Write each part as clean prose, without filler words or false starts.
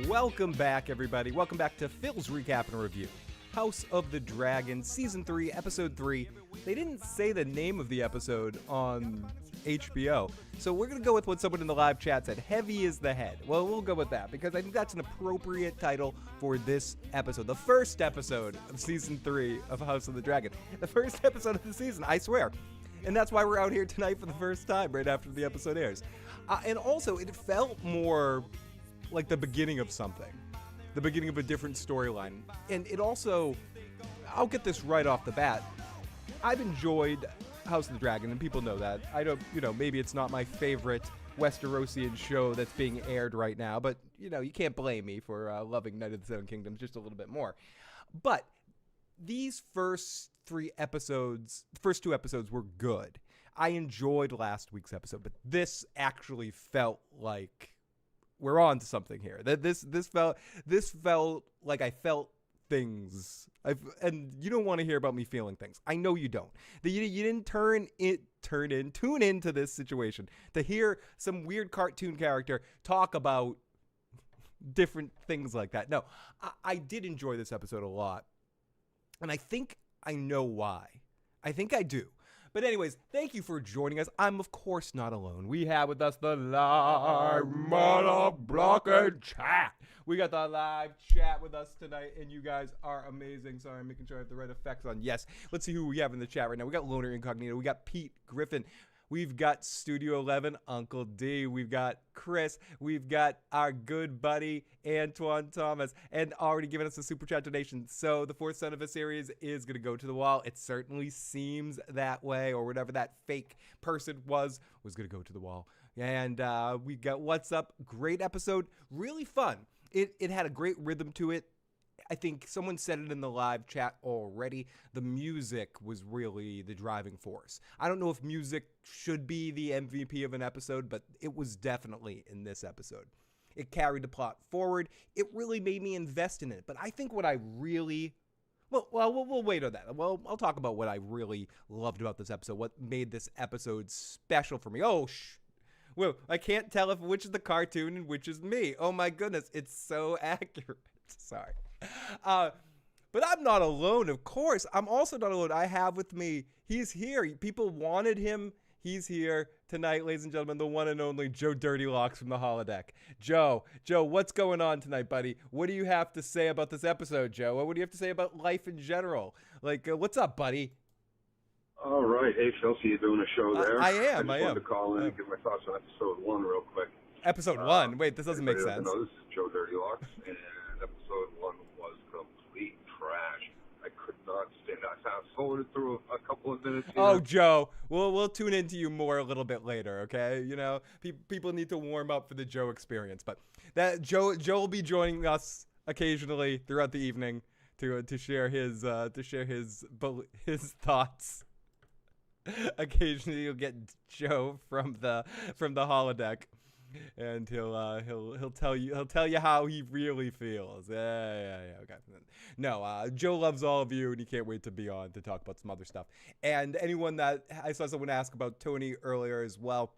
Welcome back, everybody. Welcome back to Phil's Recap and Review. House of the Dragon, Season 3, Episode 3. They didn't say the name of the episode on HBO, so we're going to go with what someone in the live chat said, Heavy is the Head. Well, we'll go with that, because I think that's an appropriate title for this episode. The first episode of Season 3 of House of the Dragon. The first episode of the season, I swear. And that's why we're out here tonight for the first time, right after the episode airs. And also, it felt more like the beginning of something. The beginning of a different storyline. And it also, I'll get this right off the bat, I've enjoyed House of the Dragon, and people know that. I don't, maybe it's not my favorite Westerosian show that's being aired right now, but, you can't blame me for loving Night of the Seven Kingdoms just a little bit more. But these first two episodes were good. I enjoyed last week's episode, but this actually felt like we're on to something here. That this felt like I felt things. And you don't want to hear about me feeling things. I know you don't. That you didn't tune into this situation to hear some weird cartoon character talk about different things like that. No, I did enjoy this episode a lot. And I think I know why. I think I do. But anyways, thank you for joining us. I'm, of course, not alone. We have with us the live mother-blocker chat. We got the live chat with us tonight, and you guys are amazing. Sorry, I'm making sure I have the right effects on. Yes, let's see who we have in the chat right now. We got Loner Incognito. We got Pete Griffin. We've got Studio 11, Uncle D. We've got Chris. We've got our good buddy, Antoine Thomas, and already given us a super chat donation. So the fourth son of a series is going to go to the wall. It certainly seems that way, or whatever that fake person was going to go to the wall. And we got What's Up. Great episode. Really fun. It had a great rhythm to it. I think someone said it in the live chat already. The music was really the driving force. I don't know if music should be the MVP of an episode, but it was definitely in this episode. It carried the plot forward. It really made me invest in it. But I think what I really... Well, we'll wait on that. Well, I'll talk about what I really loved about this episode, what made this episode special for me. Well, I can't tell if which is the cartoon and which is me. Oh my goodness, it's so accurate. Sorry. But I'm not alone, of course. I'm also not alone. I have with me, he's here. People wanted him. He's here tonight, ladies and gentlemen, the one and only Joe Dirty Locks from the holodeck. Joe, what's going on tonight, buddy? What do you have to say about this episode, Joe? What do you have to say about life in general? What's up, buddy? All right. Hey, Phil, so you're doing a show there? I am. I just wanted to call in and give my thoughts on episode 1 real quick. Episode 1? Wait, this doesn't make sense. No, this is Joe Dirty Locks, and episode 1 was complete trash. I could not stand it. I fast-forwarded through a couple of minutes. Oh, Joe, we'll tune into you more a little bit later, okay? People need to warm up for the Joe experience. But that Joe will be joining us occasionally throughout the evening to share his thoughts. Occasionally, you'll get Joe from the holodeck, and he'll tell you how he really feels. Yeah. Okay. No, Joe loves all of you, and he can't wait to be on to talk about some other stuff. And anyone that I saw someone ask about Tony earlier as well.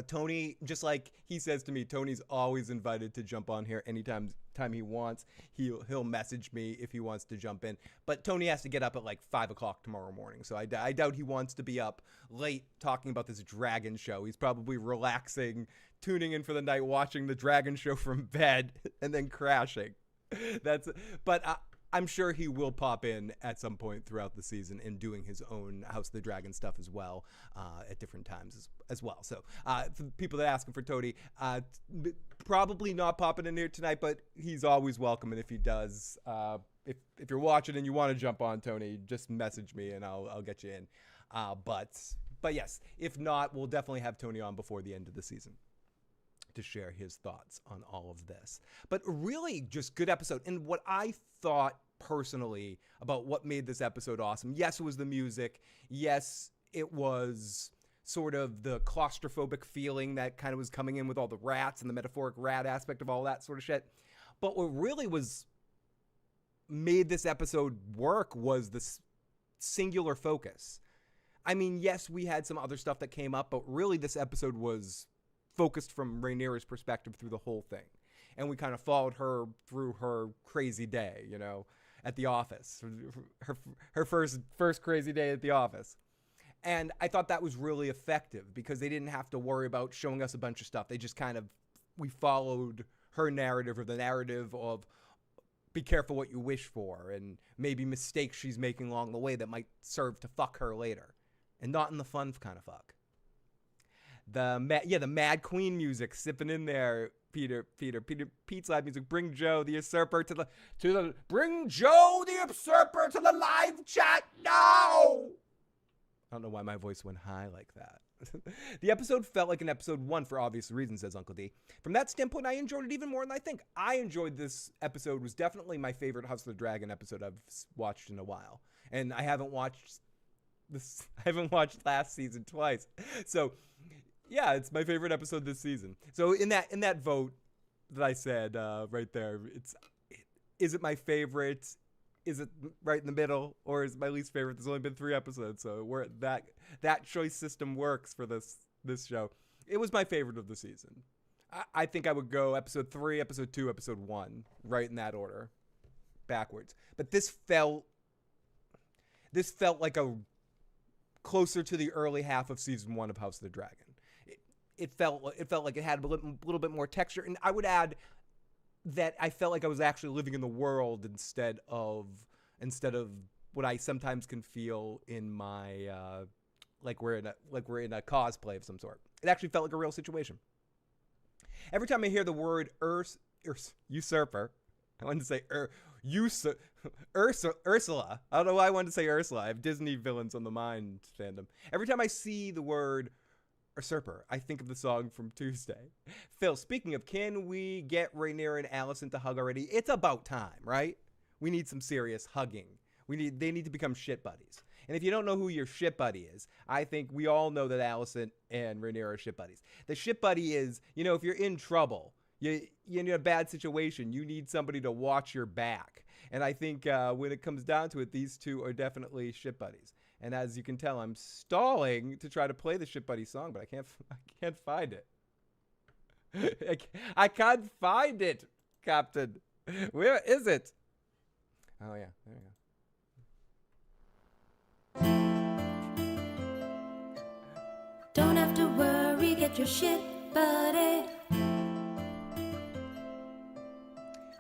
Tony, just like he says to me, Tony's always invited to jump on here anytime he wants. He'll message me if he wants to jump in. But Tony has to get up at like 5 o'clock tomorrow morning, so I doubt he wants to be up late talking about this dragon show. He's probably relaxing, tuning in for the night, watching the dragon show from bed, and then crashing. I'm sure he will pop in at some point throughout the season and doing his own House of the Dragon stuff as well at different times as well. So for the people that ask him for Tony, probably not popping in here tonight, but he's always welcome. And if he does, if you're watching and you want to jump on, Tony, just message me and I'll get you in. But yes, if not, we'll definitely have Tony on before the end of the season to share his thoughts on all of this. But really just good episode. And what I thought personally about what made this episode awesome, yes, it was the music. Yes, it was sort of the claustrophobic feeling that kind of was coming in with all the rats and the metaphoric rat aspect of all that sort of shit. But what really made this episode work was this singular focus. I mean, yes, we had some other stuff that came up, but really this episode was focused from Rhaenyra's perspective through the whole thing. And we kind of followed her through her crazy day, you know, at the office. Her first crazy day at the office. And I thought that was really effective because they didn't have to worry about showing us a bunch of stuff. They just kind of, we followed her narrative, or the narrative of be careful what you wish for, and maybe mistakes she's making along the way that might serve to fuck her later. And not in the fun kind of fuck. The Mad Queen music sipping in there. Pete's live music. Bring Joe the usurper to the bring Joe the usurper to the live chat now. I don't know why my voice went high like that. The episode felt like an episode 1 for obvious reasons, says Uncle D. From that standpoint, I enjoyed it even more than I think. I enjoyed this episode. It was definitely my favorite House of the Dragon episode I've watched in a while. And I haven't watched last season twice. So, yeah, it's my favorite episode this season. So in that vote that I said right there, is it my favorite? Is it right in the middle, or is it my least favorite? There's only been 3 episodes, so that choice system works for this show. It was my favorite of the season. I think I would go episode 3, episode 2, episode 1, right in that order, backwards. But this felt like a closer to the early half of season 1 of House of the Dragon. It felt like it had a little bit more texture, and I would add that I felt like I was actually living in the world instead of what I sometimes can feel in my like we're in a cosplay of some sort. It actually felt like a real situation. Every time I hear the word usurper, I wanted to say Ursula. I don't know why I wanted to say Ursula. I have Disney villains on the mind fandom. Every time I see the word usurper, I think of the song from Tuesday. Phil, speaking of, can we get Rhaenyra and Alicent to hug already? It's about time, right? We need some serious hugging. They need to become shit buddies. And if you don't know who your shit buddy is, I think we all know that Alicent and Rhaenyra are shit buddies. The shit buddy is, if you're in trouble, you're in a bad situation, you need somebody to watch your back. And I think when it comes down to it, these two are definitely shit buddies. And as you can tell, I'm stalling to try to play the Shit Buddy song, but I can't find it. I can't find it, Captain. Where is it? Oh yeah, there we go. Don't have to worry, get your shit buddy.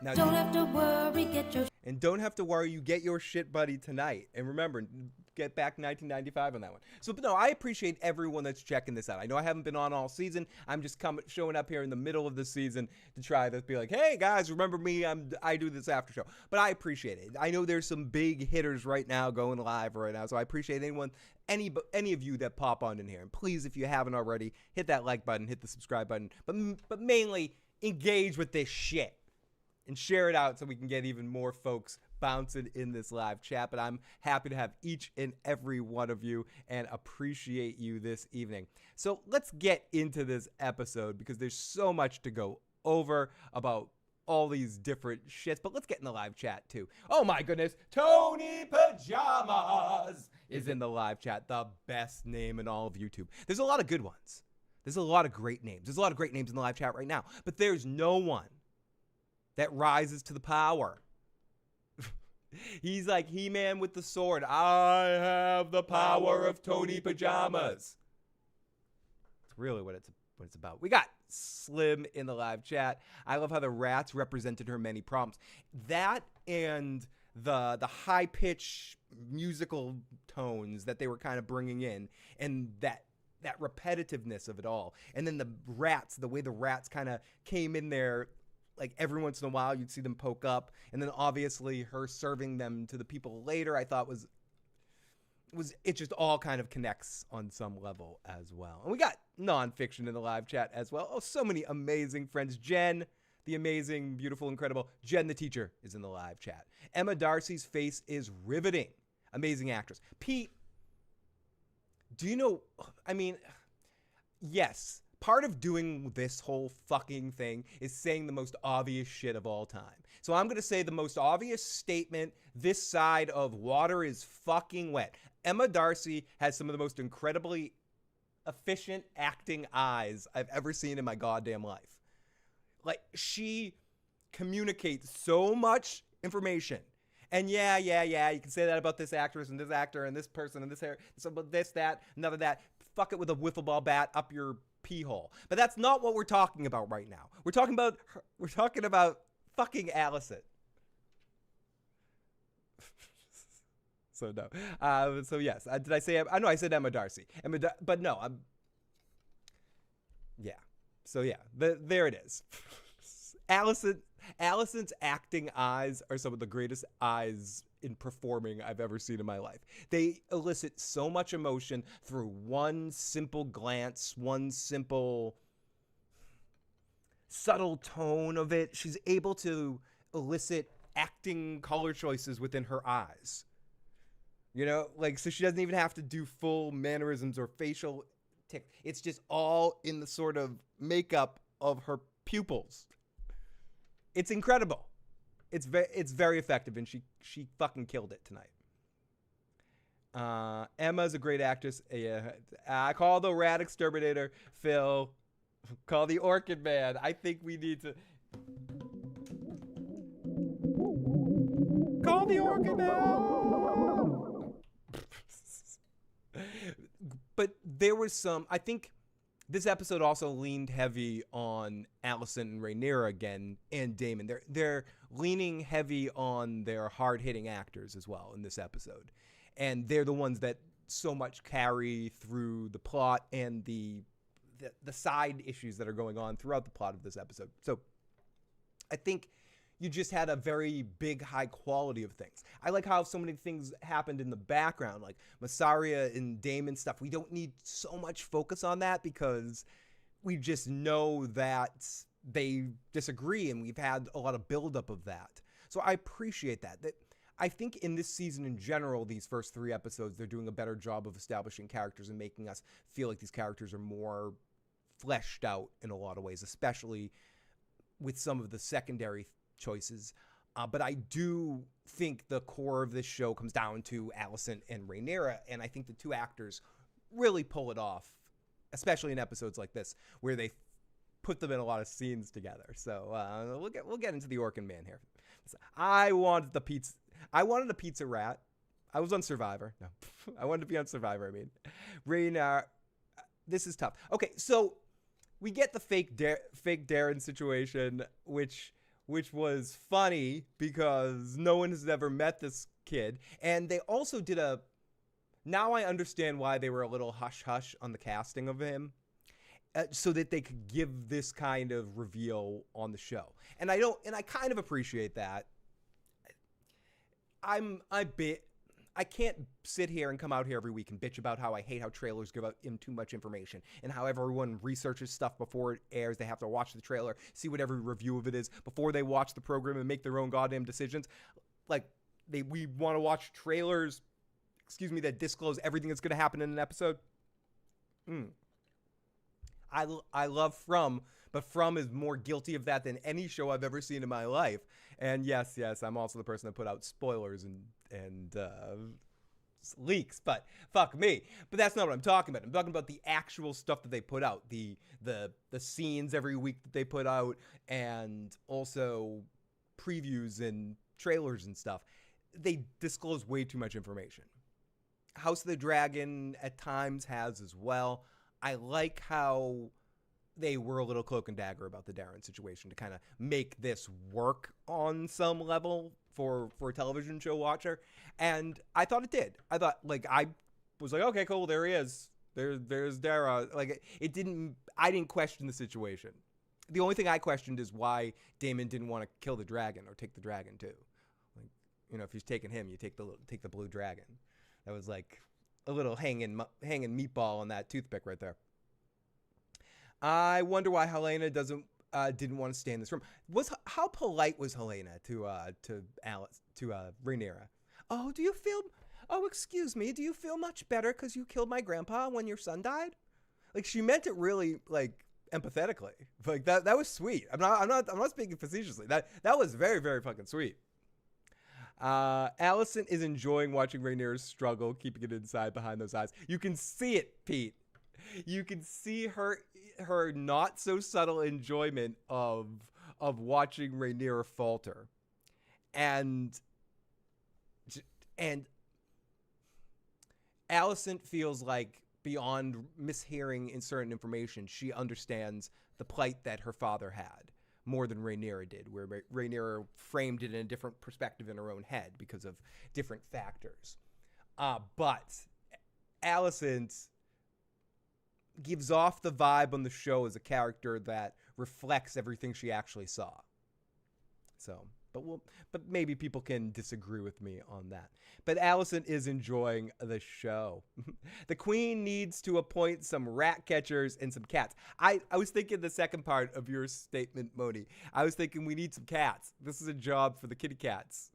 Now, don't have to worry, get your. And don't have to worry, you get your shit buddy tonight. And remember, get back 1995 on that one. So, but no, I appreciate everyone that's checking this out. I know I haven't been on all season. I'm just showing up here in the middle of the season to try to be like, hey guys, remember me? I do this after show. But I appreciate it. I know there's some big hitters right now going live right now. So I appreciate any of you that pop on in here. And please, if you haven't already, hit that like button, hit the subscribe button, but mainly engage with this shit. And share it out so we can get even more folks bouncing in this live chat. But I'm happy to have each and every one of you and appreciate you this evening. So let's get into this episode because there's so much to go over about all these different shits. But let's get in the live chat too. Oh my goodness, Tony Pajamas is in the live chat. The best name in all of YouTube. There's a lot of good ones. There's a lot of great names. There's a lot of great names in the live chat right now. But there's no one that rises to the power. He's like He-Man with the sword. I have the power of Tony Pajamas. It's really what it's about. We got Slim in the live chat. I love how the rats represented her many problems. That and the high-pitched musical tones that they were kind of bringing in, and that repetitiveness of it all. And then the rats, the way the rats kind of came in there, like every once in a while you'd see them poke up, and then obviously her serving them to the people later, I thought was it just all kind of connects on some level as well. And we got nonfiction in the live chat as well. Oh, so many amazing friends. Jen, the amazing, beautiful, incredible Jen the teacher is in the live chat. Emma Darcy's face is riveting. Amazing actress. Pete, do you know, I mean, yes, part of doing this whole fucking thing is saying the most obvious shit of all time. So I'm going to say the most obvious statement this side of water is fucking wet. Emma Darcy has some of the most incredibly efficient acting eyes I've ever seen in my goddamn life. Like, she communicates so much information. And yeah, you can say that about this actress and this actor and this person and this hair, about this, that, another that. Fuck it with a wiffle ball bat up your pee hole. But that's not what we're talking about right now. We're talking about fucking Alicent. So no. So yes. Did I say? I know I said Emma Darcy. But no. Yeah. So yeah. There it is. Alicent's acting eyes are some of the greatest eyes in performing I've ever seen in my life. They elicit so much emotion through one simple glance, one simple subtle tone of it. She's able to elicit acting color choices within her eyes. You know, like, so she doesn't even have to do full mannerisms or facial tics. It's just all in the sort of makeup of her pupils. It's incredible. It's very effective, and she fucking killed it tonight. Emma's a great actress. Yeah, I call the rat exterminator Phil. Call the Orchid Man. I think we need to call the Orchid Man. But there was some. I think this episode also leaned heavy on Alicent and Rhaenyra again, and Daemon. They're leaning heavy on their hard-hitting actors as well in this episode. And they're the ones that so much carry through the plot and the side issues that are going on throughout the plot of this episode. So I think you just had a very big, high quality of things. I like how so many things happened in the background, like Massaria and Daemon stuff. We don't need so much focus on that because we just know that they disagree, and we've had a lot of buildup of that. So I appreciate that. I think in this season in general, these first 3 episodes, they're doing a better job of establishing characters and making us feel like these characters are more fleshed out in a lot of ways, especially with some of the secondary choices. But I do think the core of this show comes down to Alicent and Rhaenyra, and I think the 2 actors really pull it off, especially in episodes like this, where they put them in a lot of scenes together. So we'll get into the Orchid Man here. I wanted a pizza rat. I was on Survivor. No, I wanted to be on Survivor. I mean, Rhaenyra. This is tough. Okay, so we get the fake Darren situation, which was funny because no one has ever met this kid. And they also did now I understand why they were a little hush-hush on the casting of him, so that they could give this kind of reveal on the show. And I kind of appreciate that. I can't sit here and come out here every week and bitch about how I hate how trailers give out too much information and how everyone researches stuff before it airs. They have to watch the trailer, see what every review of it is before they watch the program and make their own goddamn decisions. Like, we want to watch trailers, that disclose everything that's going to happen in an episode. I love From, but From is more guilty of that than any show I've ever seen in my life. And yes, I'm also the person that put out spoilers and leaks, but fuck me. But that's not what I'm talking about. I'm talking about the actual stuff that they put out, the scenes every week that they put out, and also previews and trailers and stuff. They disclose way too much information. House of the Dragon at times has as well. I like how they were a little cloak and dagger about the Darren situation to kind of make this work on some level for a television show watcher. And I thought it did. I was like, okay, cool, there he is. There's Dara. Like, I didn't question the situation. The only thing I questioned is why Daemon didn't want to kill the dragon or take the dragon too. Like, if he's taking him, you take the blue dragon. That was like a little hanging meatball on that toothpick right there. I wonder why Helaena didn't want to stay in this room. How polite was Helaena to Rhaenyra? Oh, excuse me. Do you feel much better because you killed my grandpa when your son died? Like, she meant it really, like, empathetically. Like that was sweet. I'm not speaking facetiously. That was very, very fucking sweet. Alicent is enjoying watching Rhaenyra's struggle, keeping it inside behind those eyes. You can see it, Pete. You can see her not so subtle enjoyment of watching Rhaenyra falter. And Alicent feels like, beyond mishearing in certain information, she understands the plight that her father had more than Rhaenyra did, where Rhaenyra framed it in a different perspective in her own head because of different factors. But Alicent gives off the vibe on the show as a character that reflects everything she actually saw. So, but maybe people can disagree with me on that. But Alicent is enjoying the show. The queen needs to appoint some rat catchers and some cats. I was thinking the second part of your statement, Moni. I was thinking we need some cats. This is a job for the kitty cats.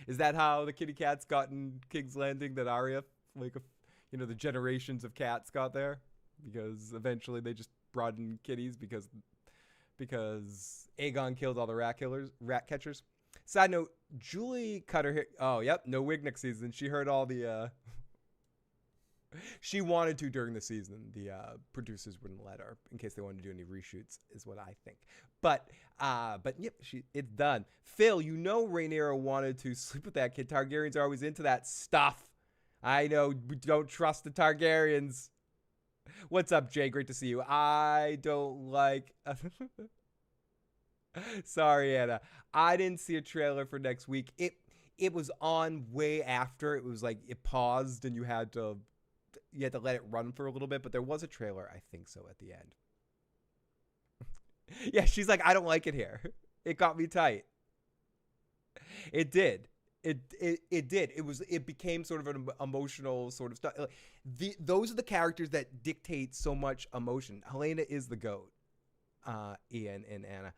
Is that how the kitty cats got in King's Landing? That Arya, the generations of cats got there? Because eventually they just brought in kitties because Aegon killed all the rat catchers. Side note, Julie cut her hair. Oh, yep, no wig next season. She heard all the she wanted to during the season. The producers wouldn't let her in case they wanted to do any reshoots, is what I think. But yep, it's done. Phil, Rhaenyra wanted to sleep with that kid. Targaryens are always into that stuff. I know, we don't trust the Targaryens. What's up, Jay? Great to see you. I don't like... Sorry, Anna. I didn't see a trailer for next week. It was on way after. It was like it paused and you had to let it run for a little bit. But there was a trailer, I think so, at the end. Yeah, she's like, I don't like it here. It got me tight. It did. It did. It became sort of an emotional sort of stuff. Those are the characters that dictate so much emotion. Helaena is the GOAT. Ian and Anna.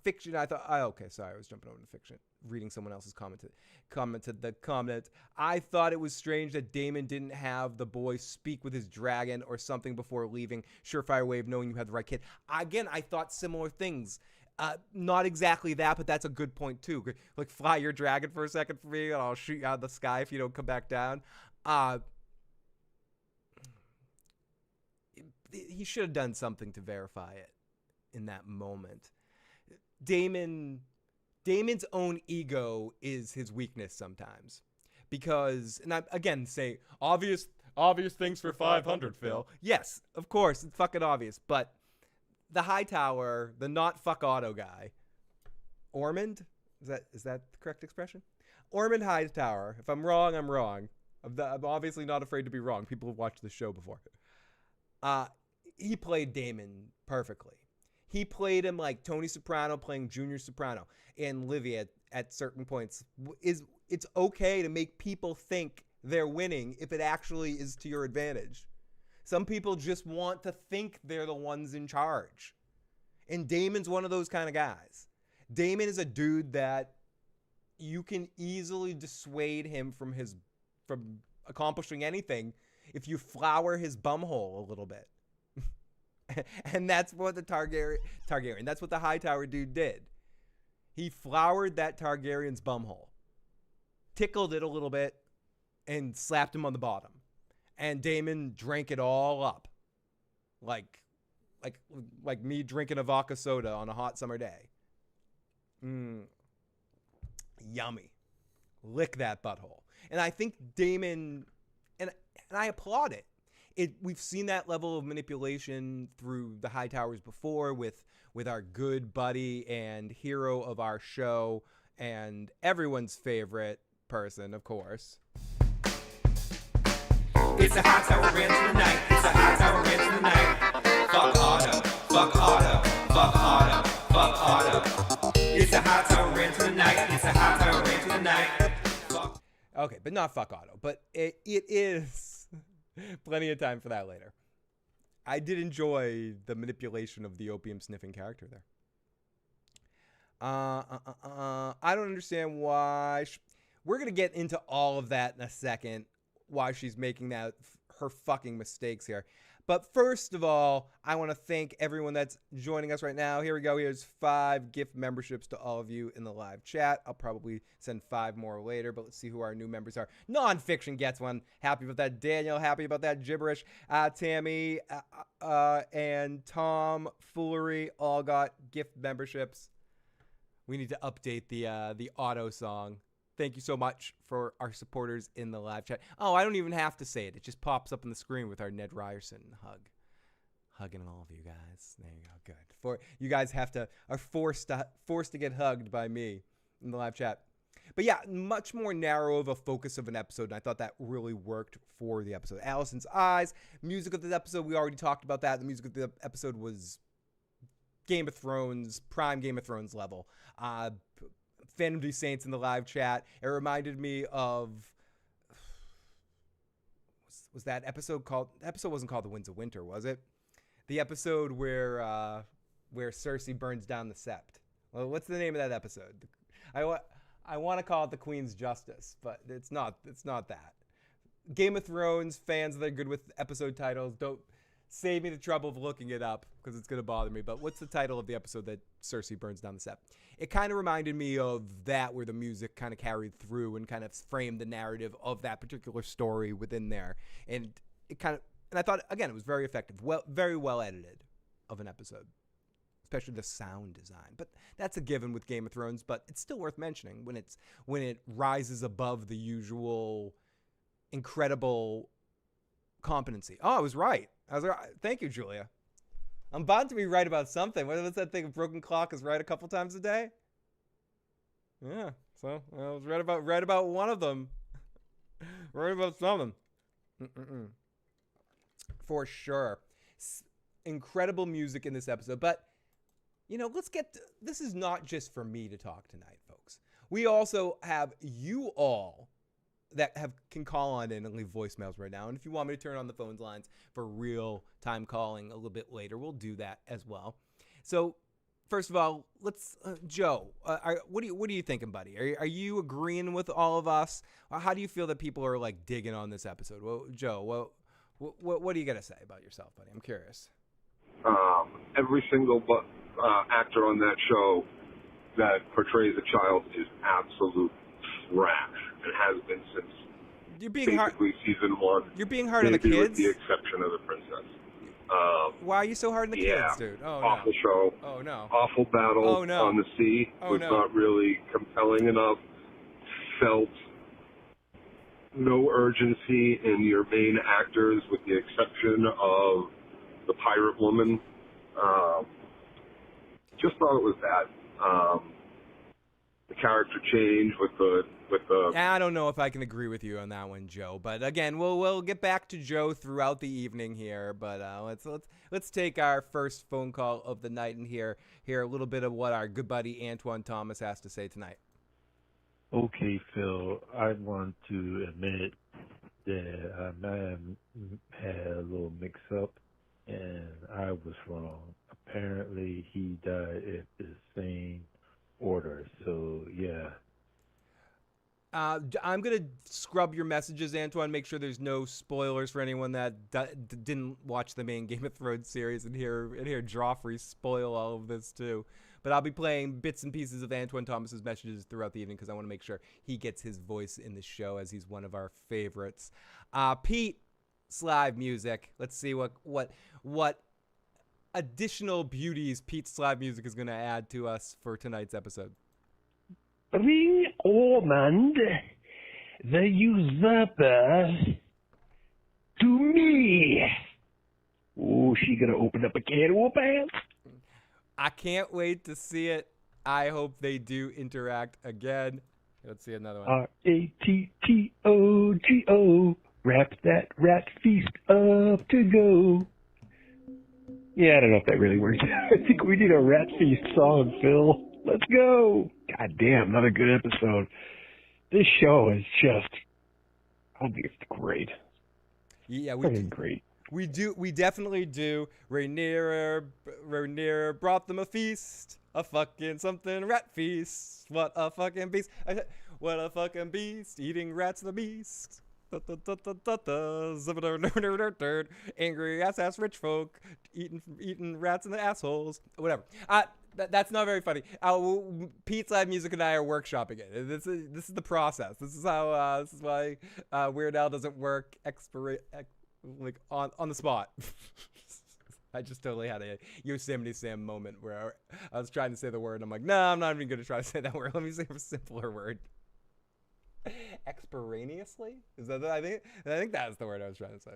Fiction, I thought, okay, sorry, I was jumping over to fiction, reading someone else's comment. I thought it was strange that Daemon didn't have the boy speak with his dragon or something before leaving. Surefire way of knowing you had the right kid. Again, I thought similar things. Not exactly that, but that's a good point too. Like, fly your dragon for a second for me, and I'll shoot you out of the sky if you don't come back down. He should have done something to verify it in that moment. Daemon's own ego is his weakness sometimes, because, and I again say obvious things for 500, Phil. Yes, of course, it's fucking obvious, but the Hightower, the not fuck auto guy, Aemond, is that the correct expression? Aemond Hightower. If I'm wrong, I'm wrong. I'm obviously not afraid to be wrong. People have watched the show before. He played Daemon perfectly. He played him like Tony Soprano playing Junior Soprano. And Livy at certain points it's okay to make people think they're winning if it actually is to your advantage. Some people just want to think they're the ones in charge. And Daemon's one of those kind of guys. Daemon is a dude that you can easily dissuade him from accomplishing anything if you flower his bumhole a little bit. And that's what the Targaryen, that's what the Hightower dude did. He floured that Targaryen's bumhole, tickled it a little bit, and slapped him on the bottom. And Daemon drank it all up. Like me drinking a vodka soda on a hot summer day. Yummy. Lick that butthole. And I think Daemon, and I applaud it. We've seen that level of manipulation through the Hightowers before with our good buddy and hero of our show and everyone's favorite person, of course. It's a Hightower rant of the night. It's a Hightower rant of the night. Fuck Otto. Fuck Otto. Fuck Otto. Fuck Otto. It's a Hightower rant of the night. It's a Hightower rant of the night. Fuck. Okay, but not fuck Otto. But it is plenty of time for that later. I did enjoy the manipulation of the opium sniffing character there. I don't understand why. We're going to get into all of that in a second. Why she's making her fucking mistakes here. But first of all, I want to thank everyone that's joining us right now. Here we go. Here's 5 gift memberships to all of you in the live chat. I'll probably send 5 more later, but let's see who our new members are. Nonfiction gets one. Happy about that. Daniel, happy about that. Gibberish. Tammy and Tom Foolery all got gift memberships. We need to update the auto song. Thank you so much for our supporters in the live chat. Oh, I don't even have to say it. It just pops up on the screen with our Ned Ryerson hug. Hugging all of you guys. There you go. Good. You guys are forced to get hugged by me in the live chat. But yeah, much more narrow of a focus of an episode, and I thought that really worked for the episode. Alicent's eyes. Music of the episode, we already talked about that. The music of the episode was Game of Thrones, prime Game of Thrones level. Phantom D Saints in the live chat. It reminded me of, was that episode called? The episode wasn't called The Winds of Winter, was it? The episode where Cersei burns down the Sept. Well, what's the name of that episode? I want to call it The Queen's Justice, but it's not that. Game of Thrones fans that are good with episode titles, don't save me the trouble of looking it up because it's going to bother me. But what's the title of the episode that Cersei burns down the Sept? It kind of reminded me of that, where the music kind of carried through and kind of framed the narrative of that particular story within there. And I thought, again, it was very effective, very well edited of an episode, especially the sound design. But that's a given with Game of Thrones, but it's still worth mentioning when it rises above the usual incredible competency. Oh, I was right. Thank you, Julia. I'm bound to be right about something. What was that thing? A broken clock is right a couple times a day? Yeah, so I was right about one of them. Right about some of them. For sure. Incredible music in this episode. But, this is not just for me to talk tonight, folks. We also have you all that can call on in and leave voicemails right now. And if you want me to turn on the phone lines for real time calling a little bit later, we'll do that as well. So first of all, let's Joe, what are you thinking, buddy? Are you agreeing with all of us? Or how do you feel that people are like digging on this episode? Well, Joe, what do you got to say about yourself, buddy? I'm curious. Every single actor on that show that portrays a child is absolute trash. It has been since basically season 1. You're being hard on the kids? With the exception of the princess. Why are you so hard on the kids, dude? Oh, awful no. show. Oh, no. Awful battle on the sea. Was not really compelling enough. Felt no urgency in your main actors with the exception of the pirate woman. Just thought it was bad. The character change with the I don't know if I can agree with you on that one, Joe. But again, we'll get back to Joe throughout the evening here. But let's take our first phone call of the night and hear a little bit of what our good buddy Antoine Thomas has to say tonight. Okay, Phil. I want to admit that I might have had a little mix-up, and I was wrong. Apparently, he died at the same order. So yeah. I'm gonna scrub your messages, Antoine. Make sure there's no spoilers for anyone that didn't watch the main Game of Thrones series and hear Joffrey spoil all of this too. But I'll be playing bits and pieces of Antoine Thomas's messages throughout the evening because I want to make sure he gets his voice in the show as he's one of our favorites. Pete, live music. Let's see what additional beauties Pete's live music is going to add to us for tonight's episode. Bring Aemond, the usurper, to me. Oh, she gonna open up a can of whoop-ass? I can't wait to see it. I hope they do interact again. Let's see another one. Rattogo. Wrap that rat feast up to go. Yeah, I don't know if that really works. I think we need a rat feast song, Phil. Let's go. God damn, another good episode. This show is just, I think it's great. Yeah, great. We definitely do. Rhaenyra brought them a feast. A fucking something rat feast. What a fucking beast. What a fucking beast. Eating rats the beast. Angry ass rich folk eating rats in the assholes. Whatever. That's not very funny. Pete's Live Music and I are workshopping it. This is the process. This is how. This is why Weird Al doesn't work like on the spot. I just totally had a Yosemite Sam moment where I was trying to say the word. And I'm like, no, I'm not even going to try to say that word. Let me say a simpler word. Extemporaneously? Is that I think that's the word I was trying to say.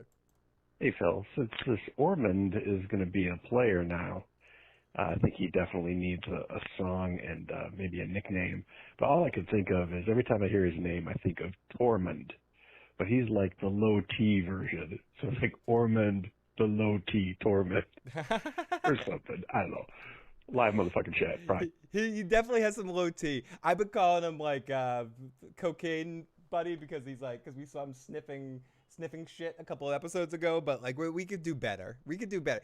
Hey, Phil, since this Ormond is going to be a player now, I think he definitely needs a song and maybe a nickname. But all I can think of is every time I hear his name, I think of Tormund. But he's like the low T version. So it's like Ormond, the low T Tormund or something. I don't know. Live motherfucking chat, right? He definitely has some low T. I've been calling him like cocaine buddy because we saw him sniffing shit a couple of episodes ago. But like we could do better. We could do better.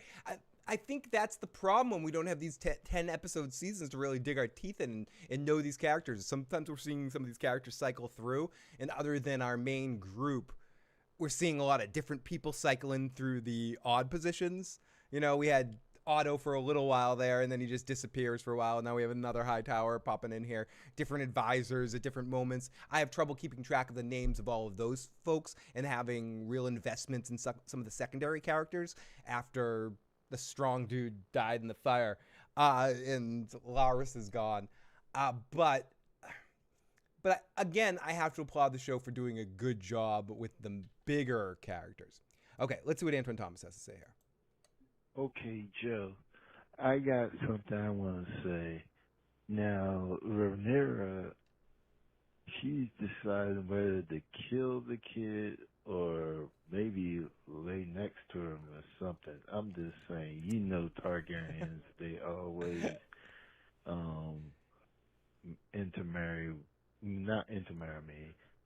I think that's the problem when we don't have these 10 episode seasons to really dig our teeth in and know these characters. Sometimes we're seeing some of these characters cycle through, and other than our main group, we're seeing a lot of different people cycling through the odd positions. You know, we had Otto for a little while there, and then he just disappears for a while. Now we have another High Tower popping in here. Different advisors at different moments. I have trouble keeping track of the names of all of those folks and having real investments in some of the secondary characters after the strong dude died in the fire, and Laris is gone. But again, I have to applaud the show for doing a good job with the bigger characters. Okay, let's see what Antoine Thomas has to say here. Okay, Joe, I got something I want to say. Now, Rhaenyra, she's deciding whether to kill the kid or maybe lay next to him or something. I'm just saying, you know Targaryens, they always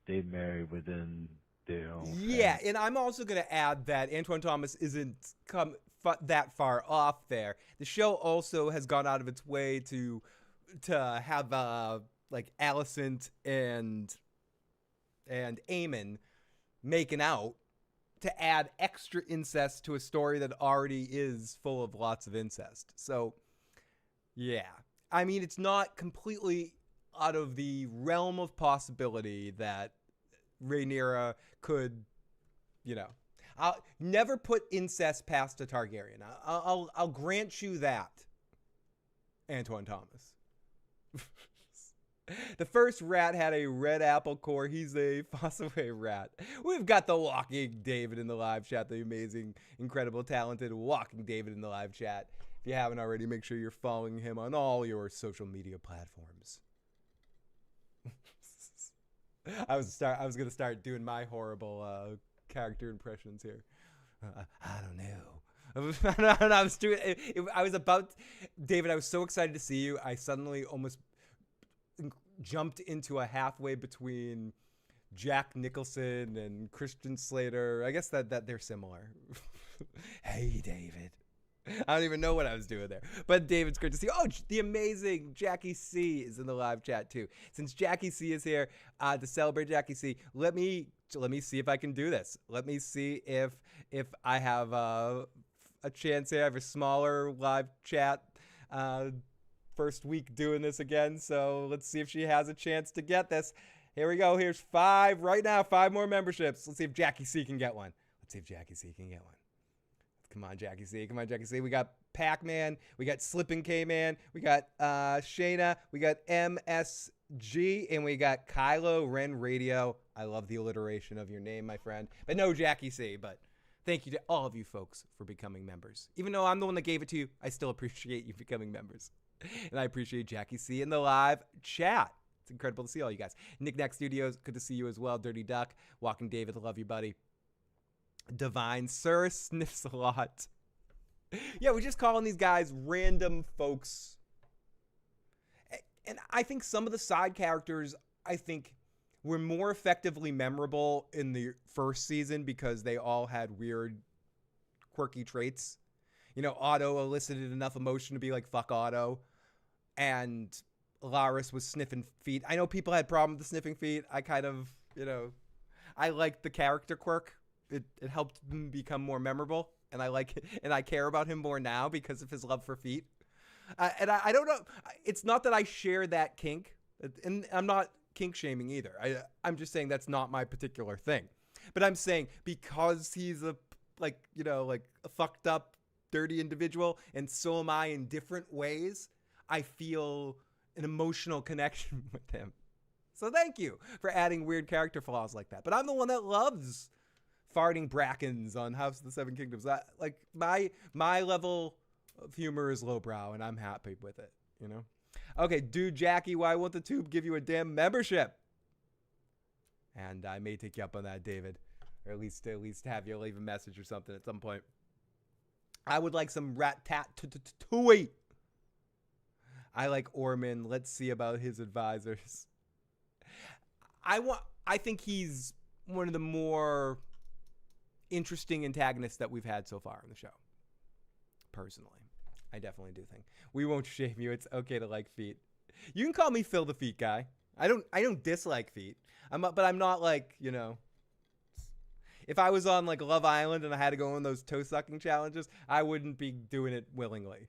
they marry within their own Yeah, family. and I'm also going to add that Antoine Thomas isn't come that far off there. The show also has gone out of its way to have like Alicent and Aemond making out to add extra incest to a story that already is full of lots of incest. So, yeah. I mean, it's not completely out of the realm of possibility that Rhaenyra could, I'll never put incest past a Targaryen. I'll grant you that, Antoine Thomas. The first rat had a red apple core. He's a Fossaway rat. We've got the walking David in the live chat, the amazing, incredible, talented walking David in the live chat. If you haven't already, make sure you're following him on all your social media platforms. I was going to start doing my horrible character impressions here. I don't know. I was about, David, I was so excited to see you. I suddenly almost jumped into a halfway between Jack Nicholson and Christian Slater. I guess that they're similar. Hey, David. I don't even know what I was doing there. But David's great to see. Oh, the amazing Jackie C is in the live chat too. Since Jackie C is here to celebrate Jackie C, let me see if I can do this. Let me see if I have a chance here. I have a smaller live chat first week doing this again. So let's see if she has a chance to get this. Here we go. Here's 5 right now. 5 more memberships. Let's see if Jackie C can get one. Come on, Jackie C. We got Pac-Man. We got Slippin' K-Man. We got Shayna. We got MSG. And we got Kylo Ren Radio. I love the alliteration of your name, my friend. But no Jackie C. But thank you to all of you folks for becoming members. Even though I'm the one that gave it to you, I still appreciate you becoming members. And I appreciate Jackie C in the live chat. It's incredible to see all you guys. Nick Nack Studios, good to see you as well. Dirty Duck. Walking David, love you, buddy. Divine Sir sniffs a lot. Yeah, we're just calling these guys random folks. And I think some of the side characters, were more effectively memorable in the first season because they all had weird, quirky traits. Otto elicited enough emotion to be like, fuck Otto. And Laris was sniffing feet. I know people had problems with the sniffing feet. I kind of, I like the character quirk. It helped him become more memorable, and I like it, and I care about him more now because of his love for feet. And I don't know. It's not that I share that kink, and I'm not kink shaming either. I'm just saying that's not my particular thing. But I'm saying because he's a fucked up, dirty individual, and so am I in different ways, I feel an emotional connection with him. So thank you for adding weird character flaws like that. But I'm the one that loves farting brackens on House of the Seven Kingdoms. My level of humor is lowbrow, and I'm happy with it, you know? Okay, dude, Jackie, why won't the tube give you a damn membership? And I may take you up on that, David. Or at least have you leave a message or something at some point. I would like some rat-tat-tui. I like Ormond. Let's see about his advisors. I think he's one of the more interesting antagonists that we've had so far in the show. Personally, I definitely do think. We won't shame you. It's okay to like feet. You can call me Phil the Feet Guy. I don't dislike feet. But I'm not like, you know. If I was on like Love Island and I had to go on those toe sucking challenges, I wouldn't be doing it willingly.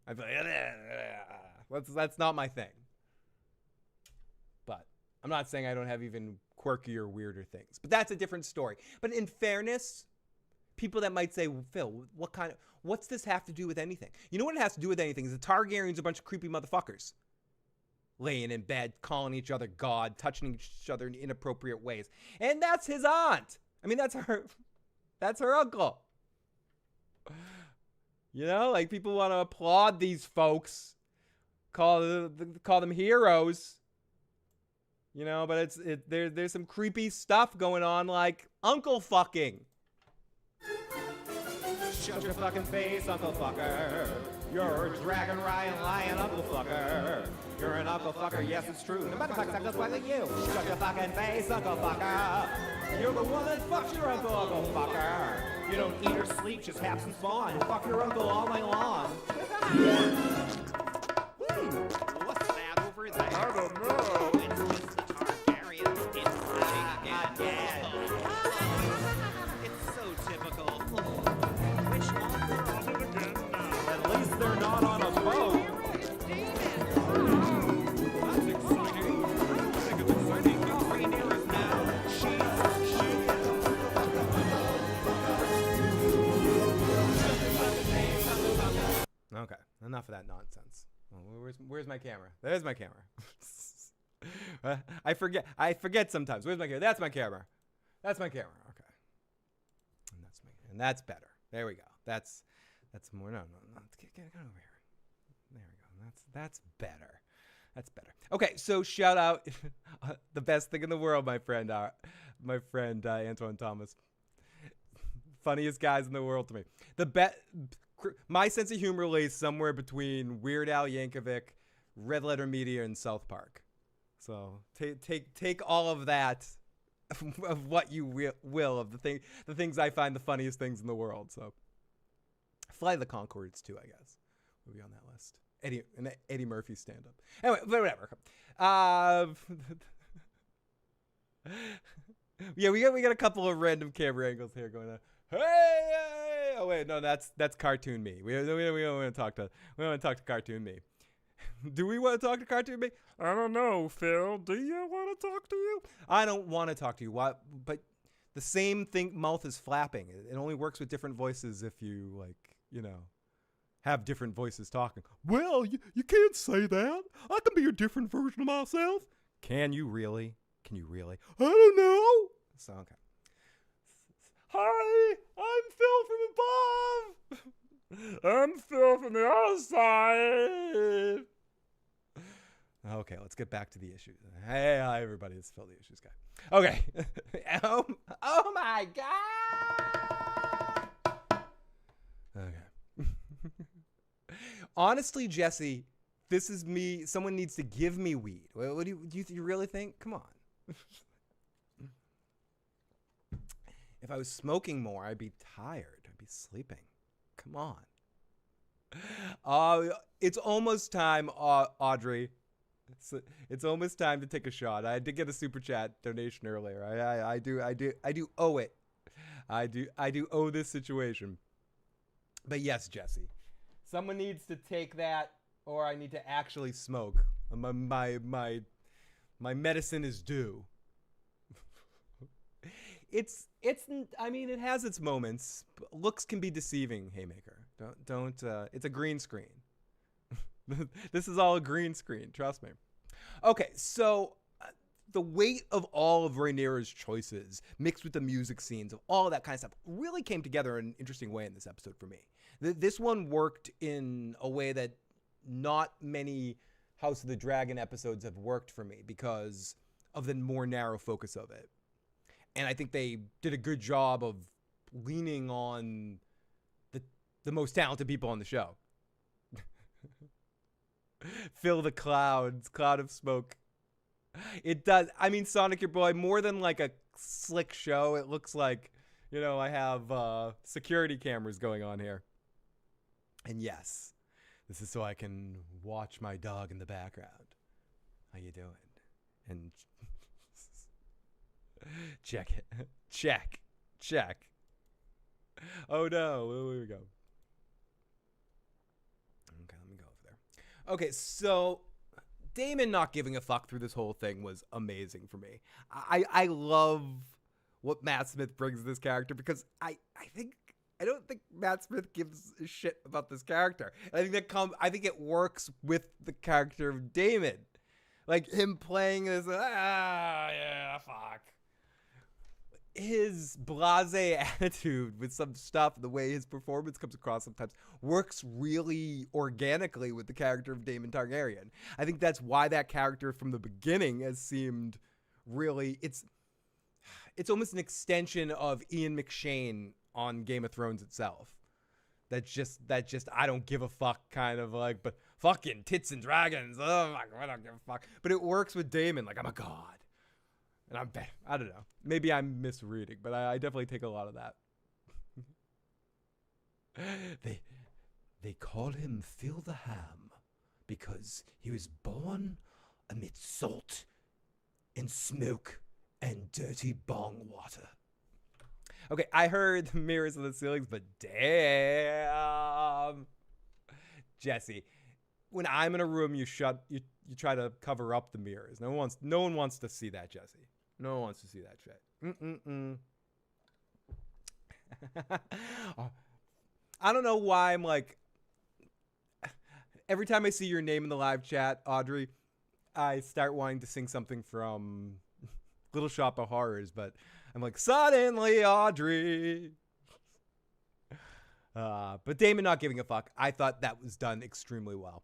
I'd be like, that's not my thing. But I'm not saying I don't have even quirkier, weirder things. But that's a different story. But in fairness, people that might say, Phil, what's this have to do with anything? You know what it has to do with anything is the Targaryens are a bunch of creepy motherfuckers. Laying in bed, calling each other God, touching each other in inappropriate ways. And that's his aunt. I mean, that's her uncle. You know, like people want to applaud these folks, call them heroes. You know, but there's some creepy stuff going on, like uncle fucking. Shut your fucking face, Uncle Fucker. You're a dragon lying Uncle Fucker. You're an Uncle Fucker, yes, it's true. The motherfuckers just like you. Shut your fucking face, Uncle Fucker. You're the one that fucks your uncle, Uncle Fucker. You don't eat or sleep, just have some fun. Fuck your uncle all night long. What's that over there? I don't know. It's the Targaryens. It's again. It's so typical. Which one? They're on it again now. At least they're not on a boat. That's exciting. I think it's exciting. Rhaenyra's now. Okay, enough of that nonsense. Where's my camera? There's my camera. I forget sometimes. Where's my camera? That's my camera. That's my camera. Okay. And that's better. There we go. That's more. No. Get over here. There we go. That's better. That's better. Okay, so shout out the best thing in the world, my friend Antoine Thomas. Funniest guys in the world to me. My sense of humor lays somewhere between Weird Al Yankovic, Red Letter Media, and South Park. So take all of that, of what you will of the things I find the funniest things in the world. So Flight of the Conchords too, I guess, will be on that list. Eddie Murphy stand up. Anyway, whatever. Yeah, we got a couple of random camera angles here going on. Hey! Oh wait, no, that's Cartoon Me. We don't want to talk to Cartoon Me. Do we want to talk to Cartoon Me? I don't know, Phil. Do you want to talk to you? I don't want to talk to you. What? But the same thing. Mouth is flapping. It only works with different voices if you have different voices talking. Well, you can't say that. I can be a different version of myself. Can you really? Can you really? I don't know. So okay. Hi, I'm Phil from above. I'm Phil from the other side. Okay, let's get back to the issues. Hey, hi everybody, it's Phil the Issues Guy. Okay. Oh my God. Okay. Honestly, Jesse, this is me. Someone needs to give me weed. What do you really think? Come on. If I was smoking more, I'd be tired. I'd be sleeping. Come on. It's almost time, Audrey. It's almost time to take a shot. I did get a super chat donation earlier. I do owe it. I do owe this situation. But yes, Jesse, someone needs to take that, or I need to actually smoke. My medicine is due. I mean, it has its moments. Looks can be deceiving, Haymaker. Don't it's a green screen. This is all a green screen, trust me. Okay, so the weight of all of Rhaenyra's choices mixed with the music scenes of all that kind of stuff really came together in an interesting way in this episode for me. This one worked in a way that not many House of the Dragon episodes have worked for me because of the more narrow focus of it. And I think they did a good job of leaning on the most talented people on the show. Fill the cloud of smoke. It does. I mean, Sonic, your boy, more than like a slick show, it looks like, I have security cameras going on here. And yes, this is so I can watch my dog in the background. How you doing? And check it. Check. Oh no, here we go. Okay, let me go over there. Okay, so Daemon not giving a fuck through this whole thing was amazing for me. I love what Matt Smith brings to this character because I don't think Matt Smith gives a shit about this character. I think it works with the character of Daemon. Like him playing this, yeah, fuck. His blasé attitude with some stuff, the way his performance comes across sometimes, works really organically with the character of Daemon Targaryen. I think that's why that character from the beginning has seemed really, it's almost an extension of Ian McShane on Game of Thrones itself. That just I don't give a fuck kind of like, but fucking tits and dragons, oh my god, I don't give a fuck. But it works with Daemon, like I'm a god. And I don't know. Maybe I'm misreading, but I definitely take a lot of that. They call him Phil the Ham because he was born amid salt and smoke and dirty bong water. Okay, I heard the mirrors on the ceilings, but damn. Jesse, when I'm in a room, you try to cover up the mirrors. No one wants to see that, Jesse. No one wants to see that shit. I don't know why I'm like, every time I see your name in the live chat, Audrey, I start wanting to sing something from Little Shop of Horrors, but I'm like, suddenly Audrey. But Daemon not giving a fuck. I thought that was done extremely well.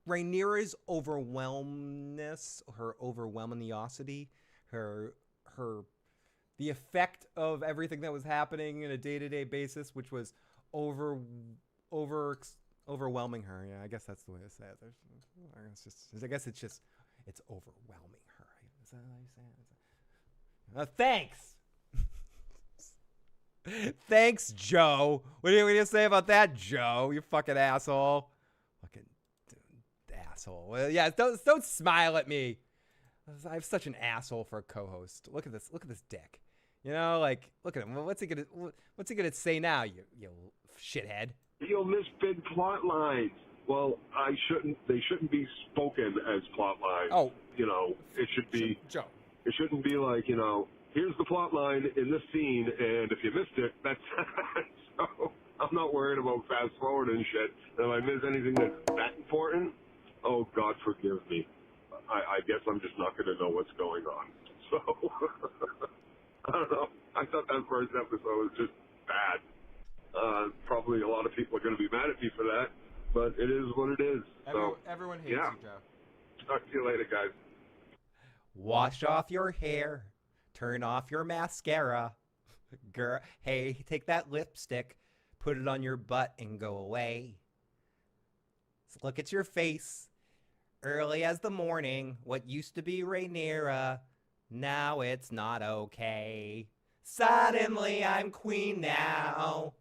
Rhaenyra's overwhelmness, her overwhelmingosity, the effect of everything that was happening in a day-to-day basis, which was overwhelming her. Yeah, I guess that's the way to say it. It's overwhelming her. Is that how you say it? Thanks. Thanks, Joe. What are you gonna say about that, Joe? You fucking asshole. Fucking asshole. Well, yeah, don't smile at me. I'm such an asshole for a co-host. Look at this dick. Like, look at him. What's he gonna say now, you shithead? You'll miss big plot lines. Well, they shouldn't be spoken as plot lines. Oh. It should be Joe. It shouldn't be like, here's the plot line in this scene, and if you missed it, that's so I'm not worried about fast forward and shit. If I miss anything that's that important, oh God forgive me. I guess I'm just not going to know what's going on. So I don't know. I thought that first episode was just bad. Probably a lot of people are going to be mad at me for that, but it is what it is. Everyone hates yeah. you, Joe. Talk to you later, guys. Wash off your hair. Turn off your mascara. Girl, hey, take that lipstick. Put it on your butt and go away. Look at your face. Early as the morning, what used to be Rhaenyra, now it's not okay. Suddenly I'm queen now.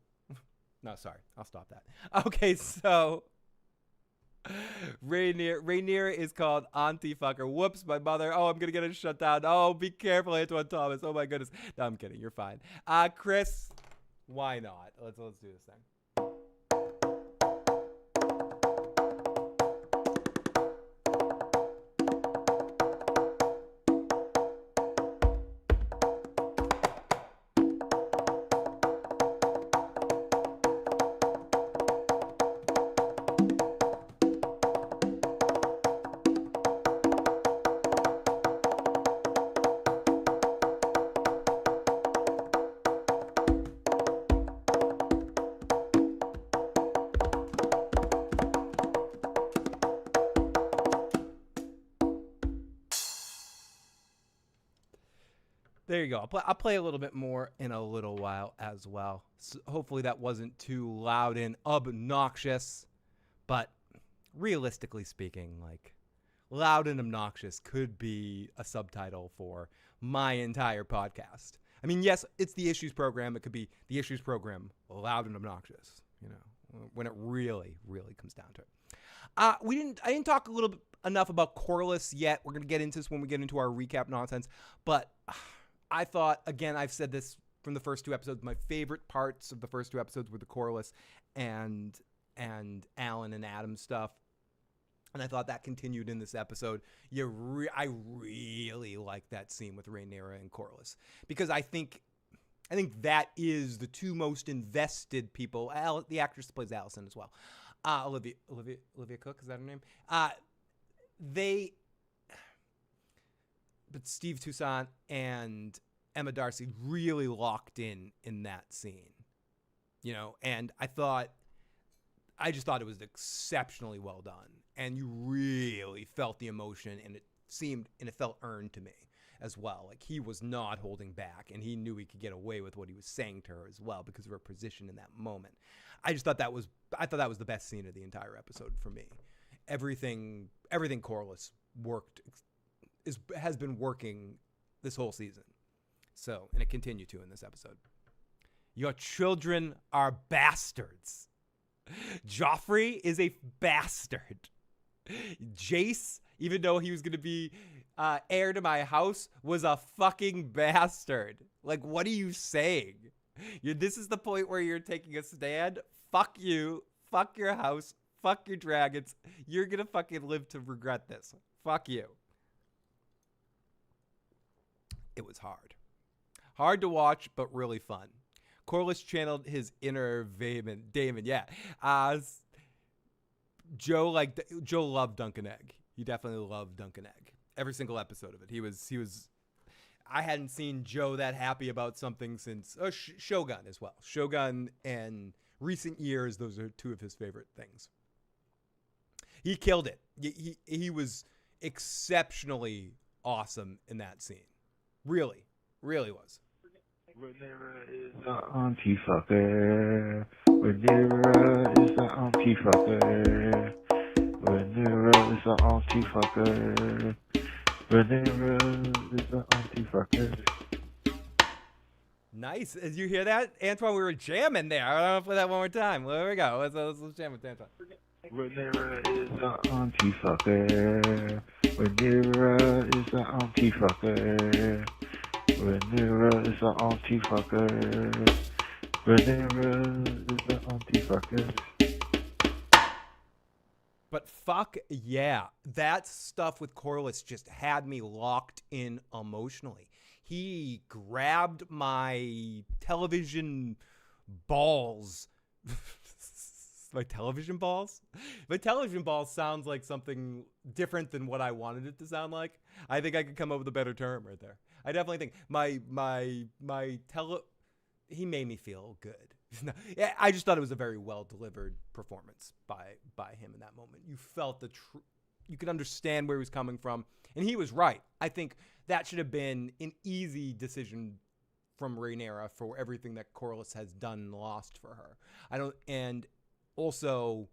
No, sorry. I'll stop that. Okay, so Rhaenyra is called Auntie Fucker. Whoops, my mother. Oh, I'm going to get it shut down. Oh, be careful, Antoine Thomas. Oh, my goodness. No, I'm kidding. You're fine. Chris, why not? Let's do this thing. There you go. I'll play a little bit more in a little while as well. So hopefully that wasn't too loud and obnoxious. But realistically speaking, like, loud and obnoxious could be a subtitle for my entire podcast. I mean, yes, it's the Issues program. It could be the Issues program, loud and obnoxious, you know, when it really, really comes down to it. I didn't talk a little bit enough about Corlys yet. We're going to get into this when we get into our recap nonsense. But I thought, again, I've said this from the first two episodes, my favorite parts of the first two episodes were the Corlys and Alan and Adam stuff. And I thought that continued in this episode. I really like that scene with Rhaenyra and Corlys because I think that is the two most invested people. The actress plays Alicent as well. Olivia Cook, is that her name? But Steve Toussaint and Emma Darcy really locked in that scene, you know, and I just thought it was exceptionally well done, and you really felt the emotion, and it felt earned to me as well. Like, he was not holding back, and he knew he could get away with what he was saying to her as well because of her position in that moment. I thought that was the best scene of the entire episode for me. Everything Corlys has been working this whole season. So, and it continued to in this episode. Your children are bastards. Joffrey is a bastard. Jace, even though he was going to be heir to my house, was a fucking bastard. Like, what are you saying? This is the point where you're taking a stand? Fuck you. Fuck your house. Fuck your dragons. You're going to fucking live to regret this. Fuck you. It was hard. Hard to watch, but really fun. Corlys channeled his inner Daemon. Yeah. Joe loved Dunk an Egg. He definitely loved Dunk an Egg. Every single episode of it. He was I hadn't seen Joe that happy about something since Shogun as well. Shogun and recent years, those are two of his favorite things. He killed it. He was exceptionally awesome in that scene. Really, really was. Rhaenyra is an auntie fucker. Rhaenyra is an auntie fucker. Rhaenyra is an auntie fucker. Rhaenyra is an auntie fucker. Nice. As you hear that, Antoine, we were jamming there. I want to play that one more time. There we go. Let's jam with Antoine. Rhaenyra is an auntie fucker. Rhaenyra is an auntie fucker. Rhaenyra is an auntie fucker. Rhaenyra is an auntie fucker. But fuck yeah, that stuff with Corlys just had me locked in emotionally. He grabbed my television balls. My television balls? My television balls sounds like something different than what I wanted it to sound like. I think I could come up with a better term right there. I definitely think he made me feel good. I just thought it was a very well delivered performance by him in that moment. You felt you could understand where he was coming from, and he was right. I think that should have been an easy decision from Rhaenyra for everything that Corlys has done and lost for her. And also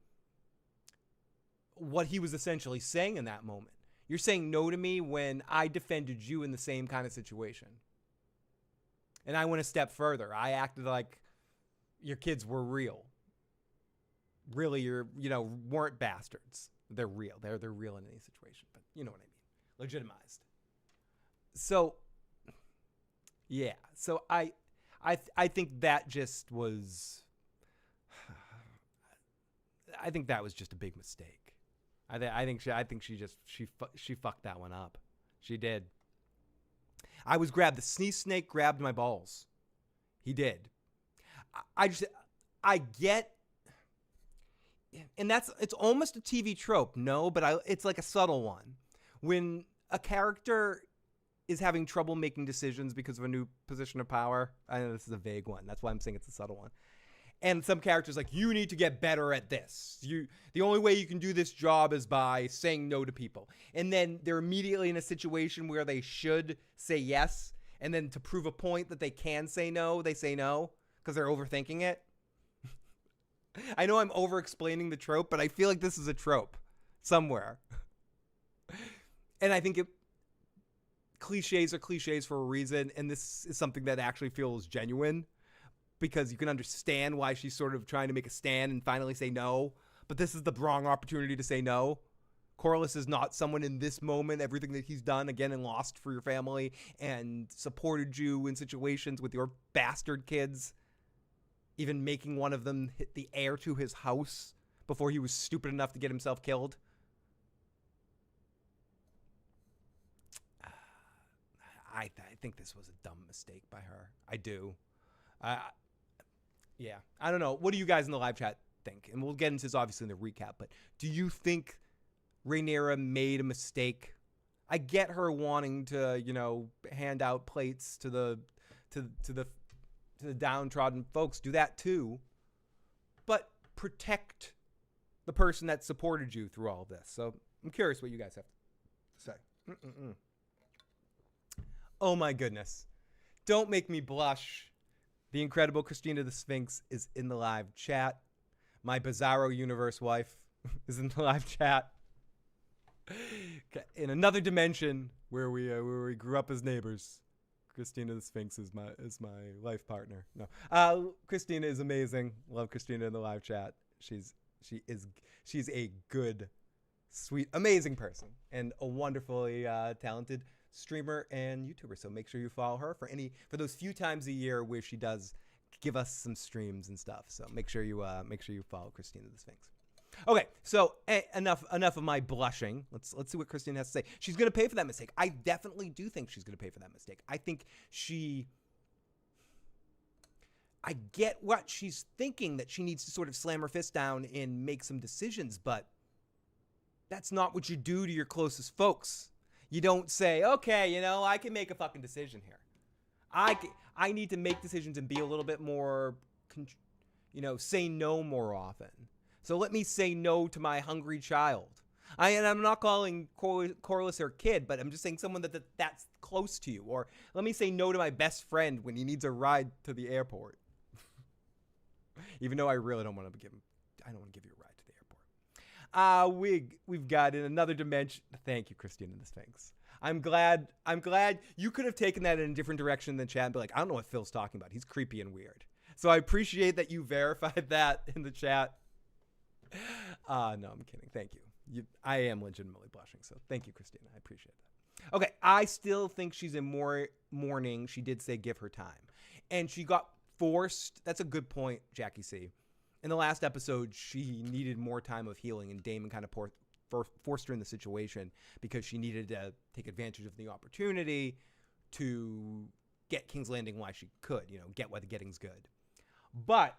what he was essentially saying in that moment. You're saying no to me when I defended you in the same kind of situation. And I went a step further. I acted like your kids were real. Really, weren't bastards. They're real. They're real in any situation, but you know what I mean. Legitimized. So, yeah. So I think that just was. I think that was just a big mistake. I think she fucked that one up. She did. I was grabbed. The sneeze snake grabbed my balls. He did. I get, and it's almost a TV trope. No, but it's like a subtle one. When a character is having trouble making decisions because of a new position of power. I know this is a vague one. That's why I'm saying it's a subtle one. And some characters like, you need to get better at this. The only way you can do this job is by saying no to people. And then they're immediately in a situation where they should say yes. And then to prove a point that they can say no, they say no because they're overthinking it. I know I'm over-explaining the trope, but I feel like this is a trope somewhere. And I think cliches are cliches for a reason. And this is something that actually feels genuine. Because you can understand why she's sort of trying to make a stand and finally say no. But this is the wrong opportunity to say no. Corlys is not someone in this moment, everything that he's done again and lost for your family and supported you in situations with your bastard kids. Even making one of them hit the heir to his house before he was stupid enough to get himself killed. I think this was a dumb mistake by her. I do. Yeah, I don't know. What do you guys in the live chat think? And we'll get into this obviously in the recap, but do you think Rhaenyra made a mistake? I get her wanting to, hand out plates to the downtrodden folks. Do that too. But protect the person that supported you through all of this. So I'm curious what you guys have to say. Oh my goodness. Don't make me blush. The incredible Christina the Sphinx is in the live chat. My Bizarro Universe wife is in the live chat. In another dimension where we grew up as neighbors, Christina the Sphinx is my life partner. No, Christina is amazing. Love Christina in the live chat. She's a good, sweet, amazing person and a wonderfully talented streamer and YouTuber. So make sure you follow her for those few times a year where she does give us some streams and stuff. So make sure you follow Christina the Sphinx. Okay, so enough of my blushing. Let's see what Christina has to say. She's going to pay for that mistake. I definitely do think she's going to pay for that mistake. I think I get what she's thinking, that she needs to sort of slam her fist down and make some decisions, but that's not what you do to your closest folks. You don't say, okay, I can make a fucking decision here. I need to make decisions and be a little bit more, say no more often. So let me say no to my hungry child. And I'm not calling Corlys her kid, but I'm just saying someone that's close to you. Or let me say no to my best friend when he needs a ride to the airport. Even though I really don't want to give him, I don't want to give you a ride to the airport. We've got in another dimension. Thank you, Christina the Sphinx. I'm glad you could have taken that in a different direction than chat and be like, I don't know what Phil's talking about. He's creepy and weird. So I appreciate that you verified that in the chat. No, I'm kidding. Thank you. I am legitimately blushing. So thank you, Christina. I appreciate that. Okay. I still think she's in mourning. She did say give her time. And she got forced. That's a good point, Jackie C. In the last episode, she needed more time of healing, and Daemon kind of forced her in the situation because she needed to take advantage of the opportunity to get King's Landing while she could, get while the getting's good. But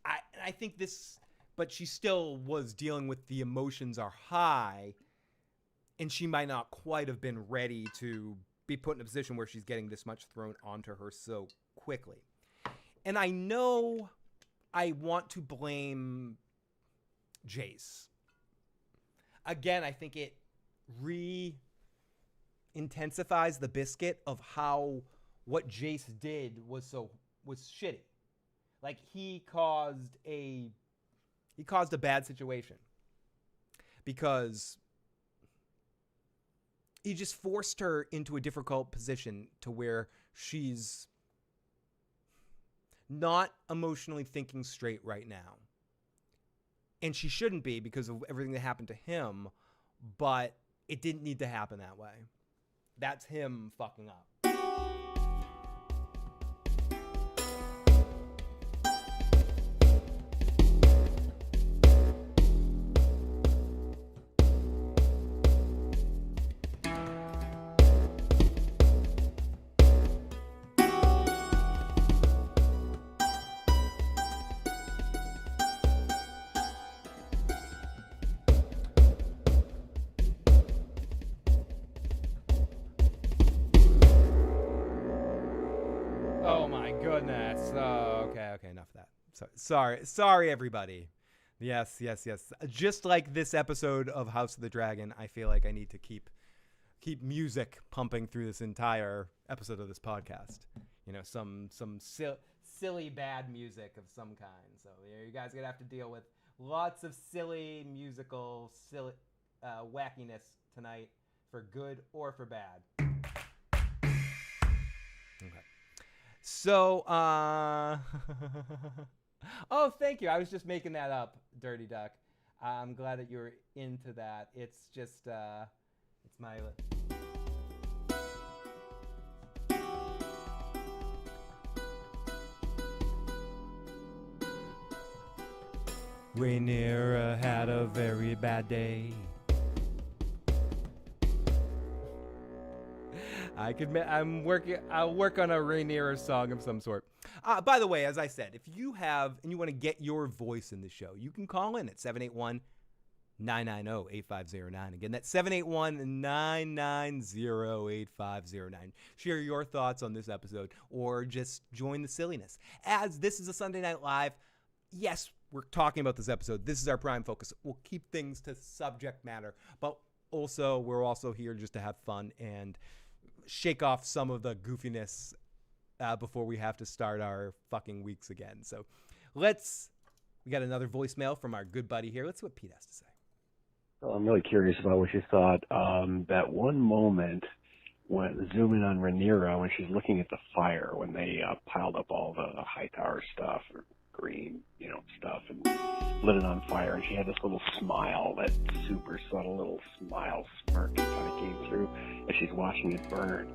I think but she still was dealing with the emotions are high, and she might not quite have been ready to be put in a position where she's getting this much thrown onto her so quickly. And I know I want to blame Jace. Again, I think it intensifies the biscuit of how what Jace did was shitty. Like he caused a bad situation because he just forced her into a difficult position to where she's not emotionally thinking straight right now. and she shouldn't be because of everything that happened to him, but it didn't need to happen that way. That's him fucking up. Oh my goodness. Okay, enough of that. Sorry, everybody. Yes. Just like this episode of House of the Dragon, I feel like I need to keep music pumping through this entire episode of this podcast. You know, some silly bad music of some kind. So you guys are gonna have to deal with lots of silly musical wackiness tonight, for good or for bad. Okay. So, oh, thank you. I was just making that up, Dirty Duck. I'm glad that you're into that. It's just, it's my... Rhaenyra had a very bad day. I'll work on a Rhaenyra song of some sort. By the way, as I said, if you have and you want to get your voice in the show, you can call in at 781-990-8509. Again, that's 781-990-8509. Share your thoughts on this episode or just join the silliness. As this is a Sunday Night Live, yes, we're talking about this episode. This is our prime focus. We'll keep things to subject matter, but also we're also here just to have fun and shake off some of the goofiness before we have to start our fucking weeks again. So we got another voicemail from our good buddy here. Let's see what Pete has to say. Well, I'm really curious about what you thought. That one moment when zooming on Rhaenyra when she's looking at the fire, when they piled up all the Hightower stuff, or green, stuff, and lit it on fire, and she had this little smile, that super subtle little smile smirk that kind of came through as she's watching it burn.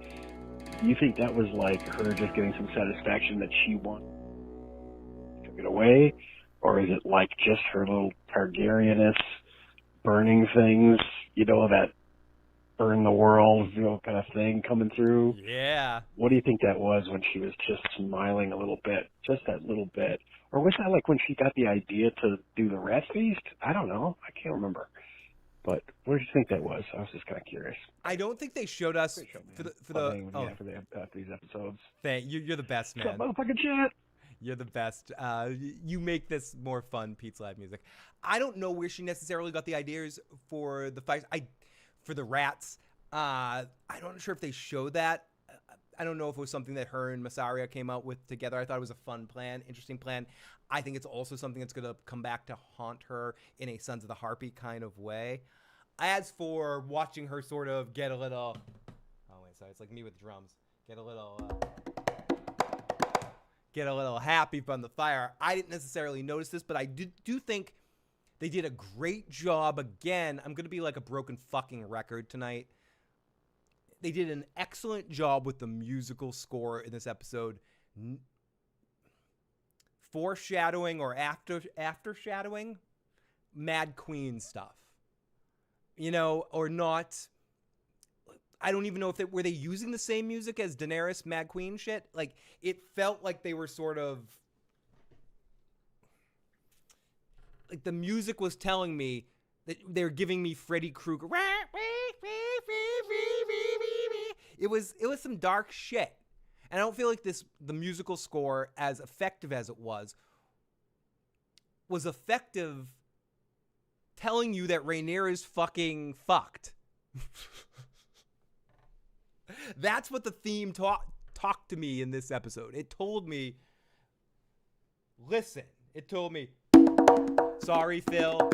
Do you think that was like her just getting some satisfaction that she won, took it away, or is it like just her little Targaryeness burning things, that burn the world, kind of thing coming through? Yeah. What do you think that was when she was just smiling a little bit, just that little bit? Or was that like when she got the idea to do the rat feast? I don't know. I can't remember. But what did you think that was? I was just kind of curious. I don't think they showed us for these episodes. You're the best, man. Motherfucking shit. You're the best. You make this more fun, Pete's Live Music. I don't know where she necessarily got the ideas for the fight. For the rats. I'm not sure if they showed that. I don't know if it was something that her and Massaria came out with together. I thought it was a fun plan, interesting plan. I think it's also something that's going to come back to haunt her in a Sons of the Harpy kind of way. As for watching her sort of get a little... Oh, wait, sorry. It's like me with drums. Get a little happy from the fire. I didn't necessarily notice this, but I do think they did a great job. Again, I'm going to be like a broken fucking record tonight. They did an excellent job with the musical score in this episode. Foreshadowing or aftershadowing Mad Queen stuff. Or not. I don't even know if were they using the same music as Daenerys Mad Queen shit? Like, it felt like they were sort of... Like, the music was telling me that they're giving me Freddy Krueger. It was some dark shit. And I don't feel like the musical score, as effective as it was effective telling you that Rhaenyra is fucking fucked. That's what the theme talked to me in this episode. It told me, listen, sorry, Phil,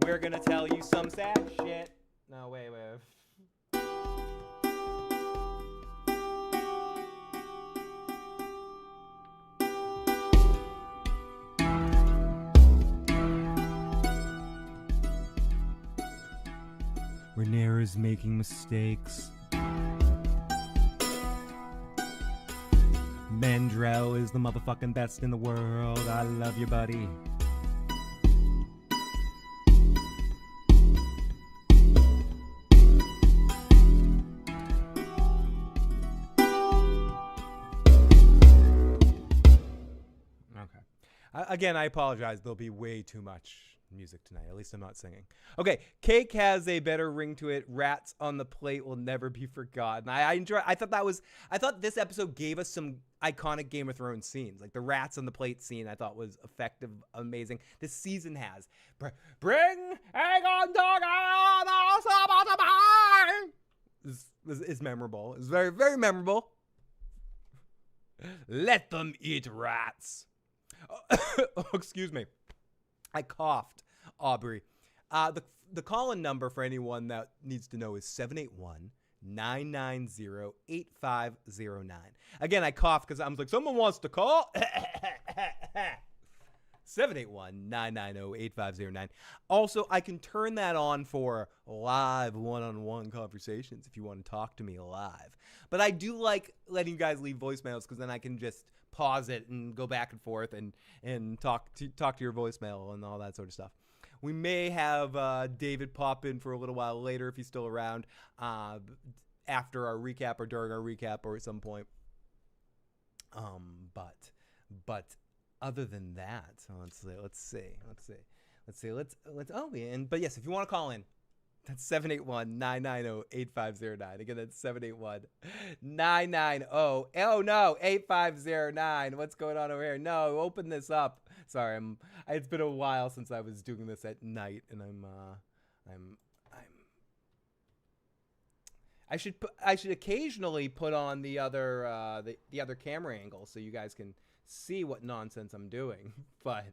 we're gonna tell you some sad shit. No, wait. Rhaenyra's making mistakes. Mandrell is the motherfucking best in the world. I love you, buddy. Again, I apologize. There'll be way too much music tonight. At least I'm not singing. Okay, Cake has a better ring to it. Rats on the plate will never be forgotten. I thought this episode gave us some iconic Game of Thrones scenes. Like the rats on the plate scene I thought was effective, amazing. This season has. Bring Aegon is memorable. It's very, very memorable. Let them eat rats. Oh, excuse me. I coughed, Aubrey. The call-in number for anyone that needs to know is 781-990-8509. Again, I coughed because I was like, someone wants to call. 781-990-8509. Also, I can turn that on for live one-on-one conversations if you want to talk to me live. But I do like letting you guys leave voicemails because then I can just pause it and go back and forth and talk to your voicemail and all that sort of stuff. We may have David pop in for a little while later if he's still around, after our recap or during our recap or at some point. But other than that, let's see. But yes, if you want to call in, that's 781-990-8509. Again, that's 781-990-8509. What's going on over here? No, open this up. Sorry, it's been a while since I was doing this at night, and I should occasionally put on the other camera angle so you guys can see what nonsense I'm doing. But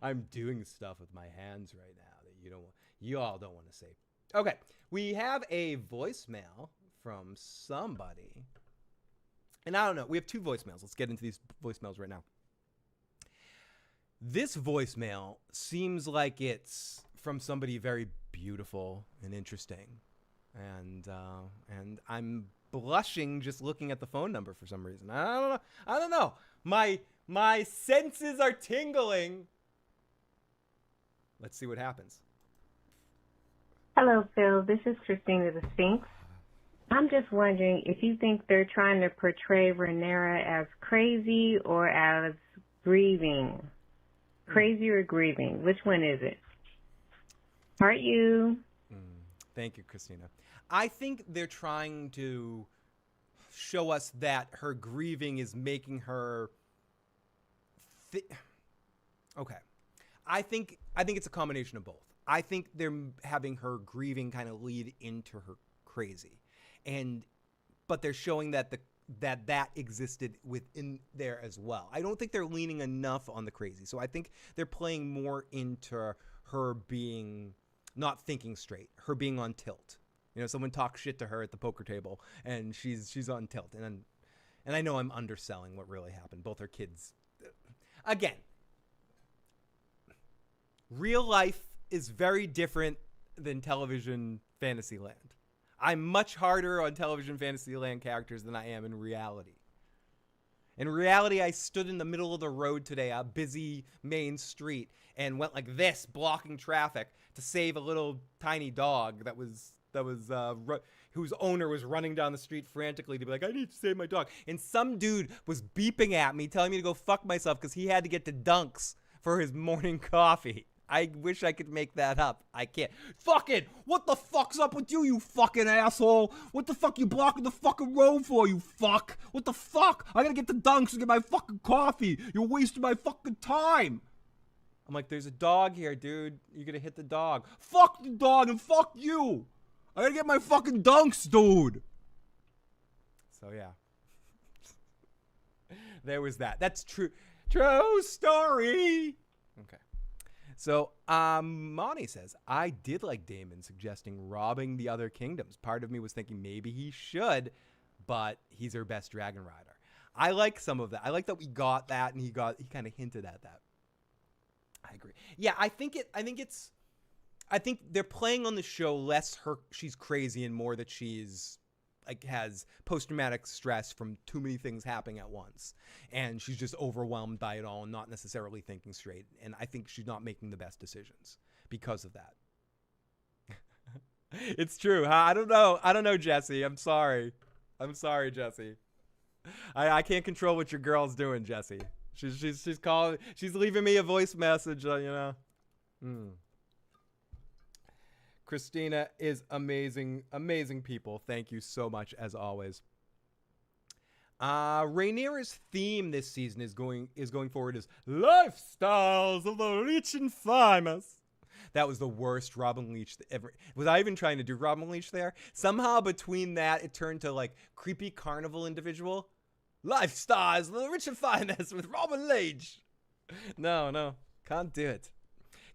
I'm doing stuff with my hands right now that you all don't want to see. Okay, we have a voicemail from somebody. And I don't know, we have two voicemails. Let's get into these voicemails right now. This voicemail seems like it's from somebody very beautiful and interesting. And I'm blushing just looking at the phone number for some reason. I don't know. My senses are tingling. Let's see what happens. Hello, Phil. This is Christina the Sphinx. I'm just wondering if you think they're trying to portray Rhaenyra as crazy or as grieving. Crazy or grieving? Which one is it? Heart you. Thank you, Christina. I think they're trying to show us that her grieving is making her... Okay. I think it's a combination of both. I think they're having her grieving kind of lead into her crazy, but they're showing that that existed within there as well. I don't think they're leaning enough on the crazy, so I think they're playing more into her being not thinking straight, her being on tilt. You know, someone talks shit to her at the poker table, and she's on tilt, and I know I'm underselling what really happened. Both her kids, again. Real life is very different than television Fantasyland. I'm much harder on television Fantasyland characters than I am in reality. In reality, I stood in the middle of the road today, a busy main street, and went like this, blocking traffic to save a little tiny dog whose owner was running down the street frantically to be like, I need to save my dog. And some dude was beeping at me, telling me to go fuck myself because he had to get to Dunks for his morning coffee. I wish I could make that up. I can't. Fucking! What the fuck's up with you, you fucking asshole? What the fuck you blocking the fucking road for, you fuck? What the fuck? I gotta get to Dunks and get my fucking coffee. You're wasting my fucking time. I'm like, there's a dog here, dude. You're gonna hit the dog. Fuck the dog and fuck you. I gotta get my fucking Dunks, dude. So, yeah. There was that. That's true. True story. Okay. So, Monty says, I did like Daemon suggesting robbing the other kingdoms. Part of me was thinking maybe he should, but he's her best dragon rider. I like some of that. I like that we got that, and he kind of hinted at that. I agree. Yeah, I think it's I think they're playing on the show less she's crazy and more that she's like has post-traumatic stress from too many things happening at once. And she's just overwhelmed by it all and not necessarily thinking straight. And I think she's not making the best decisions because of that. It's true. I don't know, Jesse. I'm sorry, Jesse. I can't control what your girl's doing, Jesse. She's calling. She's leaving me a voice message. Christina is amazing, amazing people. Thank you so much, as always. Rhaenyra's theme this season is going forward is lifestyles of the rich and famous. That was the worst Robin Leach ever. Was I even trying to do Robin Leach there? Somehow between that, it turned to like creepy carnival individual. Lifestyles of the rich and famous with Robin Leach. No, can't do it.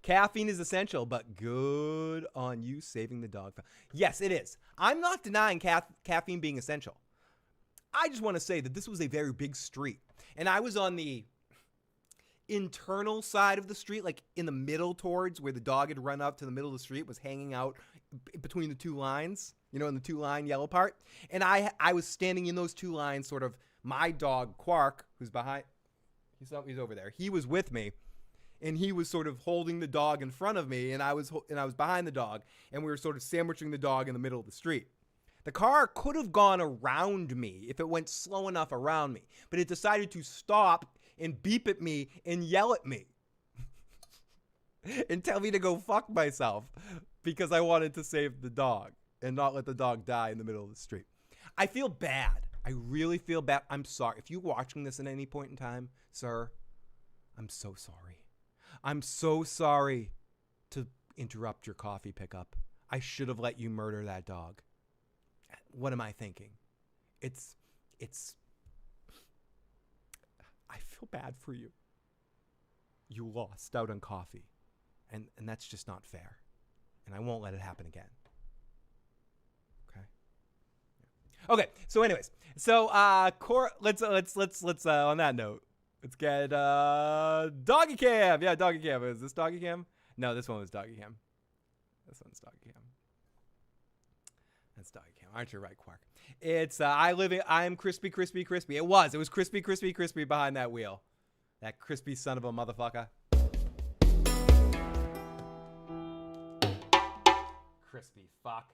Caffeine is essential, but good on you saving the dog. Yes, it is. I'm not denying caffeine being essential. I just want to say that this was a very big street. And I was on the internal side of the street, like in the middle towards where the dog had run up to the middle of the street, was hanging out between the two lines, in the 2-line yellow part. And I was standing in those 2 lines, sort of my dog, Quark, who's behind. He's over there. He was with me. And he was sort of holding the dog in front of me, and I was behind the dog, and we were sort of sandwiching the dog in the middle of the street. The car could have gone around me if it went slow enough around me, but it decided to stop and beep at me and yell at me and tell me to go fuck myself because I wanted to save the dog and not let the dog die in the middle of the street. I feel bad. I really feel bad. I'm sorry. If you're watching this at any point in time, sir, I'm so sorry. I'm so sorry to interrupt your coffee pickup. I should have let you murder that dog. What am I thinking? It's I feel bad for you. You lost out on coffee. And that's just not fair. And I won't let it happen again. Okay, so anyways. So let's on that note, let's get Doggy Cam. Yeah, Doggy Cam. Is this Doggy Cam? No, this one was Doggy Cam. This one's Doggy Cam. That's Doggy Cam. Aren't you right, Quark? It's I'm crispy. It was crispy behind that wheel. That crispy son of a motherfucker. Crispy fuck.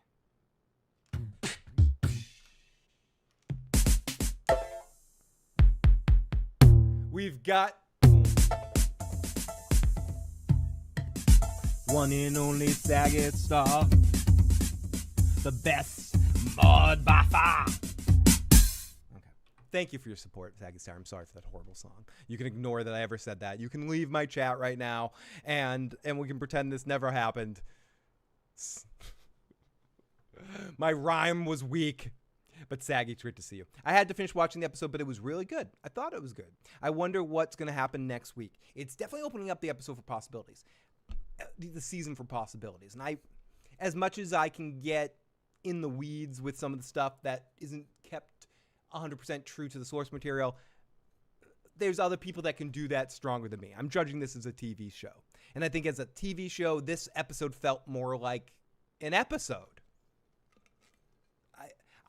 We've got one and only Saget Star, the best mod by far. Okay. Thank you for your support, Saget Star. I'm sorry for that horrible song. You can ignore that I ever said that. You can leave my chat right now, and we can pretend this never happened. My rhyme was weak. But Saggy, it's great to see you. I had to finish watching the episode, but it was really good. I thought it was good. I wonder what's going to happen next week. It's definitely opening up the episode for possibilities. The season for possibilities. And as much as I can get in the weeds with some of the stuff that isn't kept 100% true to the source material, there's other people that can do that stronger than me. I'm judging this as a TV show. And I think as a TV show, this episode felt more like an episode.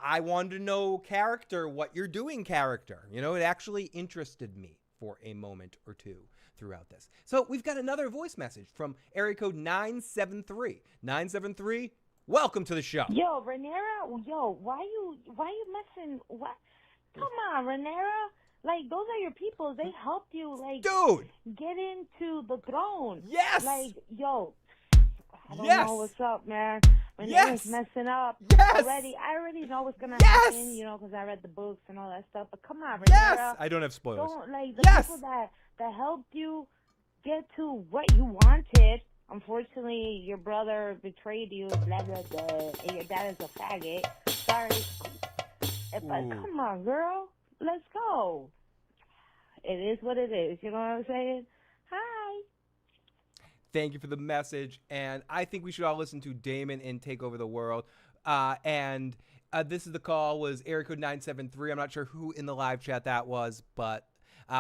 I wanted to know character, what you're doing character. It actually interested me for a moment or two throughout this. So we've got another voice message from area code 973. 973, welcome to the show. Yo, Rhaenyra, why you messing? What? Come on, Rhaenyra. Like, those are your people. They helped you, dude, get into the throne. Yes. I don't yes. know what's up, man. Yes. Messing up yes. already. I already know what's gonna yes. happen, because I read the books and all that stuff. But come on, Rhaenyra. Yes. I don't have spoilers. The yes. people that helped you get to what you wanted. Unfortunately, your brother betrayed you. Blah blah blah. And your dad is a faggot. Sorry. But come on, girl. Let's go. It is what it is. You know what I'm saying? Hi. Thank you for the message, and I think we should all listen to Damon and Take Over the World. This is the call, was area code 973. I'm not sure who in the live chat that was, but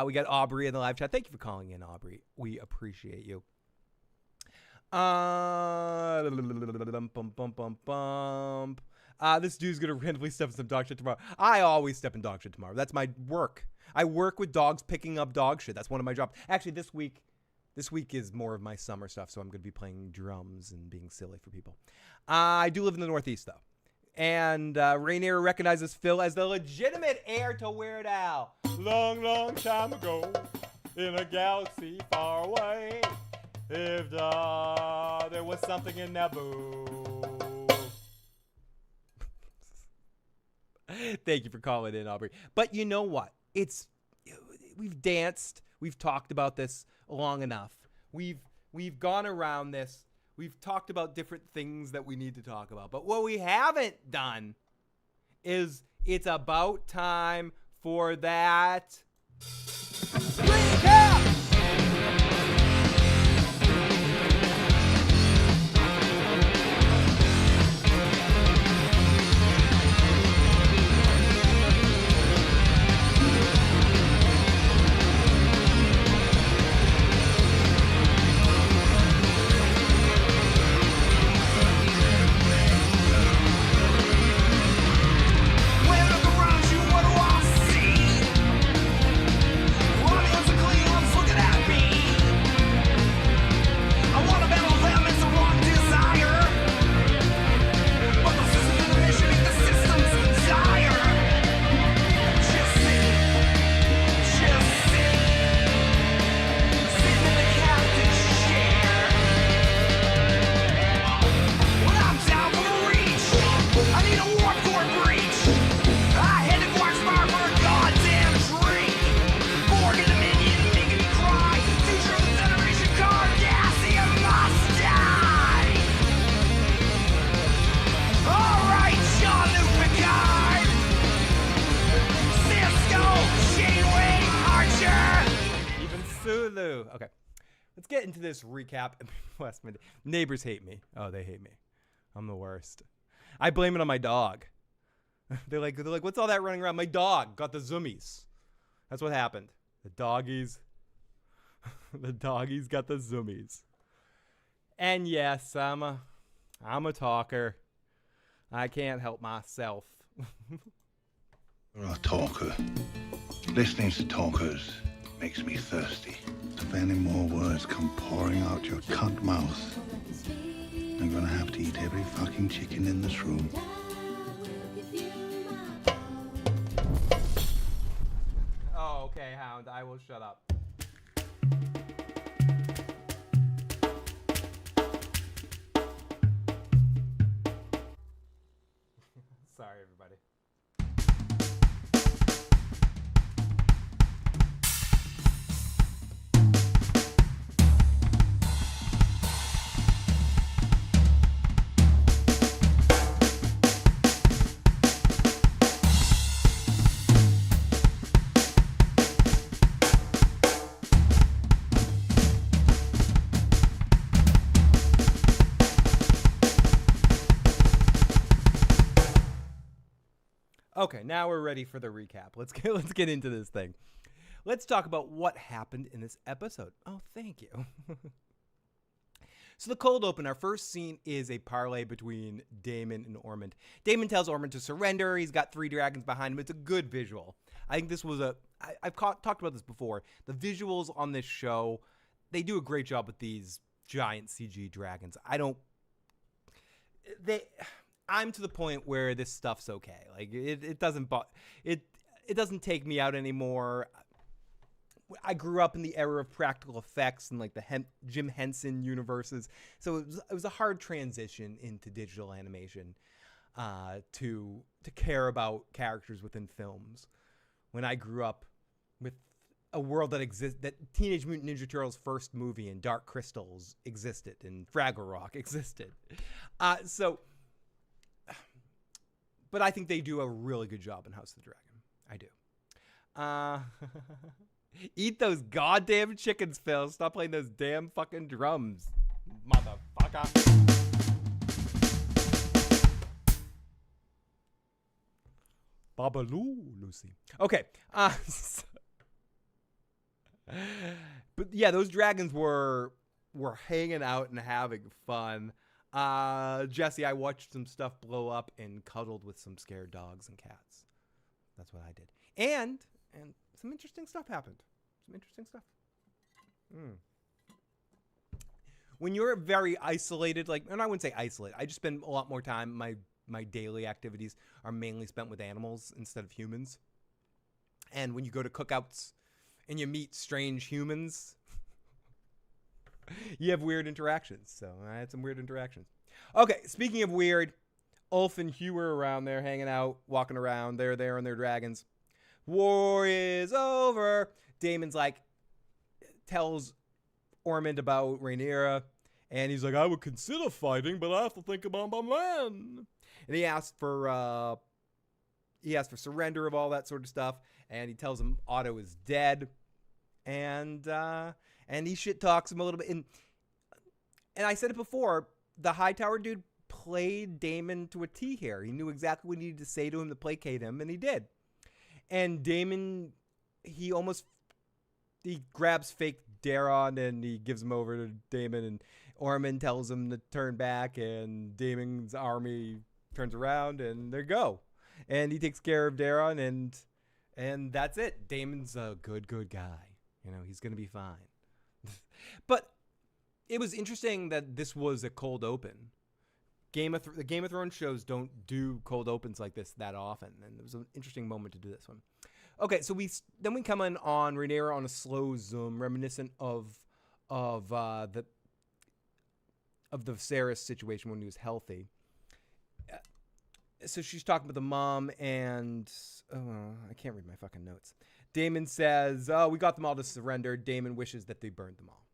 we got Aubrey in the live chat. Thank you for calling in, Aubrey. We appreciate you. This dude's gonna randomly step in some dog shit tomorrow. I always step in dog shit tomorrow. That's my work. I work with dogs picking up dog shit. That's one of my jobs. Actually, this week is more of my summer stuff, so I'm gonna be playing drums and being silly for people. I do live in the Northeast, though. And Rhaenyra recognizes Phil as the legitimate heir to Weird Al. Long, long time ago, in a galaxy far away, lived there was something in Naboo. Thank you for calling in, Aubrey. But you know what? We've danced. We've talked about this long enough. We've gone around this. We've talked about different things that we need to talk about. But what we haven't done is it's about time for that recap! Okay, let's get into this recap. Neighbors hate me. Oh, they hate me. I'm the worst. I blame it on my dog. They're like, what's all that running around? My dog got the zoomies. That's what happened. The doggies got the zoomies. And yes, I'm a talker. I can't help myself. You're a talker. Listening to talkers makes me thirsty. If any more words come pouring out your cunt mouth, I'm gonna have to eat every fucking chicken in this room. Oh, okay, Hound. I will shut up. Sorry, everybody. Okay, now we're ready for the recap. Let's get into this thing. Let's talk about what happened in this episode. Oh, thank you. So the cold open, our first scene is a parlay between Daemon and Aemond. Daemon tells Aemond to surrender. He's got 3 dragons behind him. It's a good visual. I think this was I've talked about this before. The visuals on this show, they do a great job with these giant CG dragons. I'm to the point where this stuff's okay. Like it doesn't take me out anymore. I grew up in the era of practical effects and like the Jim Henson universes, so it was a hard transition into digital animation to care about characters within films. When I grew up with a world that Teenage Mutant Ninja Turtles' first movie and Dark Crystals existed and Fraggle Rock existed, but I think they do a really good job in House of the Dragon. I do. Eat those goddamn chickens, Phil. Stop playing those damn fucking drums, motherfucker. Babaloo, Lucy. Okay. But yeah, those dragons were were hanging out and having fun. Jesse, I watched some stuff blow up and cuddled with some scared dogs and cats. That's what I did. And some interesting stuff happened. Some interesting stuff. When you're very isolated, and I wouldn't say isolated, I just spend a lot more time, my daily activities are mainly spent with animals instead of humans. And when you go to cookouts and you meet strange humans, you have weird interactions. So I had some weird interactions. Okay, speaking of weird, Ulf and Hugh are around there hanging out, walking around. They're there on their dragons. War is over. Daemon's tells Aemond about Rhaenyra, and he's like, I would consider fighting, but I have to think about my man. And he asks for surrender of all that sort of stuff, and he tells him Otto is dead, and he shit talks him a little bit. And I said it before, the Hightower dude played Daemon to a T here. He knew exactly what he needed to say to him to placate him, and he did. And Daemon, he grabs fake Daeron and he gives him over to Daemon, and Aemond tells him to turn back, and Daemon's army turns around and they go. And he takes care of Daeron, and that's it. Daemon's a good guy. He's going to be fine. But it was interesting that this was a cold open. The Game of Thrones shows don't do cold opens like this that often, and it was an interesting moment to do this one. Okay, so we come in on Rhaenyra on a slow zoom, reminiscent of the Viserys situation when he was healthy. So she's talking with the mom, and I can't read my fucking notes. Daemon says, we got them all to surrender. Daemon wishes that they burned them all.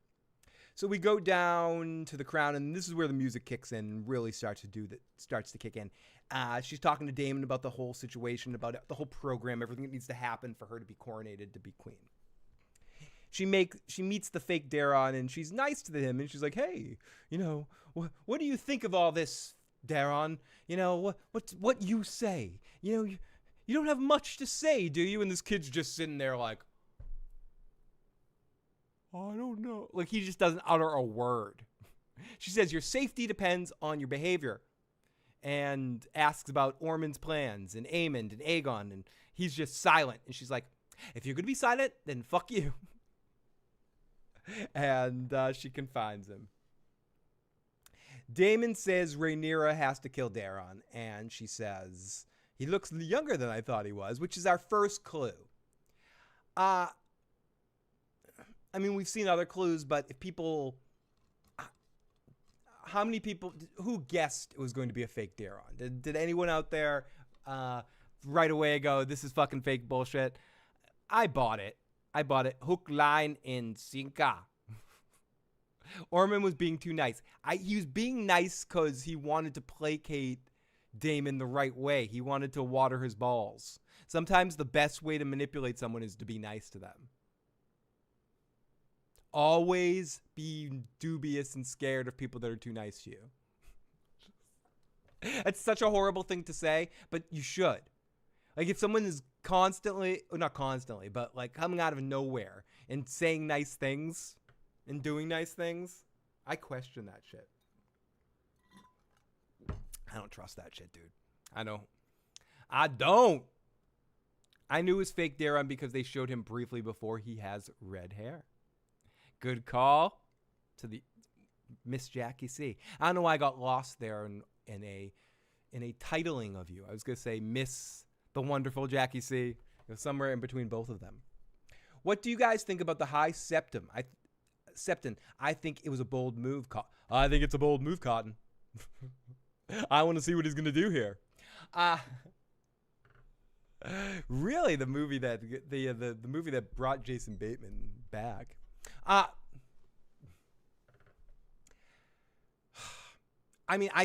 So we go down to the crown, and this is where the music kicks in and really starts to kick in. She's talking to Daemon about the whole situation, about the whole program, everything that needs to happen for her to be coronated to be queen. She meets the fake Daeron, and she's nice to him, and she's like, hey, what do you think of all this, Daeron? What you say? You don't have much to say, do you? And this kid's just sitting there like, I don't know. He just doesn't utter a word. She says, your safety depends on your behavior. And asks about Ormond's plans and Aemond and Aegon. And he's just silent. And she's like, if you're going to be silent, then fuck you. And she confines him. Daemon says Rhaenyra has to kill Daeron. And she says, he looks younger than I thought he was, which is our first clue. We've seen other clues, but how many people, who guessed it was going to be a fake Daeron? Did anyone out there right away go, this is fucking fake bullshit? I bought it. Hook, line, and sinker. Ormond was being too nice. He was being nice because he wanted to placate Daemon the right way. He wanted to water his balls. Sometimes the best way to manipulate someone is to be nice to them. Always be dubious and scared of people that are too nice to you. It's such a horrible thing to say, but you should. If someone is not constantly, but coming out of nowhere and saying nice things and doing nice things, I question that shit. I don't trust that shit, dude. I don't. I knew it was fake Daeron because they showed him briefly before he has red hair. Good call to the Miss Jackie C. I don't know why I got lost there in a titling of you. I was going to say Miss the Wonderful Jackie C. It was somewhere in between both of them. What do you guys think about the High Septon? I think it was a bold move. I think it's a bold move, Cotton. I want to see what he's going to do here. Really, the movie that brought Jason Bateman back. I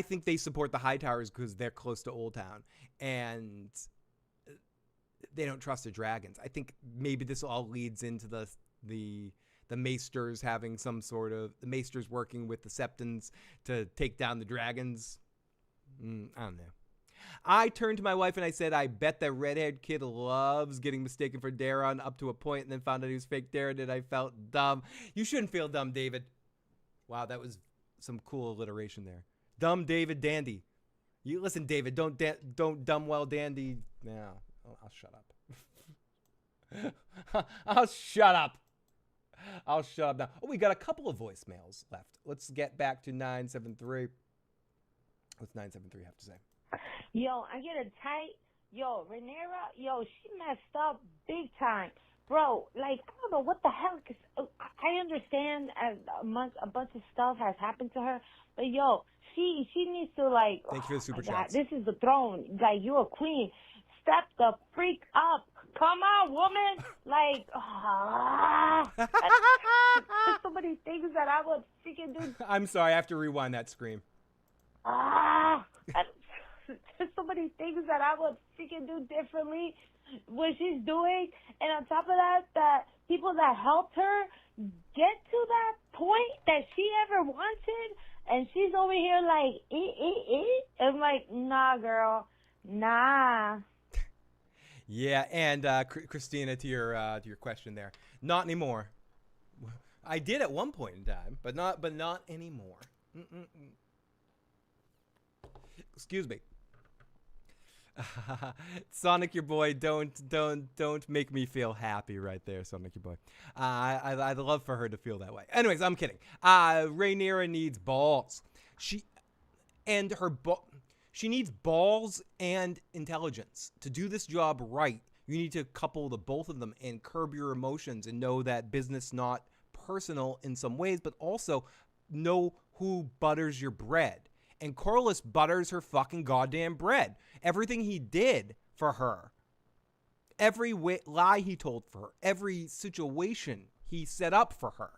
think they support the Hightowers because they're close to Old Town and they don't trust the dragons. I think maybe this all leads into the Maesters having some sort of the Maesters working with the Septons to take down the dragons. I don't know. I turned to my wife and I said, I bet that redhead kid loves getting mistaken for Daeron up to a point and then found out he was fake Daeron and I felt dumb. You shouldn't feel dumb, David. Wow, that was some cool alliteration there. Dumb David Dandy. You listen, David. Don't dumb well dandy. No, I'll shut up. I'll shut up. I'll shut up now. Oh, we got a couple of voicemails left. Let's get back to 973. What's 973 have to say? Yo, I get a tight. Yo, Rhaenyra, yo, she messed up big time. Bro, like, I don't know what the hell. Cause I understand a bunch of stuff has happened to her. But, yo, she needs to, like. Thank you for the super chats. chats. This is the throne. Like, you're a queen. Step the freak up. Come on, woman. Like, there's so many things that I would freaking do. I'm sorry. I have to rewind that scream. There's so many things that I would freaking do differently what she's doing. And on top of that, that people that helped her get to that point that she ever wanted, and she's over here like, I'm like, nah, girl, nah. Yeah, and Christina, to your question there, not anymore. I did at one point in time, but not anymore. Excuse me. Sonic, your boy, don't make me feel happy right there, Sonic, your boy. I'd love for her to feel that way. Anyways, I'm kidding. Rhaenyra needs balls. She needs balls and intelligence to do this job right. You need to couple the both of them and curb your emotions and know that business not personal in some ways, but also know who butters your bread. And Corlys butters her fucking goddamn bread. Everything he did for her, every lie he told for her, every situation he set up for her,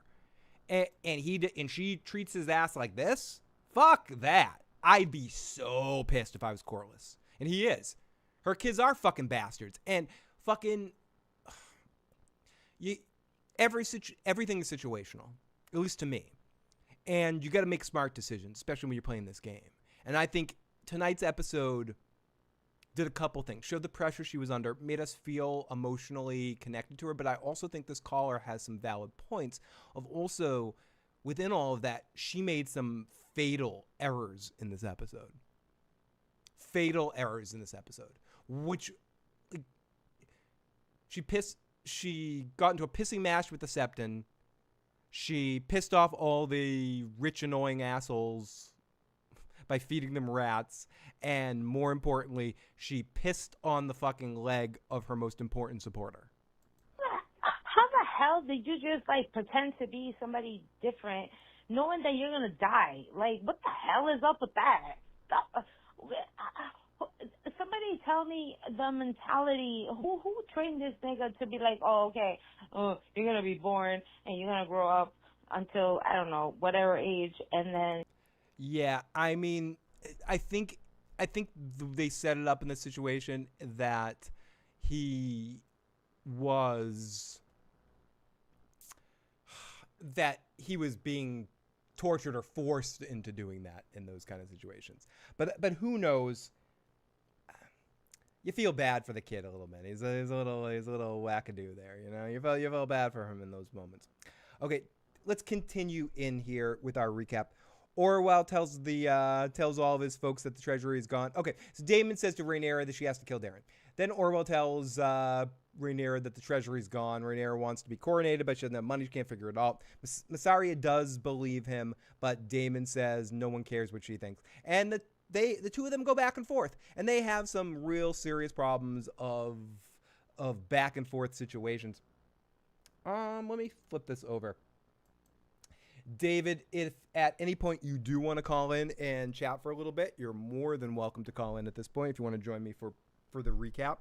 and she treats his ass like this. Fuck that. I'd be so pissed if I was Corlys, and he is. Her kids are fucking bastards, and fucking everything is situational, at least to me. And you got to make smart decisions, especially when you're playing this game. And I think tonight's episode did a couple things. Showed the pressure she was under, made us feel emotionally connected to her. But I also think this caller has some valid points of also, within all of that, she made some fatal errors in this episode. Fatal errors in this episode. Which, like, she got into a pissing match with the Septon. She pissed off all the rich, annoying assholes by feeding them rats. And more importantly, she pissed on the fucking leg of her most important supporter. How the hell did you just, like, pretend to be somebody different knowing that you're going to die? Like, what the hell is up with that? Somebody tell me the mentality. Who trained this nigga to be like, oh, okay, you're going to be born and you're going to grow up until, I don't know, whatever age, and then... Yeah, I mean, I think they set it up in the situation that he was being tortured or forced into doing that in those kind of situations. But who knows? You feel bad for the kid a little bit. He's a little wackadoo there, you know. You felt bad for him in those moments. Okay, let's continue in here with our recap. Orwell tells all of his folks that the treasury is gone. Okay, so Daemon says to Rhaenyra that she has to kill Daeron. Then Orwell tells Rhaenyra that the treasury is gone. Rhaenyra wants to be coronated, but she doesn't have money. She can't figure it out. Mysaria does believe him, but Daemon says no one cares what she thinks. And the two of them go back and forth, and they have some real serious problems of back and forth situations. Let me flip this over. David, if at any point you do want to call in and chat for a little bit, you're more than welcome to call in at this point if you want to join me for the recap.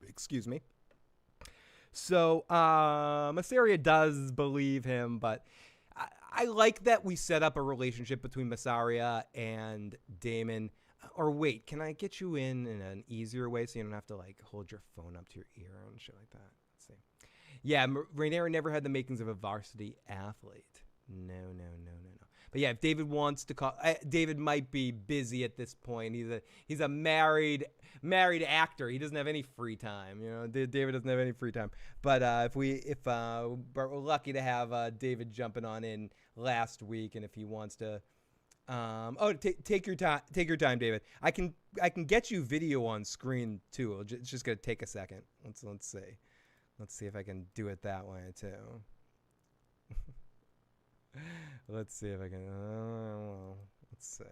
Excuse me. So, Mysaria does believe him, but I like that we set up a relationship between Mysaria and Daemon. Or wait, can I get you in an easier way so you don't have to, like, hold your phone up to your ear and shit like that? Let's see. Yeah, Rhaenyra never had the makings of a varsity athlete. No. But yeah, if David wants to call, David might be busy at this point. He's a married actor. He doesn't have any free time. David doesn't have any free time. But if we're lucky to have David jumping on in last week, and if he wants to, take your time. Take your time, David. I can get you video on screen too. It's just gonna take a second. Let's see. Let's see if I can do it that way too. Let's see if I can. Let's see.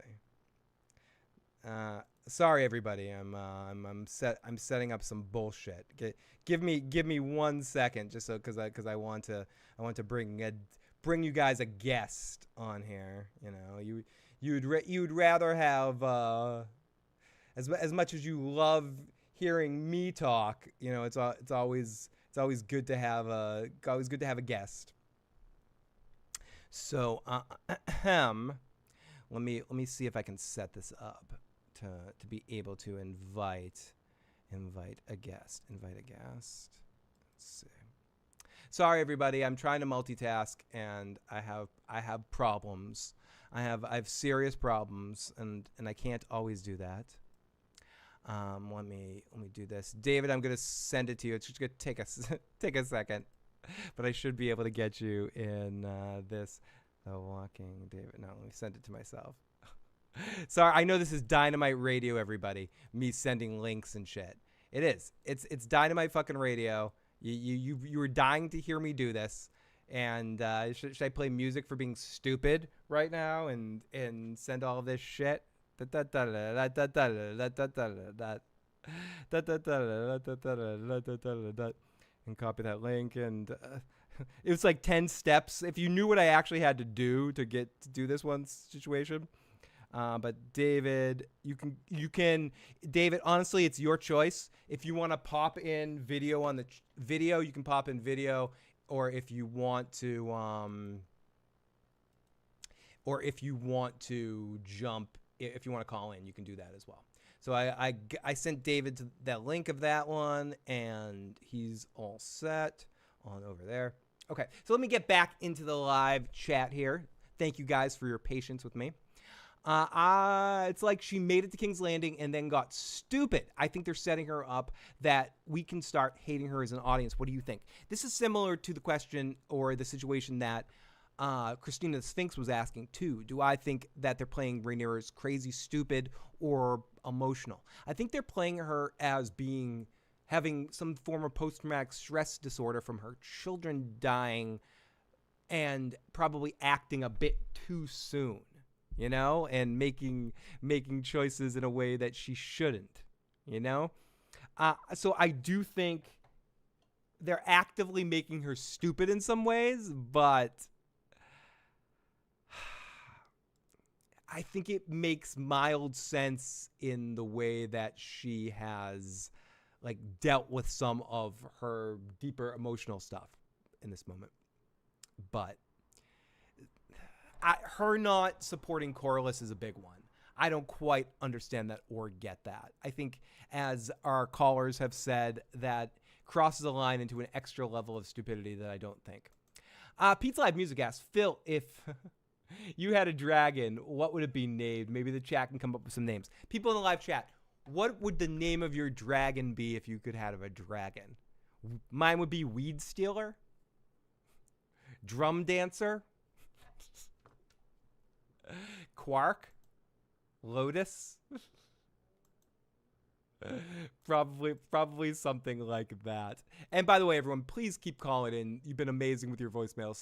Sorry, everybody. I'm setting up some bullshit. Give me 1 second, just so because I want to bring you guys a guest on here. You'd rather have as much as you love hearing me talk. It's always good to have a guest. So let me see if I can set this up to be able to invite a guest. Let's see. Sorry, everybody. I'm trying to multitask, and I have problems. I have serious problems, and I can't always do that. Let me do this. David, I'm gonna send it to you. It's just gonna take a second, but I should be able to get you in this. The Walking David. No, let me send it to myself. Sorry, I know this is dynamite radio, everybody. Me sending links and shit. It is. It's dynamite fucking radio. You were dying to hear me do this, and should I play music for being stupid right now and send all of this shit? And copy that link, and it was like 10 steps. If you knew what I actually had to do to do this one situation. But David, you can, David, honestly, it's your choice. If you want to pop in video on the video, you can pop in video, or if you want to jump, if you want to call in, you can do that as well. So I sent David to that link of that one, and he's all set on over there. Okay, so let me get back into the live chat here. Thank you guys for your patience with me. It's like she made it to King's Landing and then got stupid. I think they're setting her up that we can start hating her as an audience. What do you think? This is similar to the question or the situation that Christina the Sphinx was asking too. Do I think that they're playing Rhaenyra as crazy, stupid, or emotional? I think they're playing her as having some form of post-traumatic stress disorder from her children dying and probably acting a bit too soon, and making choices in a way that she shouldn't, So I do think they're actively making her stupid in some ways, but I think it makes mild sense in the way that she has dealt with some of her deeper emotional stuff in this moment. But her not supporting Corlys is a big one. I don't quite understand that or get that. I think, as our callers have said, that crosses a line into an extra level of stupidity that I don't think. Pizza Live Music asks, Phil, if you had a dragon, what would it be named? Maybe the chat can come up with some names. People in the live chat, what would the name of your dragon be if you could have a dragon? Mine would be Weed Stealer, Drum Dancer, Quark, Lotus. Probably something like that. And by the way, everyone, please keep calling in. You've been amazing with your voicemail.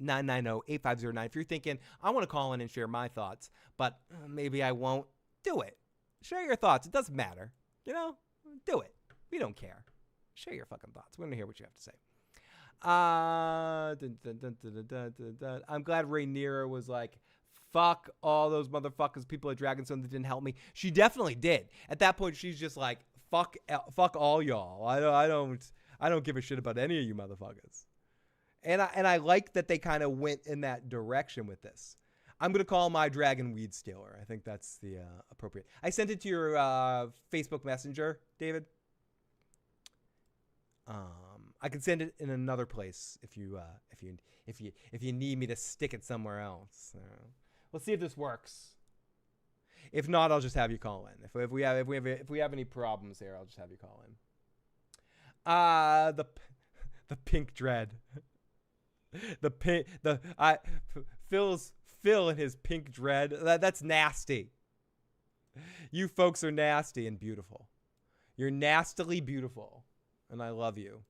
781-990-8509. If you're thinking, I want to call in and share my thoughts, but maybe I won't, do it. Share your thoughts. It doesn't matter. Do it. We don't care. Share your fucking thoughts. We want to hear what you have to say. I'm glad Rhaenyra was like, fuck all those motherfuckers, people at Dragonstone that didn't help me. She definitely did. At that point, she's just like, fuck all y'all. I don't give a shit about any of you motherfuckers. And I like that they kind of went in that direction with this. I'm going to call my dragon Weed Stealer. I think that's the appropriate. I sent it to your Facebook Messenger, David. I can send it in another place if you need me to stick it somewhere else. Let's see if this works. If not, I'll just have you call in. If we have any problems here, I'll just have you call in. The pink dread. Phil and his pink dread. That's nasty. You folks are nasty and beautiful. You're nastily beautiful, and I love you.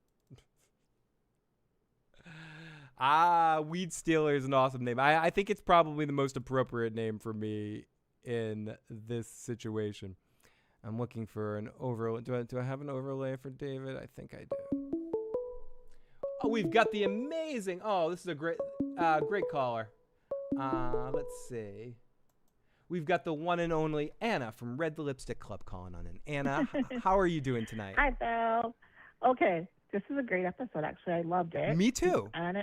Weed Stealer is an awesome name. I think it's probably the most appropriate name for me in this situation. I'm looking for an overlay. Do I have an overlay for David? I think I do. Oh, we've got the amazing. Oh, this is a great caller. Let's see. We've got the one and only Anna from Red Lipstick Club calling on in. Anna, how are you doing tonight? Hi, Phil. Okay, this is a great episode. Actually, I loved it. Me too. And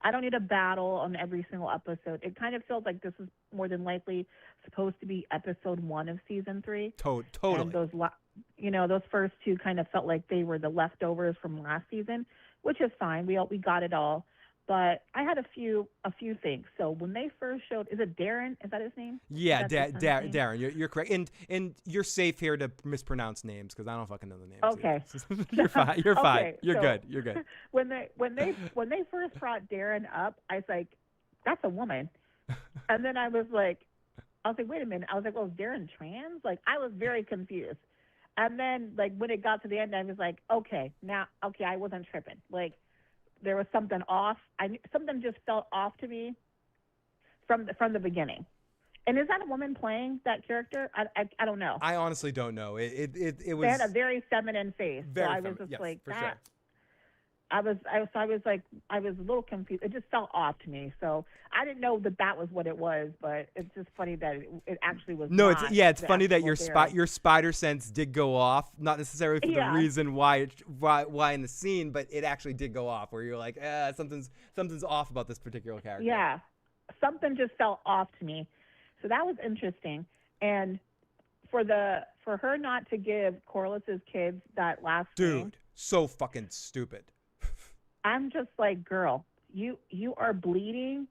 I don't need a battle on every single episode. It kind of feels like this is more than likely supposed to be episode 1 of season 3. Totally. And those first 2 kind of felt like they were the leftovers from last season, which is fine. We got it all. But I had a few things. So when they first showed, is it Darren? Is that his name? Yeah, Darren. You're correct. And you're safe here to mispronounce names because I don't fucking know the names. Okay. You're fine. You're fine. Okay, You're good. You're good. When they first brought Darren up, I was like, that's a woman. And then I was like, wait a minute. I was like, well, is Darren trans? Like, I was very confused. And then, like, when it got to the end, I was like, okay, I wasn't tripping. Like, there was something off. Something just felt off to me from the beginning. And is that a woman playing that character? I don't know. I honestly don't know. It was. They had a very feminine face. Very so I was feminine. just Yes, like for that. sure. I was a little confused. It just felt off to me. So I didn't know that was what it was, but it's just funny that it actually was. No, not it's the funny that actual your spider sense did go off, not necessarily for the reason why in the scene, but it actually did go off where you're like, something's off about this particular character. Yeah, something just felt off to me. So that was interesting. And for her not to give Corliss's kids that last name, so fucking stupid. I'm just like, girl, you are bleeding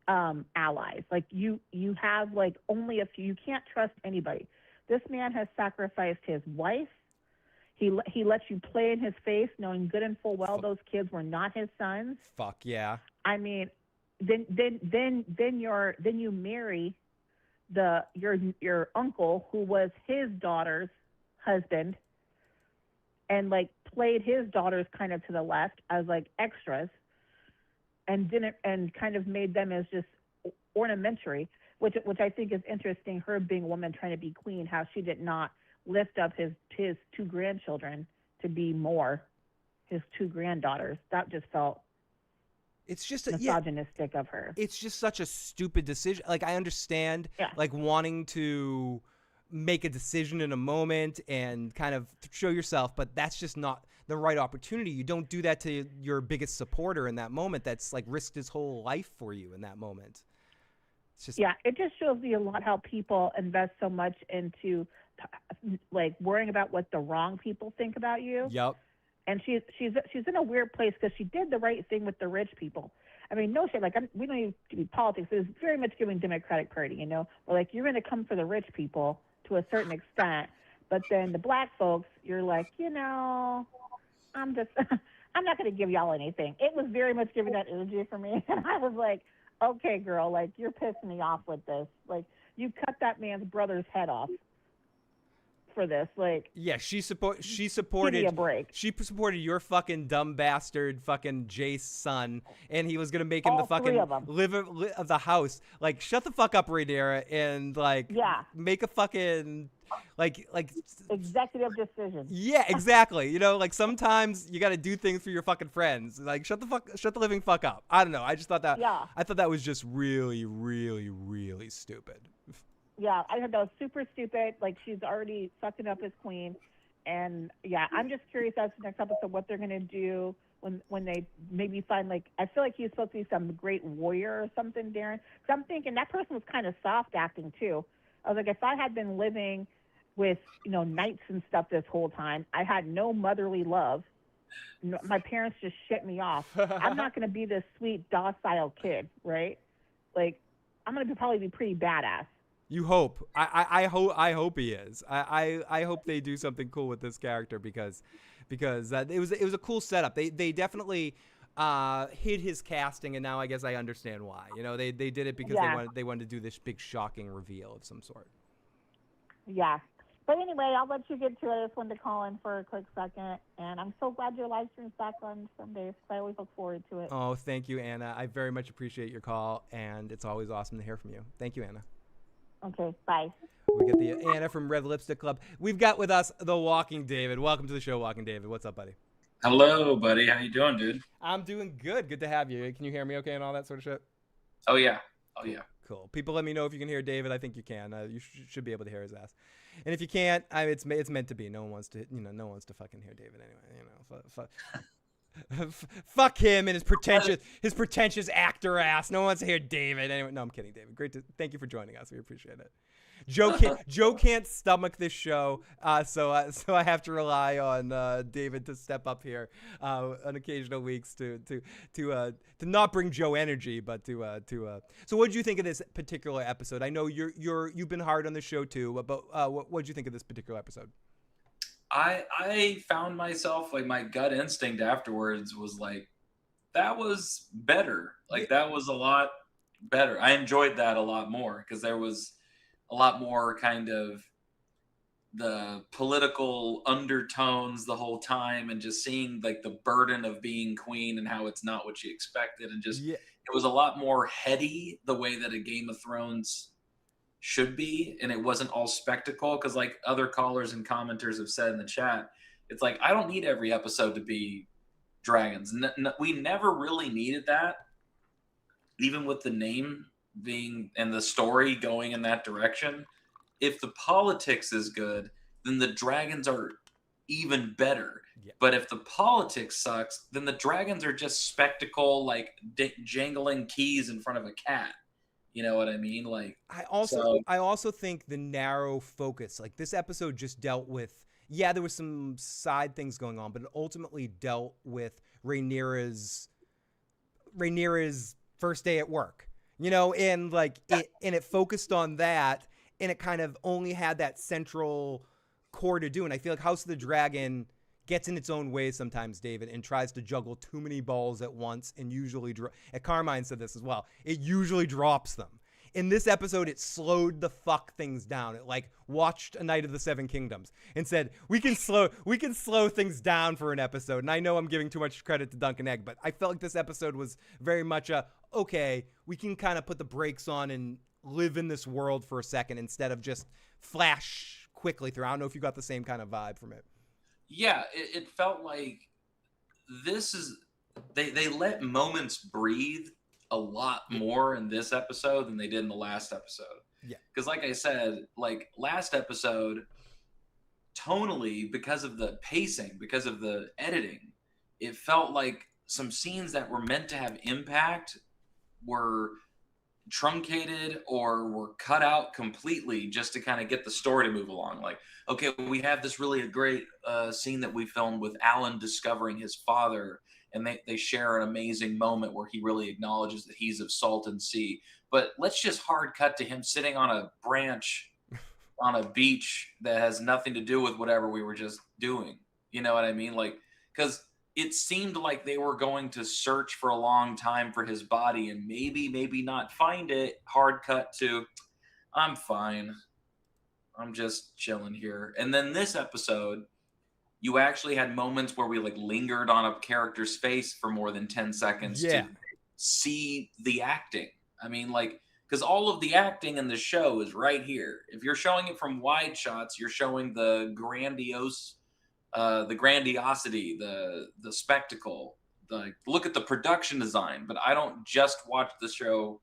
allies. Like you have like only a few. You can't trust anybody. This man has sacrificed his wife. He lets you play in his face, knowing good and full well those kids were not his sons. Fuck yeah. I mean, then you marry your uncle who was his daughter's husband, and like played his daughters kind of to the left as like extras, and kind of made them as just ornamentary, which I think is interesting. Her being a woman trying to be queen, how she did not lift up his 2 grandchildren to be more his 2 granddaughters. That just felt it's just misogynistic of her. It's just such a stupid decision. Like I understand like wanting to make a decision in a moment and kind of show yourself, but that's just not the right opportunity. You don't do that to your biggest supporter in that moment that's like risked his whole life for you in that moment. It's just it just shows me a lot how people invest so much into like worrying about what the wrong people think about you. Yep. And she's in a weird place because she did the right thing with the rich people. I mean, no shit. Like we don't need to be politics. It's very much giving Democratic Party, you know. But like you're going to come for the rich people to a certain extent, but then the black folks, you're like, I'm not going to give y'all anything. It was very much giving that energy for me, and I was like, okay, girl, like you're pissing me off with this. Like you cut that man's brother's head off for this. Like she supported give me a break. She supported your fucking dumb bastard fucking Jace son, and he was gonna make him the fucking live of the house. Like shut the fuck up, Rhaenyra, and like make a fucking like executive decision. Yeah, exactly. You know, like sometimes you got to do things for your fucking friends. Like shut the living fuck up. I don't know. I just thought that I thought that was just really, really, really stupid. Yeah, I thought that was super stupid. Like, she's already sucking up his queen. And, I'm just curious as to the next episode what they're going to do when they maybe find, like, I feel like he's supposed to be some great warrior or something, Darren. Because I'm thinking that person was kind of soft acting, too. I was like, if I had been living with, knights and stuff this whole time, I had no motherly love No, my parents just shut me off. I'm not going to be this sweet, docile kid, right? Like, I'm going to probably be pretty badass. You hope. I hope he is. I hope they do something cool with this character because it was a cool setup. They definitely hid his casting, and now I guess I understand why. You know, they did it because they wanted to do this big shocking reveal of some sort. Yeah. But anyway, I'll let you get to it. I just wanted to call in for a quick second. And I'm so glad your live stream's back on Sundays. I always look forward to it. Oh, thank you, Anna. I very much appreciate your call, and it's always awesome to hear from you. Thank you, Anna. Okay, bye. We get the Anna from Red Lipstick Club. We've got with us the Walking David. Welcome to the show, Walking David. What's up, buddy? Hello, buddy. How you doing, dude? I'm doing good. Good to have you. Can you hear me okay and all that sort of shit? Oh, yeah. Cool. People let me know if you can hear David. I think you can. You should be able to hear his ass. And if you can't, it's meant to be. No one wants to, no one wants to fucking hear David anyway. Fuck him and his pretentious actor ass. No one wants to hear David. Anyway, no, I'm kidding, David. Thank you for joining us. We appreciate it. Joe can't stomach this show, so I have to rely on David to step up here on occasional weeks to not bring Joe energy, but to. So, what did you think of this particular episode? I know you've been hard on the show too, but what did you think of this particular episode? I found myself, like, my gut instinct afterwards was like, that was better. Like, that was a lot better. I enjoyed that a lot more because there was a lot more kind of the political undertones the whole time, and just seeing like the burden of being queen and how it's not what she expected, and just it was a lot more heady the way that a Game of Thrones should be, and it wasn't all spectacle, because like other callers and commenters have said in the chat, it's like, I don't need every episode to be dragons. We never really needed that, even with the name being and the story going in that direction. If the politics is good, then the dragons are even better. But if the politics sucks, then the dragons are just spectacle, like jangling keys in front of a cat. You know what I mean? Like, I also think the narrow focus, like this episode just dealt with, there was some side things going on, but it ultimately dealt with Rhaenyra's first day at work. You know, and like it focused on that, and it kind of only had that central core to do. And I feel like House of the Dragon gets in its own way sometimes, David, and tries to juggle too many balls at once, and usually, and Carmine said this as well, it usually drops them. In this episode, it slowed the fuck things down. It like watched A Night of the Seven Kingdoms and said, we can slow things down for an episode. And I know I'm giving too much credit to Duncan Egg, but I felt like this episode was very much okay, we can kind of put the brakes on and live in this world for a second instead of just flash quickly through. I don't know if you got the same kind of vibe from it. Yeah, it felt like they let moments breathe a lot more in this episode than they did in the last episode. Yeah. Because like I said, like last episode, tonally, because of the pacing, because of the editing, it felt like some scenes that were meant to have impact were truncated or were cut out completely just to kind of get the story to move along. Like, okay, we have this really great scene that we filmed with Alan discovering his father, and they share an amazing moment where he really acknowledges that he's of salt and sea. But let's just hard cut to him sitting on a branch on a beach that has nothing to do with whatever we were just doing. You know what I mean? Like, because it seemed like they were going to search for a long time for his body and maybe not find it. Hard cut to, I'm fine. I'm just chilling here. And then this episode, you actually had moments where we like lingered on a character's face for more than 10 seconds to see the acting. I mean, like, because all of the acting in the show is right here. If you're showing it from wide shots, you're showing the grandiosity, the spectacle. Look at the production design. But I don't just watch the show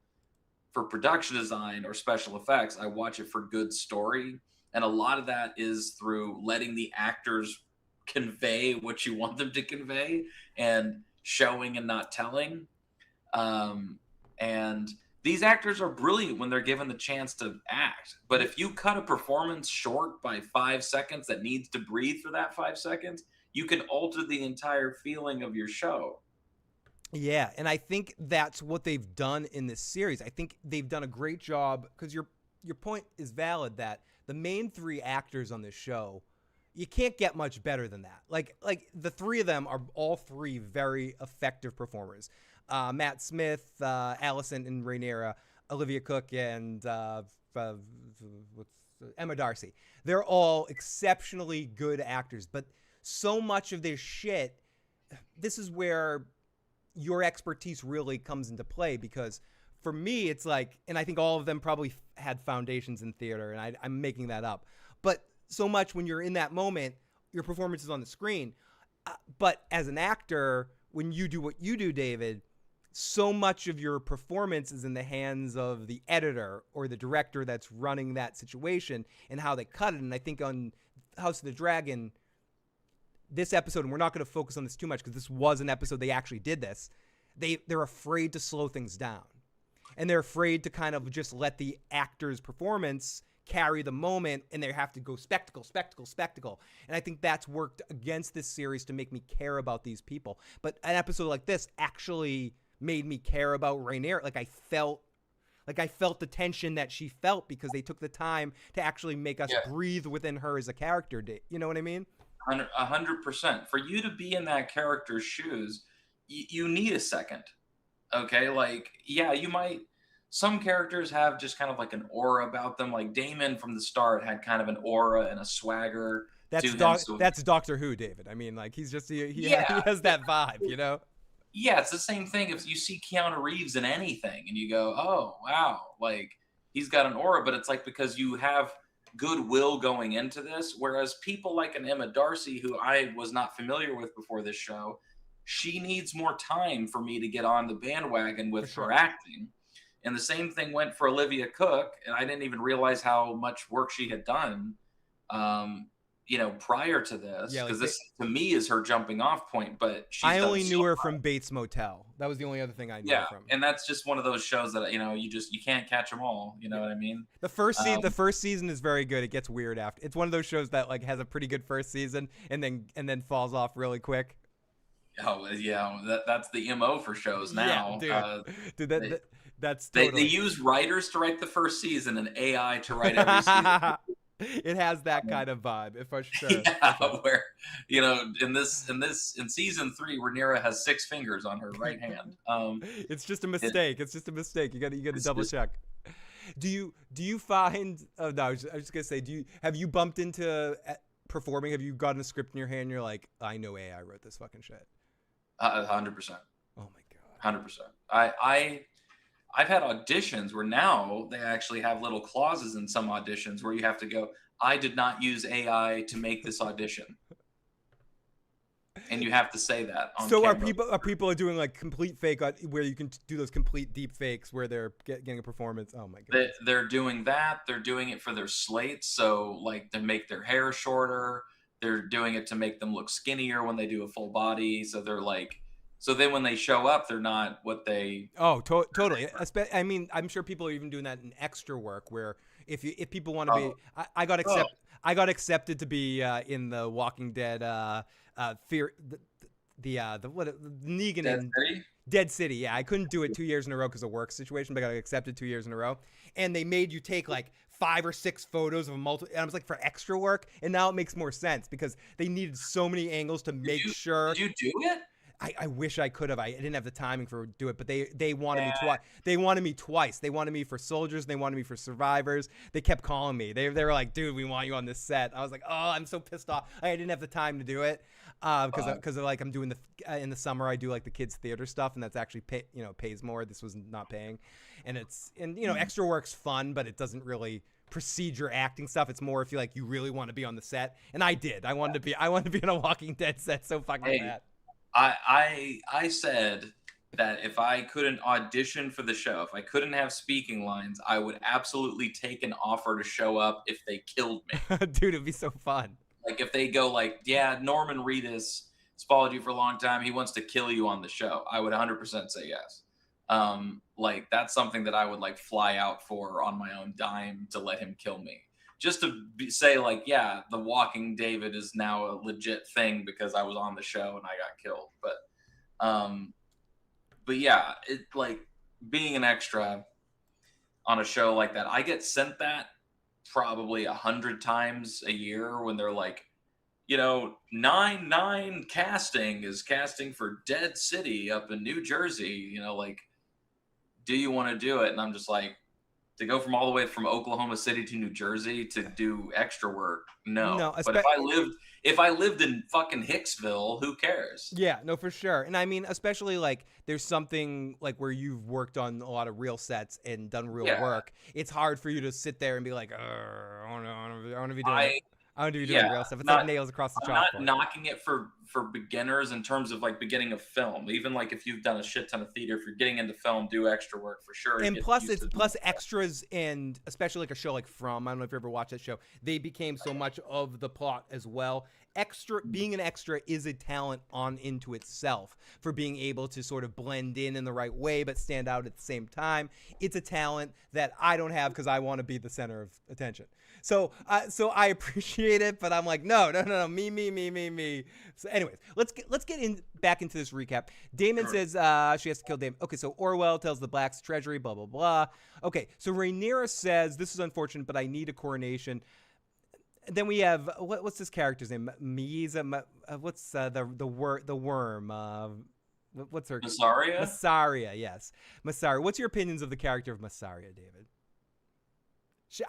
for production design or special effects. I watch it for good story, and a lot of that is through letting the actors convey what you want them to convey and showing and not telling. And these actors are brilliant when they're given the chance to act. But if you cut a performance short by 5 seconds that needs to breathe for that 5 seconds, you can alter the entire feeling of your show. Yeah, and I think that's what they've done in this series. I think they've done a great job, because your point is valid that the main three actors on this show, you can't get much better than that. Like the three of them are all three very effective performers. Matt Smith, Alicent and Rhaenyra, Olivia Cook, and Emma Darcy. They're all exceptionally good actors, but so much of this shit, this is where your expertise really comes into play, because for me, it's like, and I think all of them probably had foundations in theater, and I'm making that up, but so much when you're in that moment, your performance is on the screen. But as an actor, when you do what you do, David, so much of your performance is in the hands of the editor or the director that's running that situation and how they cut it. And I think on House of the Dragon, this episode, and we're not going to focus on this too much because this was an episode they actually did this, they're afraid to slow things down. And they're afraid to kind of just let the actor's performance carry the moment, and they have to go spectacle, spectacle, spectacle. And I think that's worked against this series to make me care about these people. But an episode like this actually made me care about Rhaenyra. Like I felt the tension that she felt because they took the time to actually make us breathe within her as a character. You know what I mean? 100%. For you to be in that character's shoes, you need a second. Okay, like, yeah, you might. Some characters have just kind of like an aura about them. Like Daemon from the start had kind of an aura and a swagger. That's Doctor Who, David. I mean, like, he's just he has that vibe, you know. Yeah, it's the same thing if you see Keanu Reeves in anything and you go, oh wow, like he's got an aura, but it's like because you have goodwill going into this. Whereas people like an Emma Darcy, who I was not familiar with before this show, she needs more time for me to get on the bandwagon with her acting. And the same thing went for Olivia Cook, and I didn't even realize how much work she had done, prior to this, because this to me is her jumping off point. But I only knew her from Bates Motel. That was the only other thing I knew her from. And that's just one of those shows that you can't catch them all. You know what I mean? The first season is very good. It gets weird after. It's one of those shows that like has a pretty good first season and then falls off really quick. Oh yeah, that's the MO for shows now. Yeah, dude. That's totally. They use writers to write the first season and AI to write every season. It has that kind of vibe, for sure. Yeah, where in season 3, Rhaenyra has 6 fingers on her right hand. It's just a mistake. It's just a mistake. You got to double check. Do you find? Oh no, I was just gonna say. Have you bumped into performing? Have you gotten a script in your hand? And you're like, I know AI wrote this fucking shit. 100%. Oh my god. 100%. I've had auditions where now they actually have little clauses in some auditions where you have to go, I did not use AI to make this audition. And you have to say that on camera. are people doing like complete fake where you can do those complete deep fakes where they're getting a performance? Oh my god. They're doing that. They're doing it for their slates. So like to make their hair shorter. They're doing it to make them look skinnier when they do a full body. So they're like, so then when they show up, they're not what they. Oh, totally. I mean, I'm sure people are even doing that in extra work where if people want to be, I got accepted to be in the Walking Dead Fear the Negan and Dead City. Yeah, I couldn't do it 2 years in a row because of work situation, but I got accepted 2 years in a row. And they made you take like 5 or 6 photos of a multiple. And I was like, for extra work. And now it makes more sense because they needed so many angles to make sure. Did you do it? I wish I could have. I didn't have the timing for do it, but they wanted me twice. They wanted me twice. They wanted me for soldiers. And they wanted me for survivors. They kept calling me. They were like, dude, we want you on this set. I was like, oh, I'm so pissed off. I didn't have the time to do it because like I'm doing in the summer I do like the kids theater stuff, and that's actually pays more. This was not paying, and extra work's fun, but it doesn't really procedure acting stuff. It's more if you really want to be on the set, and I did. I wanted to be on a Walking Dead set so fucking bad. I said that if I couldn't audition for the show, if I couldn't have speaking lines, I would absolutely take an offer to show up if they killed me. Dude, it'd be so fun. Like if they go like, yeah, Norman Reedus has followed you for a long time. He wants to kill you on the show. I would 100% say yes. Like that's something that I would like fly out for on my own dime to let him kill me. say like, yeah, the walking David is now a legit thing because I was on the show and I got killed. But yeah, it like being an extra on a show like that, I get sent that probably 100 times a year when they're like, 9-9 casting is casting for Dead City up in New Jersey. Like, do you want to do it? And I'm just like, to go from all the way from Oklahoma City to New Jersey to do extra work, no. But if I lived in fucking Hicksville, who cares? Yeah, no, for sure. And I mean, especially like there's something like where you've worked on a lot of real sets and done real work. It's hard for you to sit there and be like, I want to be doing real stuff. It's like nails across the chalkboard. I'm not knocking it for beginners in terms of like beginning of film. Even like if you've done a shit ton of theater, if you're getting into film, do extra work for sure. And plus extras, and especially like a show like From. I don't know if you ever watched that show. They became so much of the plot as well. Being an extra is a talent on into itself for being able to sort of blend in the right way but stand out at the same time. It's a talent that I don't have because I want to be the center of attention. So I appreciate it, but I'm like, no, me. So anyways, let's get back into this recap. Daemon says she has to kill Daemon. Okay, so Orwell tells the Black's treasury, blah, blah, blah. Okay, so Rhaenyra says, this is unfortunate, but I need a coronation. Then we have, what's this character's name? Mieza, what's the worm? What's her? Mysaria? Mysaria, yes. Mysaria. What's your opinions of the character of Mysaria, David?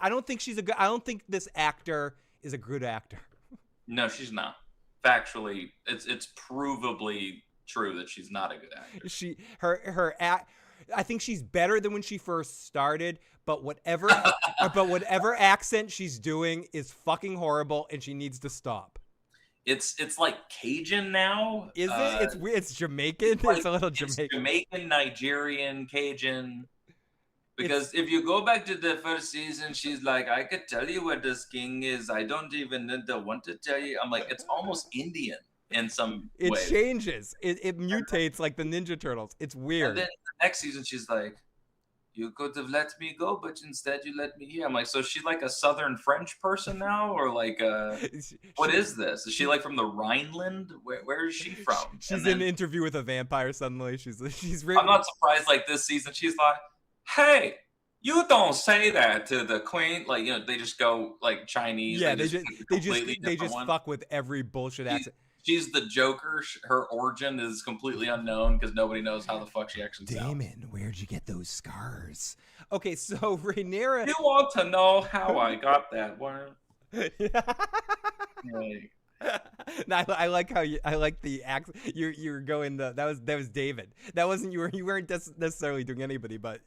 I don't think this actor is a good actor. No, she's not. Factually, it's provably true that she's not a good actor. I think she's better than when she first started, but whatever accent she's doing is fucking horrible, and she needs to stop. It's like Cajun now. Is it? It's Jamaican. It's a little Jamaican. It's Jamaican, Nigerian, Cajun. Because if you go back to the first season, she's like, I could tell you where this king is. I don't even want to tell you. I'm like, it's almost Indian in some way. It changes. It mutates like the Ninja Turtles. It's weird. And then the next season, she's like, you could have let me go, but instead you let me here. I'm like, so is she like a Southern French person now? Or like, what is this? Is she like from the Rhineland? Where is she from? She's in an interview with a vampire suddenly. She's I'm not surprised like this season. She's like, hey, you don't say that to the queen. Like, they just go like Chinese. Yeah, they just fuck with every bullshit accent. She's the Joker. Her origin is completely unknown because nobody knows how the fuck she actually sounds. Damon, where'd you get those scars? Okay, so Rhaenyra. You want to know how I got that one? No, I like how I like the accent. You're going that was David. That wasn't you weren't necessarily doing anybody, but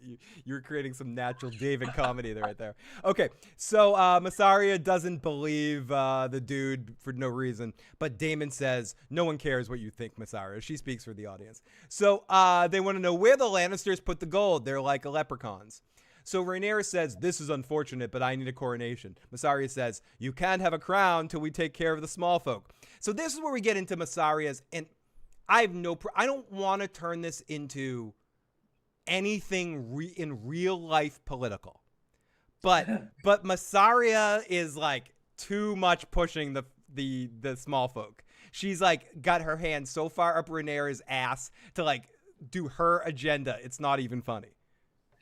you were creating some natural David comedy right there. Okay, so Mysaria doesn't believe the dude for no reason, but Daemon says no one cares what you think, Mysaria. She speaks for the audience. So they want to know where the Lannisters put the gold. They're like leprechauns. So Rhaenyra says, this is unfortunate, but I need a coronation. Mysaria says, you can't have a crown till we take care of the small folk. So this is where we get into Mysaria's, and I don't want to turn this into anything in real life political. But Mysaria is like too much pushing the small folk. She's like got her hand so far up Rhaenyra's ass to like do her agenda. It's not even funny.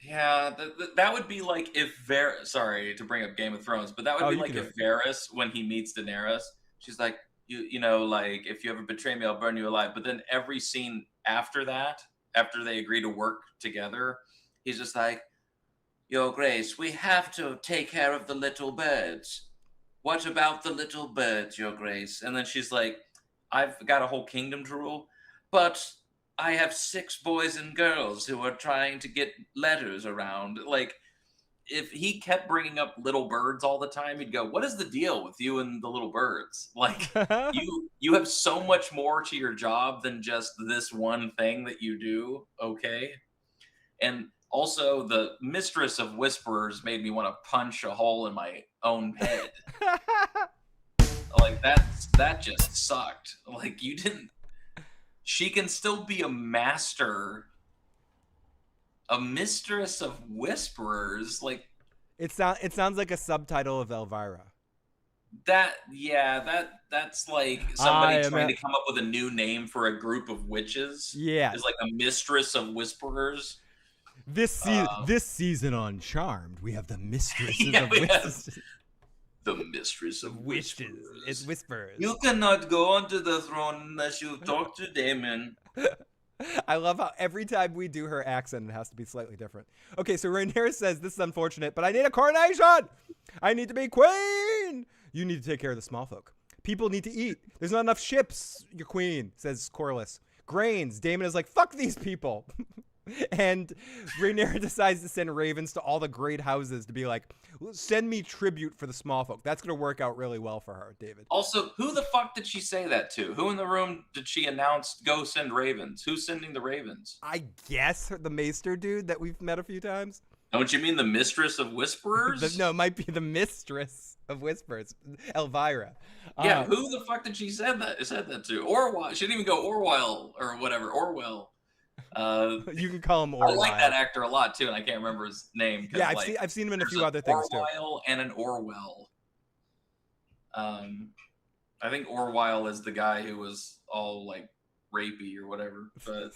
Yeah, that would be like if sorry to bring up Game of Thrones, but that would be like if Varys, when he meets Daenerys, she's like, you know, like, if you ever betray me, I'll burn you alive. But then every scene after that, after they agree to work together, he's just like, Your Grace, we have to take care of the little birds. What about the little birds, Your Grace? And then she's like, I've got a whole kingdom to rule, but I have 6 boys and girls who are trying to get letters around. Like, if he kept bringing up little birds all the time, he'd go, what is the deal with you and the little birds? Like, you have so much more to your job than just this one thing that you do, okay? And also, the Mistress of Whisperers made me want to punch a hole in my own head. Like, that just sucked. Like, you didn't... She can still be a master, a Mistress of Whisperers. Like, It sounds like a subtitle of Elvira. That's like somebody trying to come up with a new name for a group of witches. Yeah. Is like a mistress of whisperers. This season on Charmed, we have the mistresses of witches. The mistress of whisperers. It's whisperers. You cannot go onto the throne unless you talk to Daemon. I love how every time we do her accent, it has to be slightly different. Okay, so Rhaenyra says, this is unfortunate, but I need a coronation. I need to be queen. You need to take care of the small folk. People need to eat. There's not enough ships, your queen, says Corlys. Grains. Daemon is like, fuck these people. And Rhaenyra decides to send ravens to all the great houses to be like, send me tribute for the small folk. That's going to work out really well for her, David. Also, who the fuck did she say that to? Who in the room did she announce, go send ravens? Who's sending the ravens? I guess the maester dude that we've met a few times. Don't you mean the mistress of whisperers? No, it might be the mistress of whispers, Elvira. Yeah, who the fuck did she said that to? Orwell. She didn't even go Orwell or whatever. Orwell. You can call him Orwell. I like that actor a lot too, and I can't remember his name. Yeah, I've seen him in a few other things too. Orwell and an Orwell. I think Orwell is the guy who was all like rapey or whatever, but.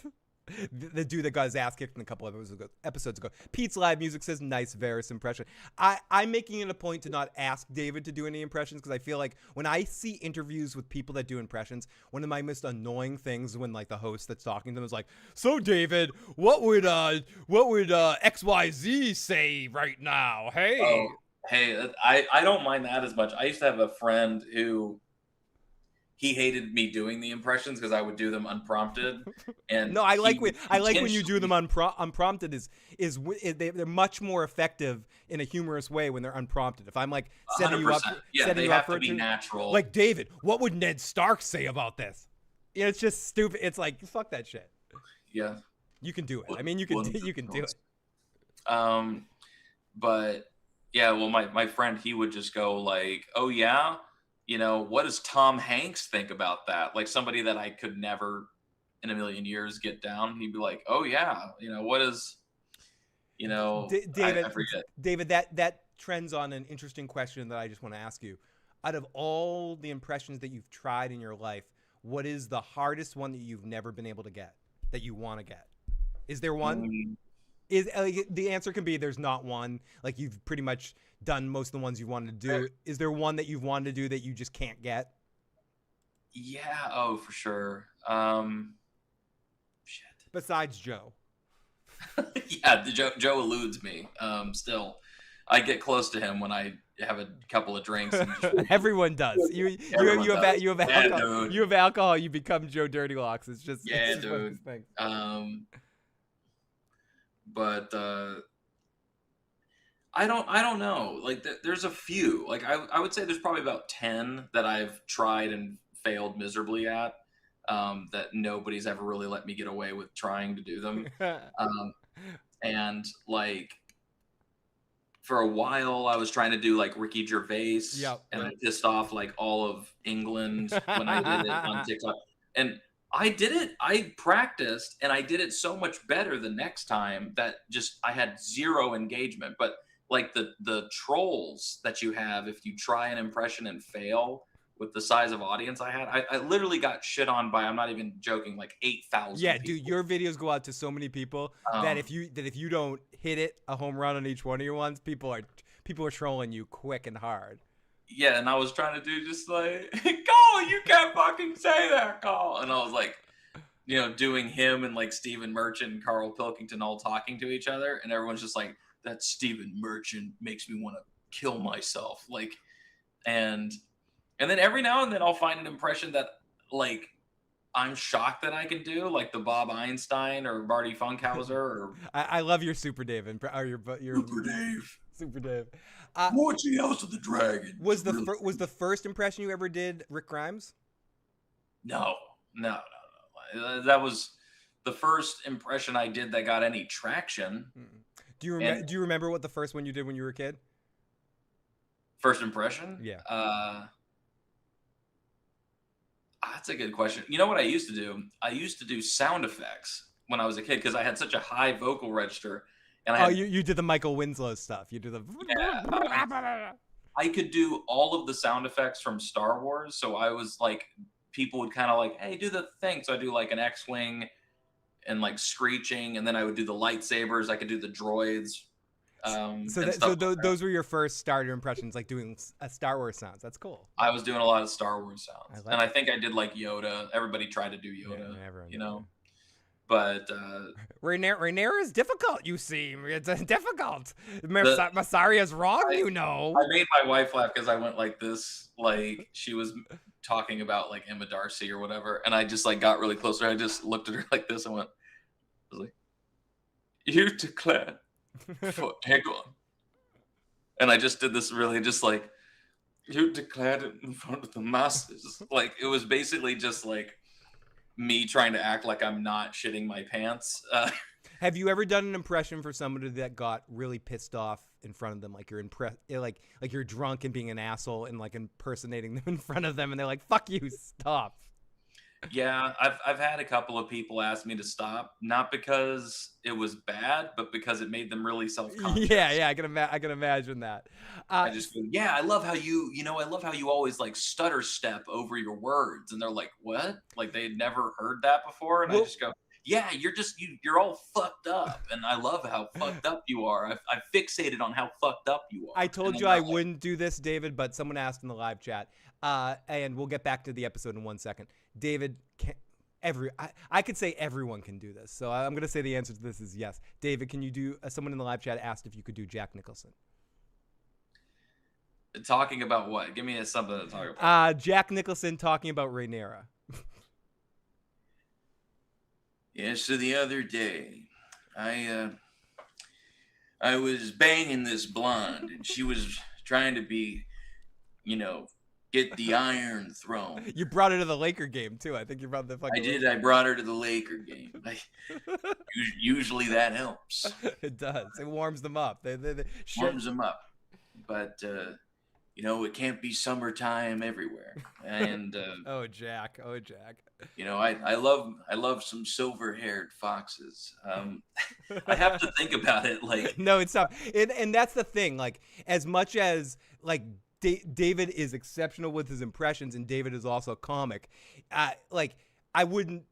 The dude that got his ass kicked in a couple of episodes ago. Pete's live music says nice Varys impression. I'm making it a point to not ask David to do any impressions because I feel like when I see interviews with people that do impressions, one of my most annoying things when like the host that's talking to them is like, so David, what would XYZ say right now? Hey. Oh, hey, I don't mind that as much. I used to have a friend who he hated me doing the impressions because I would do them unprompted. And no, I like when you do them unprompted. They're much more effective in a humorous way when they're unprompted. If I'm like setting 100%. You up, they have to be natural. Like David, what would Ned Stark say about this? You know, it's just stupid. It's like fuck that shit. Yeah, you can do it. I mean, you can do it. But yeah, well, my friend, he would just go like, oh yeah. You know, what does Tom Hanks think about that? Like somebody that I could never in a million years get down. He'd be like, oh yeah, you know, what is, you know, David, I forget. David, that trends on an interesting question that I just want to ask you. Out of all the impressions that you've tried in your life, what is the hardest one that you've never been able to get that you want to get? Is there one? The answer can be there's not one. Like you've pretty much done most of the ones you wanted to do. Is there one that you've wanted to do that you just can't get? Yeah. Oh, for sure. Shit. Besides Joe. Yeah, Joe eludes me. Still, I get close to him when I have a couple of drinks. And Everyone does. You have alcohol. You become Joe Dirty Locks. It's just dude. But I don't know. Like there's a few. Like I would say there's probably about 10 that I've tried and failed miserably at. That nobody's ever really let me get away with trying to do them. And like for a while I was trying to do like Ricky Gervais, and I pissed off like all of England when I did it on TikTok. And I did it. I practiced and I did it so much better the next time that just I had zero engagement. But like the trolls that you have if you try an impression and fail with the size of audience I had, I literally got shit on by, I'm not even joking, like 8,000 Yeah, people. dude, your videos go out to so many people that if you don't hit it a home run on each one of your ones, people are trolling you quick and hard. Yeah, and I was trying to do just like, Cole, you can't fucking say that, Cole. And I was like, you know, doing him and like Stephen Merchant and Carl Pilkington all talking to each other, and everyone's just like, that Stephen Merchant makes me want to kill myself. Like, and then every now and then I'll find an impression that like I'm shocked that I can do, like the Bob Einstein or Marty Funkhauser. Or I love your Super Dave Super Dave. Watch the House of the Dragon. Was the first impression you ever did Rick Grimes? No. That was the first impression I did that got any traction. Do you remember what the first one you did when you were a kid? First impression? Yeah. That's a good question. You know what I used to do? I used to do sound effects when I was a kid because I had such a high vocal register, And you did the Michael Winslow stuff. You do the. Yeah. I could do all of the sound effects from Star Wars, so I was like, people would kind of like, hey, do the thing. So I do like an X-wing and like screeching, and then I would do the lightsabers. I could do the droids. Those were your first starter impressions, like doing Star Wars sounds. That's cool. I was doing a lot of Star Wars sounds, I think I did like Yoda. Everybody tried to do Yoda, you know. But Rhaenyra is difficult. You see, it's difficult. Masaria's wrong. I made my wife laugh because I went like this, like she was talking about like Emma Darcy or whatever, and I just like got really close to her. I just looked at her like this and I was like, "You declare for Aegon," and I just did this really just like, "You declared it in front of the masses." Like it was basically just like me trying to act like I'm not shitting my pants. Have you ever done an impression for somebody that got really pissed off in front of them, like you're like you're drunk and being an asshole and like impersonating them in front of them, and they're like, "Fuck you, stop"? Yeah, I've had a couple of people ask me to stop, not because it was bad, but because it made them really self-conscious. Yeah, I can imagine that. I just go, yeah, I love how you always like stutter step over your words, and they're like, what? Like they'd never heard that before, and I just go, yeah, you're all fucked up, and I love how fucked up you are. I fixated on how fucked up you are. I told you I wouldn't do this, David, but someone asked in the live chat, and we'll get back to the episode in 1 second. David, I could say everyone can do this, so I'm going to say the answer to this is yes. David, can you do? Someone in the live chat asked if you could do Jack Nicholson. Talking about what? Give me something to talk about. Jack Nicholson talking about Rhaenyra. Yeah, so the other day, I was banging this blonde, and she was trying to be, get the Iron Throne. You brought her to the Laker game, too. I think you brought the fucking... I did. I brought her to the Laker game. Usually that helps. It does. It warms them up. Warms them up. But, it can't be summertime everywhere. And Oh, Jack. I love some silver-haired foxes. I have to think about it. Like no, it's not. And that's the thing. Like as much as like David is exceptional with his impressions, and David is also a comic. Like I wouldn't.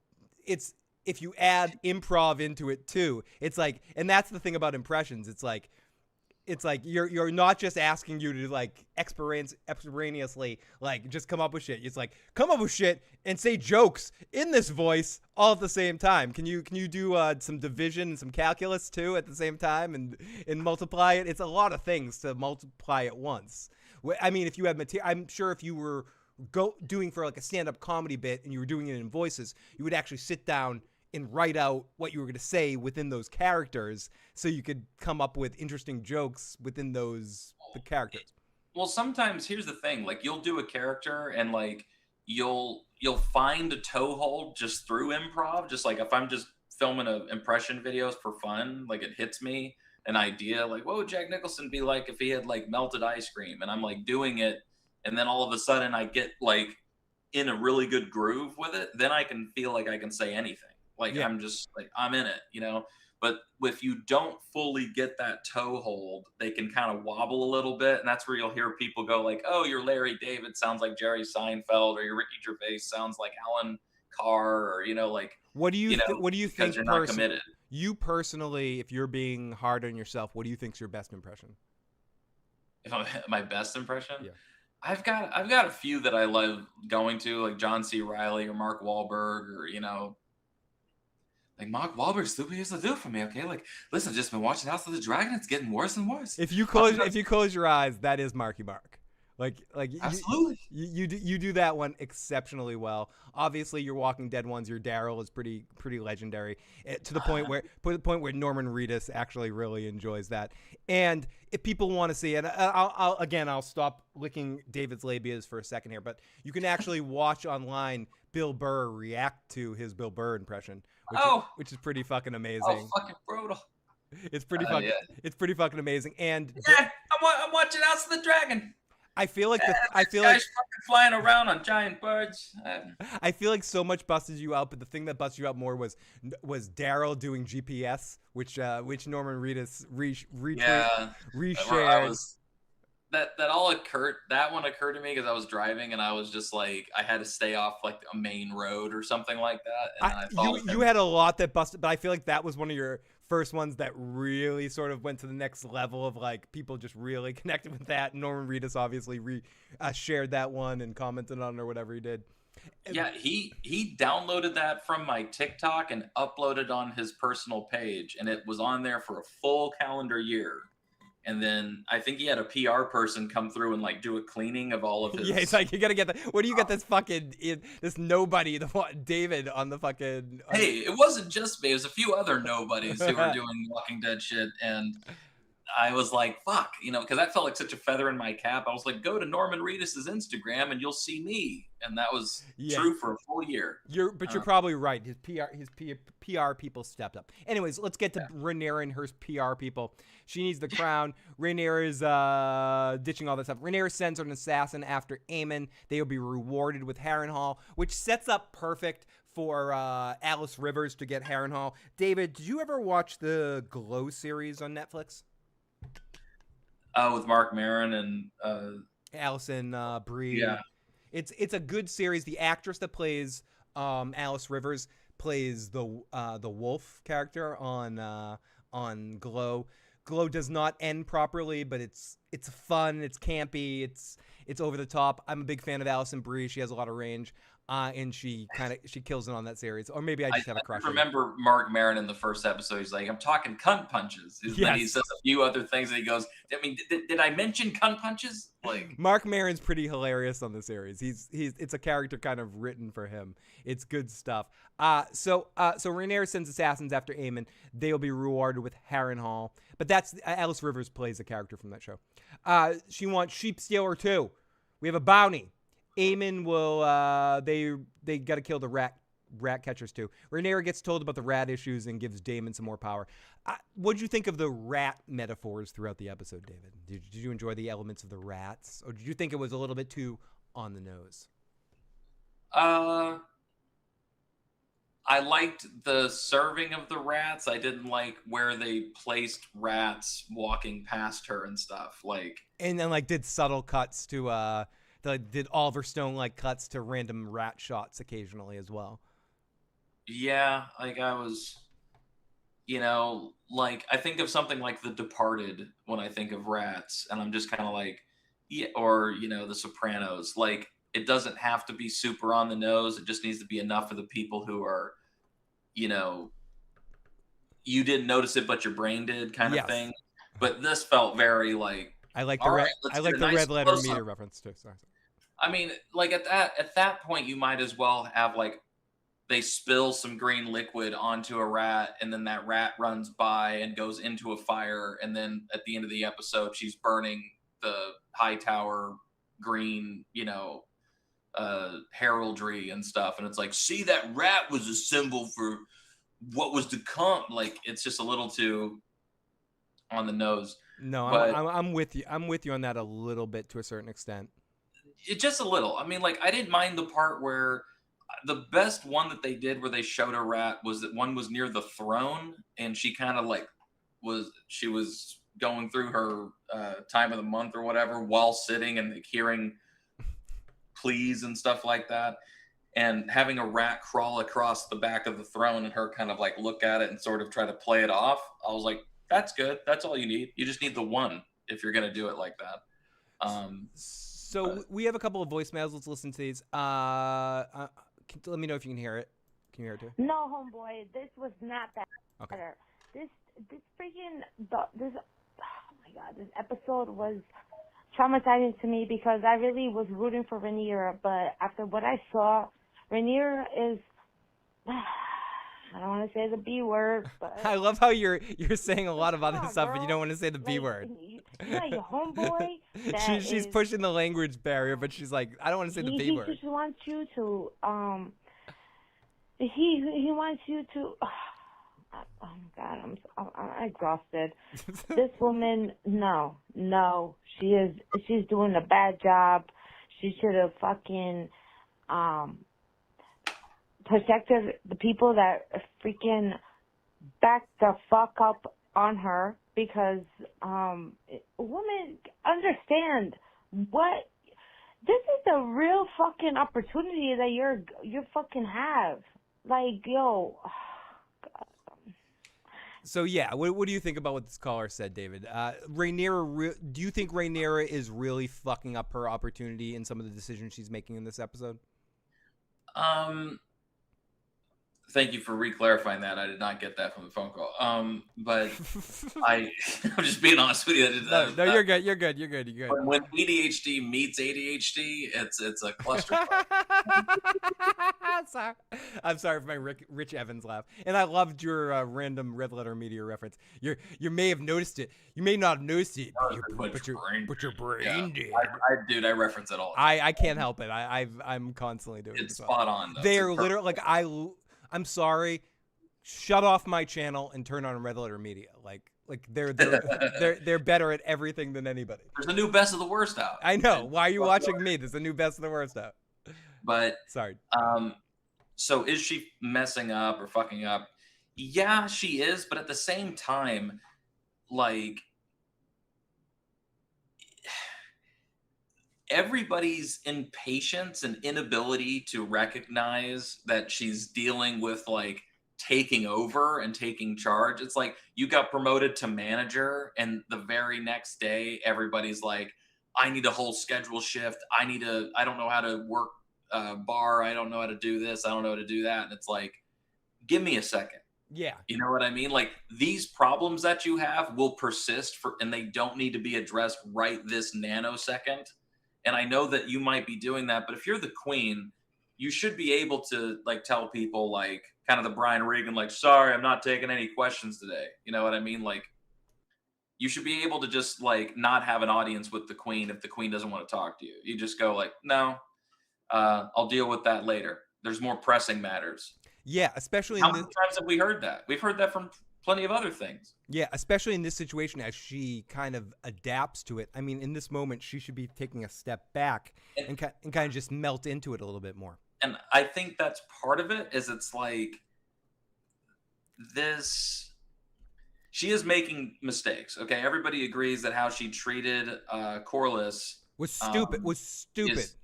It's if you add improv into it too. It's like, and that's the thing about impressions. It's like you're not just asking you to like extemporaneously like just come up with shit. It's like come up with shit and say jokes in this voice all at the same time. Can you do some division and some calculus too at the same time and multiply it? It's a lot of things to multiply at once. I mean, if you had material, I'm sure if you were doing for like a stand-up comedy bit and you were doing it in voices, you would actually sit down and write out what you were going to say within those characters so you could come up with interesting jokes within the characters. Well, sometimes here's the thing, like you'll do a character and like you'll find a toehold just through improv. Just like if I'm just filming impression videos for fun, like it hits me an idea like, what would Jack Nicholson be like if he had like melted ice cream? And I'm like doing it. And then all of a sudden I get like in a really good groove with it. Then I can feel like I can say anything. Like yeah. I'm just like, I'm in it, But if you don't fully get that toehold, they can kind of wobble a little bit. And that's where you'll hear people go like, oh, your Larry David sounds like Jerry Seinfeld, or your Ricky Gervais sounds like Alan Carr, or, like, what do you think you're not committed? You personally, if you're being hard on yourself, what do you think's your best impression? My best impression? Yeah. I've got a few that I love going to, like John C. Reilly or Mark Wahlberg, or, like Mark Wahlberg's super used to do for me, okay? Like, listen, I've just been watching House of the Dragon. It's getting worse and worse. If you close your eyes, that is Marky Mark. Like absolutely. You do that one exceptionally well. Obviously, your Walking Dead ones, your Daryl is pretty legendary to the point where Norman Reedus actually really enjoys that. And if people want to see it, I'll stop licking David's labias for a second here, but you can actually watch online Bill Burr react to his Bill Burr impression, which is pretty fucking amazing. Oh, fucking brutal. It's pretty fucking It's pretty fucking amazing. And yeah, I'm watching House of the Dragon. I feel like flying around on giant birds. I feel like so much busted you out, but the thing that busted you out more was Daryl doing GPS, which Norman Reedus reshared. That one occurred to me because I was driving and I was just like, I had to stay off like a main road or something like that. And you had a lot that busted, but I feel like that was one of your first ones that really sort of went to the next level of like people just really connected with that. Norman Reedus obviously shared that one and commented on it or whatever he did. Yeah, he downloaded that from my TikTok and uploaded on his personal page, and it was on there for a full calendar year. And then I think he had a PR person come through and like do a cleaning of all of his. Yeah, it's like you gotta get that. What do you got? This fucking this nobody, David on the fucking. Hey, it wasn't just me. It was a few other nobodies who were doing Walking Dead shit, and I was like, fuck, because that felt like such a feather in my cap. I was like, go to Norman Reedus' Instagram and you'll see me. And that was true for a full year. You're probably right. His PR people stepped up. Anyways, let's get to Rhaenyra and her PR people. She needs the crown. Rhaenyra is ditching all that stuff. Rhaenyra sends an assassin after Aemond. They will be rewarded with Harrenhal, which sets up perfect for Alice Rivers to get Harrenhal. David, did you ever watch the Glow series on Netflix? With Mark Maron and Alison Brie. Yeah, it's a good series. The actress that plays Alice Rivers plays the wolf character on Glow. Glow does not end properly, but it's fun. It's campy. It's over the top. I'm a big fan of Alison Brie. She has a lot of range. And she kills it on that series, or maybe I just have a crush. I remember Mark Maron in the first episode. He's like, "I'm talking cunt punches." And then he says a few other things, and he goes, "I mean, did I mention cunt punches?" Like Mark Maron's pretty hilarious on the series. It's a character kind of written for him. It's good stuff. So Rhaenyra sends assassins after Aemond. They will be rewarded with Harrenhal. But that's Alice Rivers plays a character from that show. She wants Sheep Stealer 2. We have a bounty. Aemond will they got to kill the rat catchers too. Rhaenyra gets told about the rat issues and gives Daemon some more power. What did you think of the rat metaphors throughout the episode, David? Did you enjoy the elements of the rats, or did you think it was a little bit too on the nose? I liked the serving of the rats. I didn't like where they placed rats walking past her and stuff. And then did subtle cuts to did Oliver Stone cuts to random rat shots occasionally as well. Yeah, I was, I think of something like The Departed when I think of rats, and I'm just kind of like, yeah, or The Sopranos. It doesn't have to be super on the nose. It just needs to be enough for the people who are, you didn't notice it, but your brain did, kind of thing. But this felt very I like the red letter meter reference too. Sorry. I mean, at that point, you might as well have they spill some green liquid onto a rat, and then that rat runs by and goes into a fire, and then at the end of the episode, she's burning the high tower green, heraldry and stuff, and it's like, see, that rat was a symbol for what was to come. It's just a little too on the nose. No, I'm with you. I'm with you on that a little bit to a certain extent. Just a little. I mean, I didn't mind the part where the best one that they did where they showed a rat was that one was near the throne, and she kind of was going through her time of the month or whatever while sitting and hearing pleas and stuff like that, and having a rat crawl across the back of the throne and her kind of look at it and sort of try to play it off. I was like, that's good. That's all you need. You just need the one if you're going to do it like that. So we have a couple of voicemails. Let's listen to these. Let me know if you can hear it. Can you hear it too? No, homeboy, this was not that better. This freaking oh my god, this episode was traumatizing to me because I really was rooting for Rhaenyra, but after what I saw, Rhaenyra is I don't want to say the B word, but I love how you're saying a lot of other stuff, but you don't want to say the B word. Your homeboy. She's pushing the language barrier, but she's like, I don't want to say the B word. He just wants you to he wants you to. Oh my god, I'm exhausted. This woman, no, she's doing a bad job. She should have fucking protected the people that freaking backed the fuck up on her, because women understand what this is, a real fucking opportunity that you fucking have. Like, yo. So yeah, what do you think about what this caller said, David? Rhaenyra, do you think Rhaenyra is really fucking up her opportunity in some of the decisions she's making in this episode? Thank you for re-clarifying that. I did not get that from the phone call. But I'm just being honest with you. No, you're good. You're good. When ADHD meets ADHD, it's a cluster. I'm sorry for my Rich Evans laugh, and I loved your random Red Letter Media reference. You may have noticed it. You may not have noticed it, but your brain did. Dude, I reference it all. I can't help it. I'm constantly doing it. It's spot on. They are literally like I'm sorry. Shut off my channel and turn on Red Letter Media. Like they're better at everything than anybody. There's a new Best of the Worst out. I know. Why are you watching me? There's a new Best of the Worst out. But sorry. So is she messing up or fucking up? Yeah, she is. But at the same time, like, everybody's impatience and inability to recognize that she's dealing with like taking over and taking charge. It's like you got promoted to manager, and the very next day everybody's like, I need a whole schedule shift. I don't know how to work bar. I don't know how to do this. I don't know how to do that. And it's like, give me a second. Yeah. You know what I mean? Like, these problems that you have will persist and they don't need to be addressed right this nanosecond. And I know that you might be doing that, but if you're the queen, you should be able to like tell people, like, kind of the Brian Regan, like, sorry, I'm not taking any questions today. You know what I mean? Like, you should be able to just like not have an audience with the queen if the queen doesn't want to talk to you. You just go like, no, I'll deal with that later. There's more pressing matters. Yeah, especially how many times have we heard that? We've heard that from plenty of other things. Yeah, especially in this situation as she kind of adapts to it. I mean, in this moment, she should be taking a step back and kind of just melt into it a little bit more. And I think that's part of it, is it's like this. She is making mistakes. Okay, everybody agrees that how she treated Corlys was stupid. Is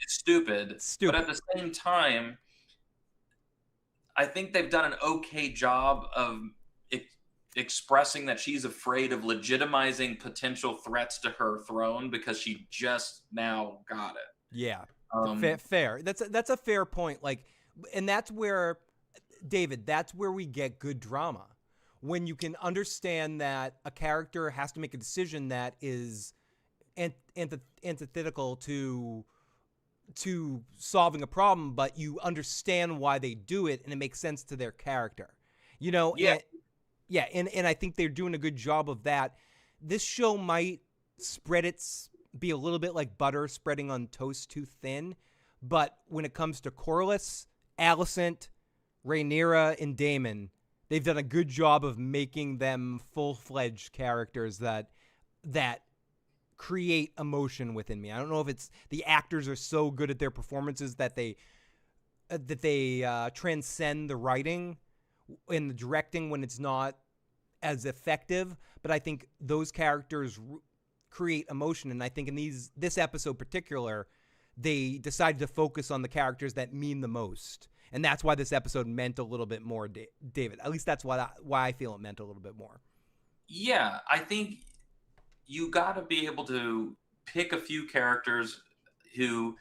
stupid. But at the same time, I think they've done an okay job of expressing that she's afraid of legitimizing potential threats to her throne because she just now got it. Yeah, fair. That's a fair point. Like, and that's where, David, that's where we get good drama. When you can understand that a character has to make a decision that is antithetical to solving a problem, but you understand why they do it and it makes sense to their character. You know? Yeah. And I think they're doing a good job of that. This show might be a little bit like butter spreading on toast too thin, but when it comes to Corlys, Alicent, Rhaenyra, and Daemon, they've done a good job of making them full-fledged characters that create emotion within me. I don't know if it's the actors are so good at their performances that they transcend the writing and the directing when it's not as effective, but I think those characters create emotion, and I think in this episode particular, they decided to focus on the characters that mean the most. And that's why this episode meant a little bit more, David. At least that's why I feel it meant a little bit more. Yeah, I think you got to be able to pick a few characters who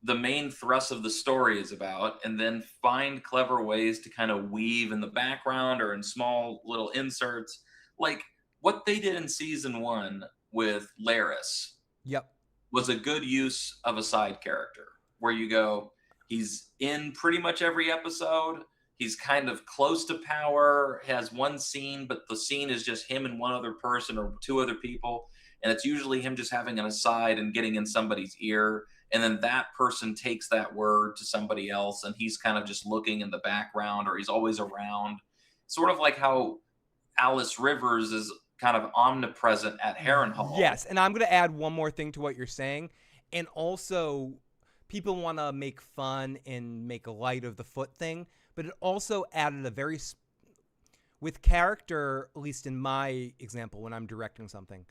the main thrust of the story is about, and then find clever ways to kind of weave in the background or in small little inserts. Like what they did in season 1 with Larys. Yep. Was a good use of a side character where you go, he's in pretty much every episode. He's kind of close to power, has one scene, but the scene is just him and one other person or two other people. And it's usually him just having an aside and getting in somebody's ear. And then that person takes that word to somebody else, and he's kind of just looking in the background, or he's always around. Sort of like how Alice Rivers is kind of omnipresent at Harrenhal. Yes, and I'm going to add one more thing to what you're saying. And also, people want to make fun and make light of the foot thing, but it also added a very with character, at least in my example, when I'm directing something,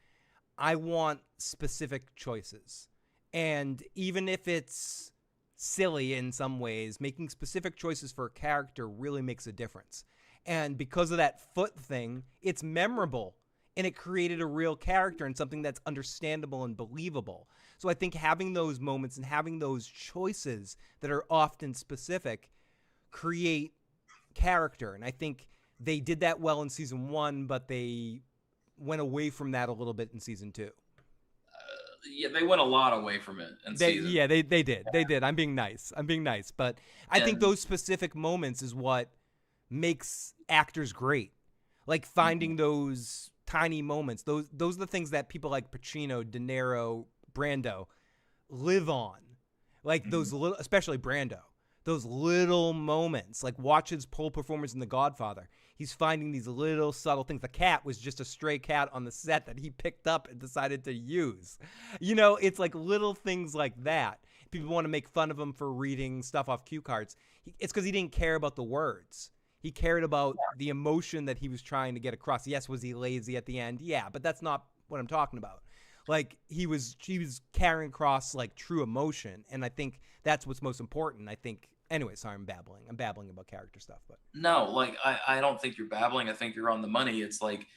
I want specific choices. And even if it's silly in some ways, making specific choices for a character really makes a difference. And because of that foot thing, it's memorable. And it created a real character and something that's understandable and believable. So I think having those moments and having those choices that are often specific create character. And I think they did that well in season 1, but they went away from that a little bit in season 2. Yeah, they went a lot away from it in season. Yeah, they did. Yeah. They did. I'm being nice. But I think those specific moments is what makes actors great. Like finding those tiny moments. Those are the things that people like Pacino, De Niro, Brando live on. Like those little, especially Brando, those little moments. Like watch his whole performance in The Godfather. He's finding these little subtle things. The cat was just a stray cat on the set that he picked up and decided to use. You know, it's like little things like that. People want to make fun of him for reading stuff off cue cards. It's because he didn't care about the words. He cared about the emotion that he was trying to get across. Yes, was he lazy at the end? Yeah, but that's not what I'm talking about. Like he was carrying across like true emotion, and I think that's what's most important. I think. Anyway, sorry, I'm babbling about character stuff, but no, like I don't think you're babbling. I think you're on the money. It's like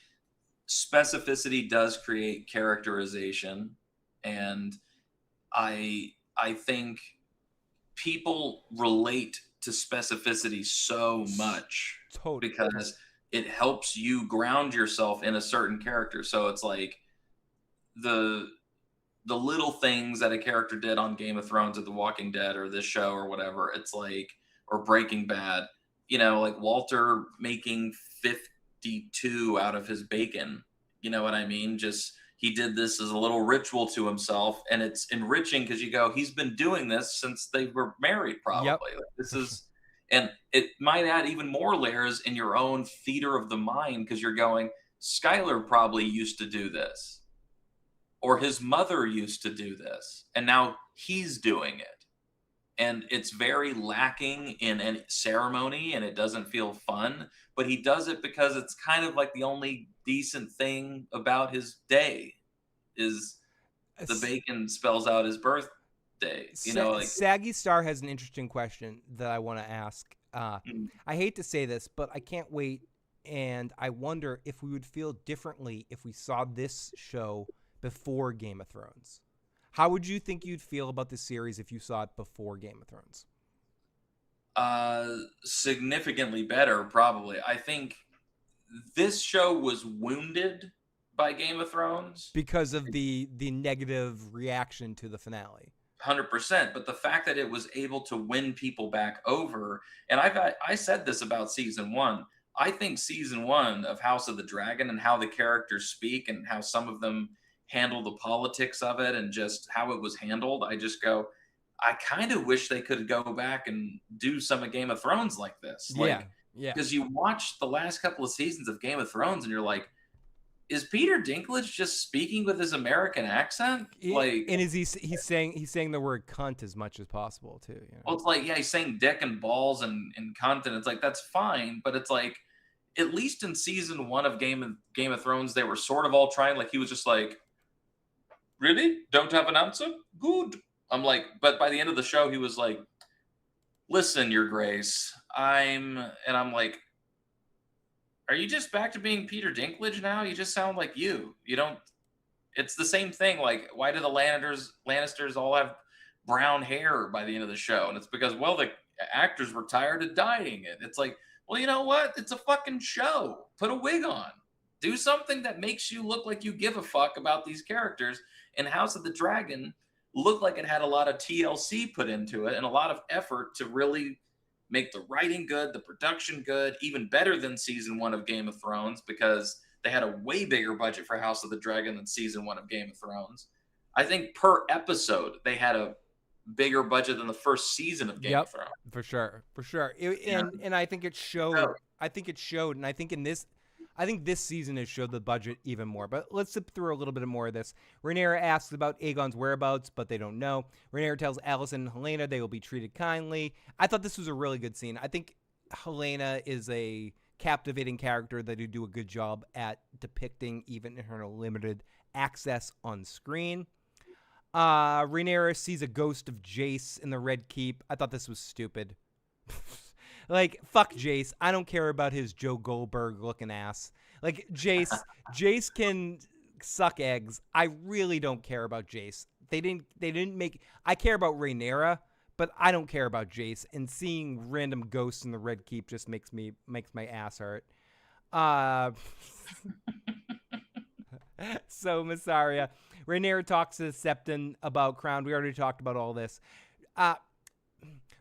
specificity does create characterization, and I think people relate to specificity so much because it helps you ground yourself in a certain character. So it's like the little things that a character did on Game of Thrones or The Walking Dead or this show or whatever, it's like, or Breaking Bad, you know, like Walter making 52 out of his bacon. You know what I mean? Just, he did this as a little ritual to himself, and it's enriching because you go, he's been doing this since they were married, probably. Yep. Like, this is, and it might add even more layers in your own theater of the mind because you're going, Skylar probably used to do this. Or his mother used to do this, and now he's doing it. And it's very lacking in any ceremony, and it doesn't feel fun, but he does it because it's kind of like the only decent thing about his day is the bacon spells out his birthday. You know, like Saggy Star has an interesting question that I want to ask. I hate to say this, but I can't wait, and I wonder if we would feel differently if we saw this show before Game of Thrones. How would you think you'd feel about this series if you saw it before Game of Thrones? Significantly better, probably. I think this show was wounded by Game of Thrones because of the negative reaction to the finale. 100%, but the fact that it was able to win people back over, and I said this about season 1. I think season 1 of House of the Dragon and how the characters speak and how some of them handle the politics of it and just how it was handled, I just go, I kind of wish they could go back and do some of Game of Thrones like this. Like, yeah. Because you watch the last couple of seasons of Game of Thrones and you're like, is Peter Dinklage just speaking with his American accent? Like, and is he's saying the word cunt as much as possible too? You know? Well, it's like, yeah, he's saying dick and balls and cunt, and it's like, that's fine, but it's like, at least in season 1 of Game of Thrones, they were sort of all trying. Like, he was just like, really? Don't have an answer? Good. I'm like, but by the end of the show, he was like, listen, Your Grace, I'm like, are you just back to being Peter Dinklage now? You just sound like you. You don't, it's the same thing. Like, why do the Lannisters all have brown hair by the end of the show? And it's because, well, the actors were tired of dyeing it. It's like, well, you know what? It's a fucking show. Put a wig on. Do something that makes you look like you give a fuck about these characters. And House of the Dragon looked like it had a lot of TLC put into it and a lot of effort to really make the writing good, the production good, even better than season 1 of Game of Thrones because they had a way bigger budget for House of the Dragon than season 1 of Game of Thrones. I think per episode, they had a bigger budget than the first season of Game of Thrones. For sure. And I think it showed. I think it showed, and I think in this, I think this season has showed the budget even more. But let's zip through a little bit more of this. Rhaenyra asks about Aegon's whereabouts, but they don't know. Rhaenyra tells Alicent and Helaena they will be treated kindly. I thought this was a really good scene. I think Helaena is a captivating character that they do a good job at depicting even in her limited access on screen. Rhaenyra sees a ghost of Jace in the Red Keep. I thought this was stupid. Like, fuck Jace. I don't care about his Joe Goldberg looking ass. Like, Jace can suck eggs. I really don't care about Jace. They didn't make. I care about Rhaenyra, but I don't care about Jace. And seeing random ghosts in the Red Keep just makes my ass hurt. So Mysaria, Rhaenyra talks to Septon about Crown. We already talked about all this.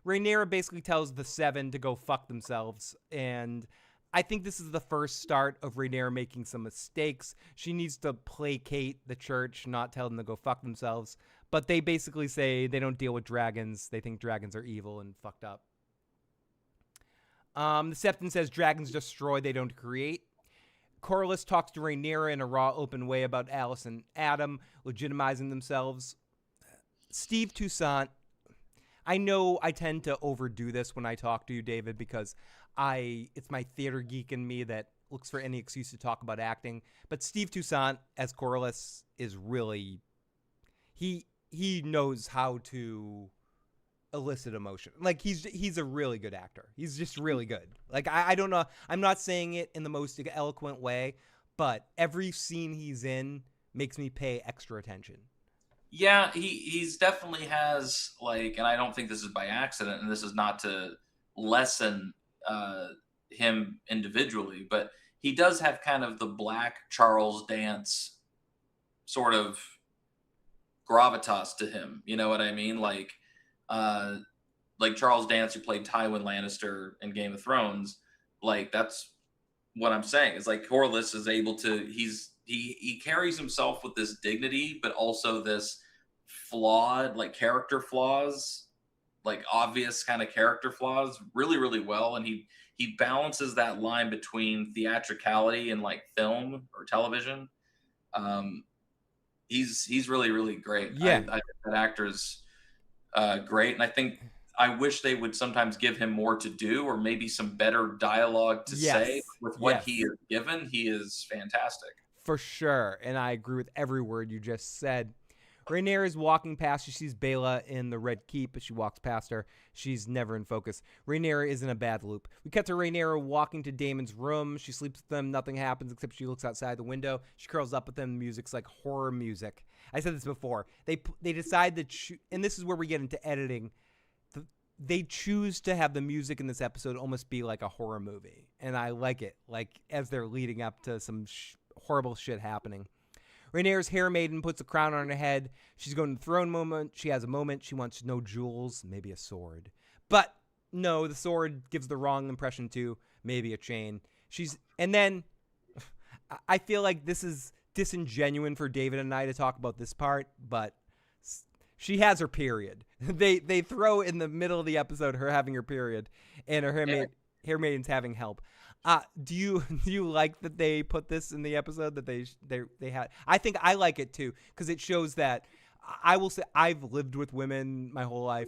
Rhaenyra basically tells the Seven to go fuck themselves, and I think this is the first start of Rhaenyra making some mistakes. She needs to placate the church, not tell them to go fuck themselves. But they basically say they don't deal with dragons. They think dragons are evil and fucked up. The Septon says dragons destroy, they don't create. Corlys talks to Rhaenyra in a raw, open way about Alice and Adam legitimizing themselves. Steve Toussaint. I know I tend to overdo this when I talk to you, David, because it's my theater geek in me that looks for any excuse to talk about acting. But Steve Toussaint as Corlys is really, he knows how to elicit emotion. Like, he's a really good actor. He's just really good. Like, I don't know. I'm not saying it in the most eloquent way, but every scene he's in makes me pay extra attention. Yeah, he's definitely has, like, and I don't think this is by accident, and this is not to lessen him individually, but he does have kind of the Black Charles Dance sort of gravitas to him. You know what I mean? Like Charles Dance, who played Tywin Lannister in Game of Thrones. Like, that's what I'm saying. It's like Corlys is able to. He carries himself with this dignity, but also this flawed, like, character flaws, like obvious kind of character flaws really, really well. And he balances that line between theatricality and like film or television. He's really, really great. Yeah. I think that actor's great. And I wish they would sometimes give him more to do, or maybe some better dialogue to say with what he is given. He is fantastic. For sure, and I agree with every word you just said. Rhaenyra is walking past. She sees Baela in the Red Keep, but she walks past her. She's never in focus. Rhaenyra is in a bad loop. We cut to Rhaenyra walking to Daemon's room. She sleeps with them. Nothing happens except she looks outside the window. She curls up with them. The music's like horror music. I said this before. They decide that, and this is where we get into editing. They choose to have the music in this episode almost be like a horror movie, and I like it. Like, as they're leading up to some horrible shit happening. Rhaenyra's hair maiden puts a crown on her head. She's going to the throne moment. She has a moment. She wants no jewels, maybe a sword. But no, the sword gives the wrong impression too. Maybe a chain. And then I feel like this is disingenuous for David and I to talk about this part, but she has her period. They throw in the middle of the episode her having her period, and her hair maiden's having help. Do you like that they put this in the episode that they had? I think I like it too, because it shows that I will say I've lived with women my whole life.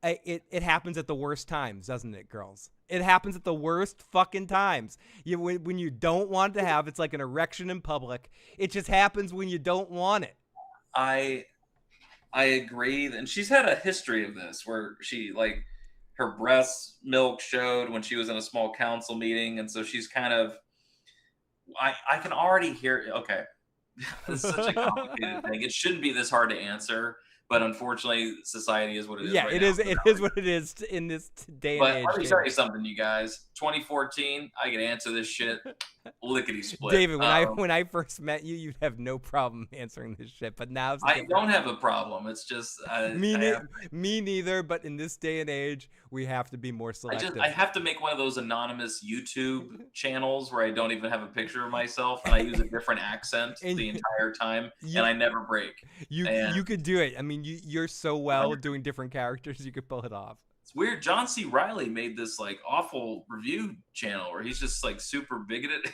It happens at the worst times, doesn't it, girls? It happens at the worst fucking times. When you don't want to have, it's like an erection in public. It just happens when you don't want it. I agree, and she's had a history of this where she, like, her breast milk showed when she was in a small council meeting, and so she's kind of, I can already hear. Okay, this is such a complicated thing. It shouldn't be this hard to answer, but unfortunately, society is what it is. Yeah, right it now. is. It is what it is in this day and age. But let me tell you something, you guys. 2014, I can answer this shit lickety split. David, when I first met you, you'd have no problem answering this shit. But now I don't have a problem. It's just me neither. But in this day and age, we have to be more selective. I have to make one of those anonymous YouTube channels where I don't even have a picture of myself, and I use a different accent the entire time, and I never break. You could do it. I mean, you're so well doing different characters. You could pull it off. It's weird. John C. Reilly made this like awful review channel where he's just like super bigoted.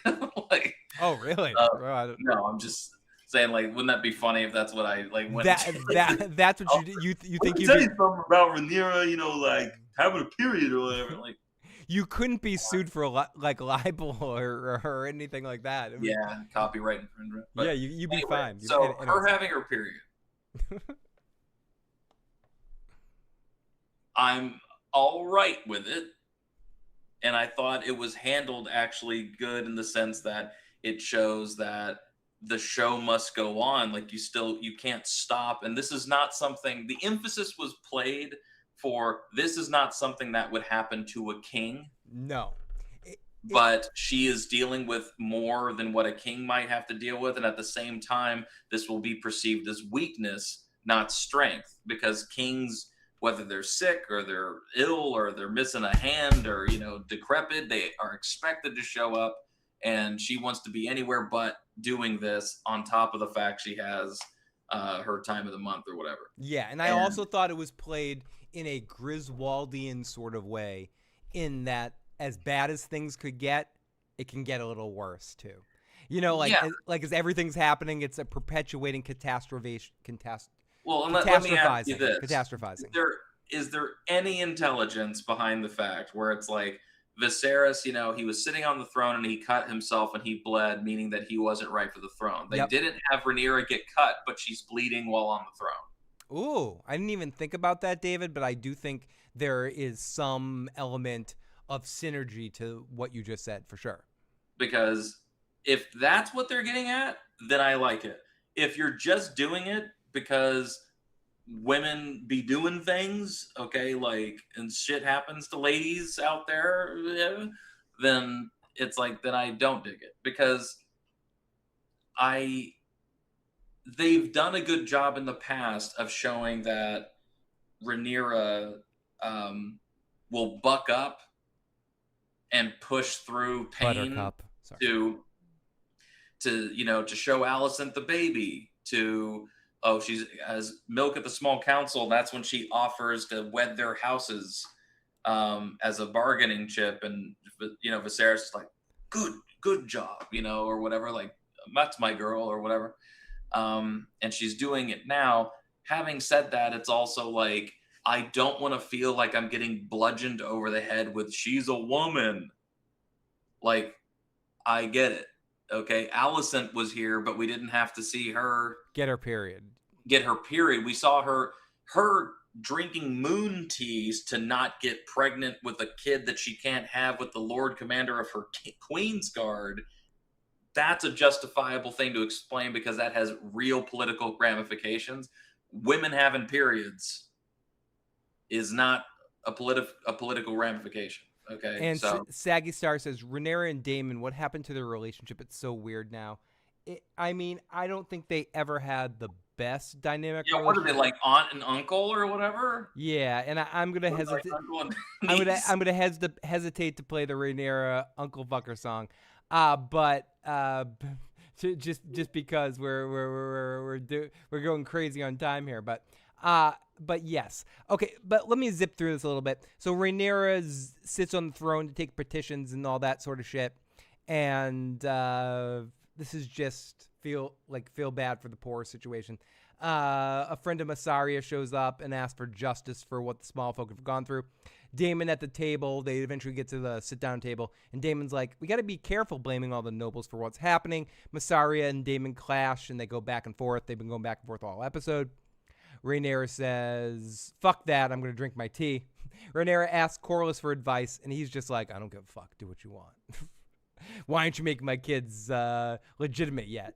Like, oh really? No, I'm just saying, like, wouldn't that be funny if that's what I like went that's what you think you tell you something about Rhaenyra, you know, like having a period or whatever. Like, you couldn't be sued for like libel or anything like that. Yeah, copyright infringement. Yeah, you'd be fine. So her having her period. I'm all right with it. And I thought it was handled actually good in the sense that it shows that the show must go on. Like you can't stop. And this is not something, the emphasis was played for, this is not something that would happen to a king. No. But she is dealing with more than what a king might have to deal with. And at the same time, this will be perceived as weakness, not strength, because kings, whether they're sick or they're ill or they're missing a hand or, you know, decrepit, they are expected to show up, and she wants to be anywhere but doing this on top of the fact she has her time of the month or whatever. Yeah, and I also thought it was played in a Griswoldian sort of way, in that as bad as things could get, it can get a little worse too. You know, like as everything's happening, it's a perpetuating Well, and let me ask you this. Catastrophizing. Is there any intelligence behind the fact where it's like Viserys, you know, he was sitting on the throne and he cut himself and he bled, meaning that he wasn't right for the throne. They didn't have Rhaenyra get cut, but she's bleeding while on the throne. Ooh, I didn't even think about that, David, but I do think there is some element of synergy to what you just said, for sure. Because if that's what they're getting at, then I like it. If you're just doing it because women be doing things, okay, like, and shit happens to ladies out there, then it's like, then I don't dig it. Because they've done a good job in the past of showing that Rhaenyra will buck up and push through pain to you know, to show Alicent the baby, to she has milk at the small council. That's when she offers to wed their houses as a bargaining chip, and you know, Viserys is like, good job, you know, or whatever, like, that's my girl or whatever. And she's doing it now. Having said that, it's also like, I don't want to feel like I'm getting bludgeoned over the head with she's a woman. Like, I get it. Okay, Alicent was here, but we didn't have to see her get her period. We saw her drinking moon teas to not get pregnant with a kid that she can't have with the Lord Commander of her Queen's Guard. That's a justifiable thing to explain because that has real political ramifications. Women having periods is not a political ramification. Okay. And Saggy Star says, Rhaenyra and Daemon, what happened to their relationship? It's so weird now. I mean, I don't think they ever had the best dynamic. Yeah, what are they, like aunt and uncle or whatever? Yeah, and I'm gonna hesitate. I'm gonna hesitate to play the Rhaenyra Uncle Fucker song, but just because we're going crazy on time here, but yes. Okay, but let me zip through this a little bit. So Rhaenyra sits on the throne to take petitions and all that sort of shit. And this is just feel bad for the poor situation. A friend of Massaria shows up and asks for justice for what the small folk have gone through. Daemon at the table, they eventually get to the sit-down table, and Daemon's like, we got to be careful blaming all the nobles for what's happening. Massaria and Daemon clash, and they go back and forth. They've been going back and forth all episode. Rhaenyra says, fuck that, I'm going to drink my tea. Rhaenyra asks Corlys for advice, and he's just like, I don't give a fuck, do what you want. Why aren't you making my kids legitimate yet?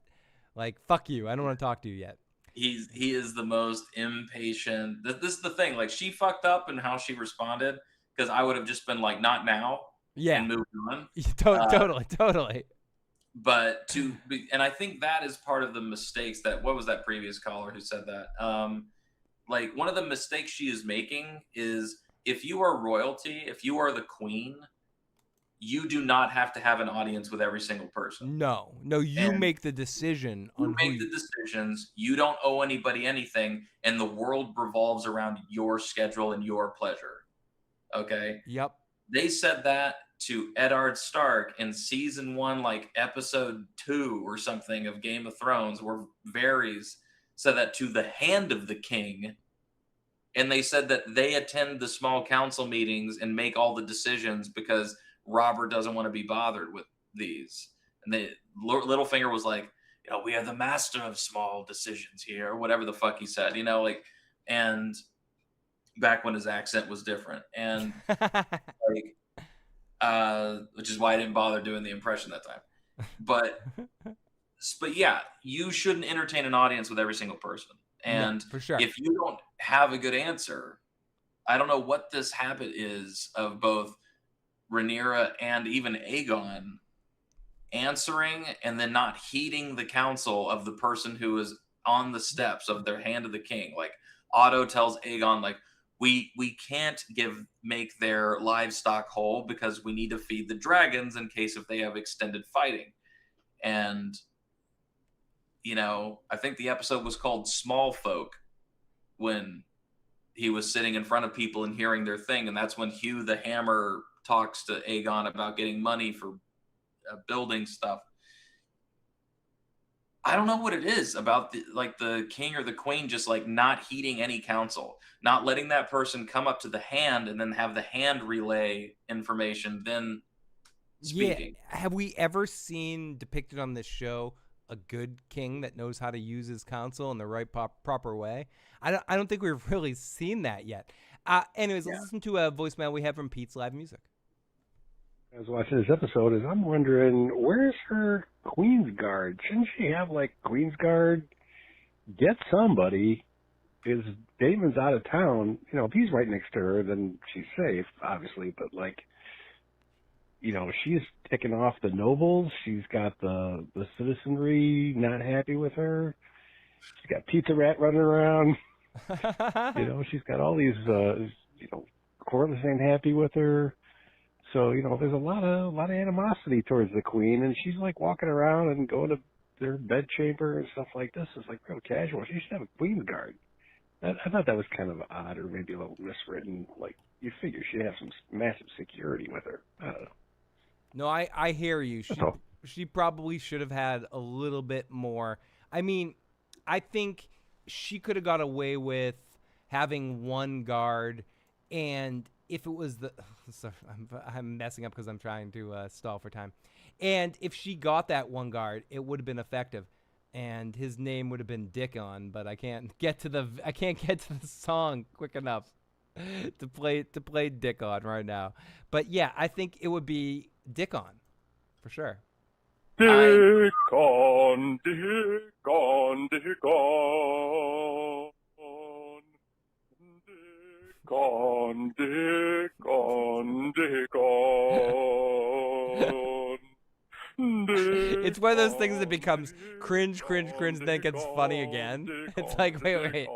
Like, fuck you, I don't want to talk to you yet. He is the most impatient. This is the thing, like, she fucked up in how she responded, because I would have just been like, not now, and moved on. Totally. But and I think that is part of the mistakes that, what was that previous caller who said that? Like, one of the mistakes she is making is, if you are royalty, if you are the queen, you do not have to have an audience with every single person. No, you make the decision. You make the decisions. You don't owe anybody anything, and the world revolves around your schedule and your pleasure. Okay. Yep. They said that to Eddard Stark in season 1, like episode 2 or something of Game of Thrones, where Varys said that to the Hand of the King. And they said that they attend the small council meetings and make all the decisions because Robert doesn't want to be bothered with these. And Littlefinger was like, we are the master of small decisions here, or whatever the fuck he said, and back when his accent was different. And which is why I didn't bother doing the impression that time. But yeah, you shouldn't entertain an audience with every single person. And for sure. If you don't have a good answer, I don't know what this habit is of both Rhaenyra and even Aegon answering and then not heeding the counsel of the person who is on the steps of their Hand of the King. Like Otto tells Aegon, like, we can't make their livestock whole because we need to feed the dragons in case if they have extended fighting. And I think the episode was called Small Folk, when he was sitting in front of people and hearing their thing. And that's when Hugh the Hammer talks to Aegon about getting money for building stuff. I don't know what it is about the king or the queen just like not heeding any counsel, not letting that person come up to the Hand and then have the Hand relay information, then speaking. Yeah. Have we ever seen depicted on this show a good king that knows how to use his counsel in the right proper way? I don't think we've really seen that yet. Anyways, let's listen to a voicemail we have from Pete's Live Music. I was watching this episode, and I'm wondering, where's her Queen's Guard? Shouldn't she have, like, Queen's Guard? Get somebody. Because Damon's out of town. If he's right next to her, then she's safe, obviously. But, like, she's ticking off the nobles. She's got the citizenry not happy with her. She's got Pizza Rat running around. She's got all these, Corlys ain't happy with her. So, there's a lot of animosity towards the queen, and she's like walking around and going to their bedchamber and stuff like this. It's like real casual. She should have a Queen's Guard. I thought that was kind of odd, or maybe a little miswritten. Like, you figure she'd have some massive security with her. I don't know. No, I hear you. She probably should have had a little bit more. I mean, I think she could have got away with having one guard, and if it was sorry, I'm messing up because I'm trying to stall for time. And if she got that one guard, it would have been effective, and his name would have been Dickon. But I can't get to the song quick enough to play Dickon right now. But yeah, I think it would be Dickon for sure. Dickon, Dickon, Dickon. Dickon, Dickon, Dickon. It's one of those things that becomes cringe, then gets funny again. It's like, wait.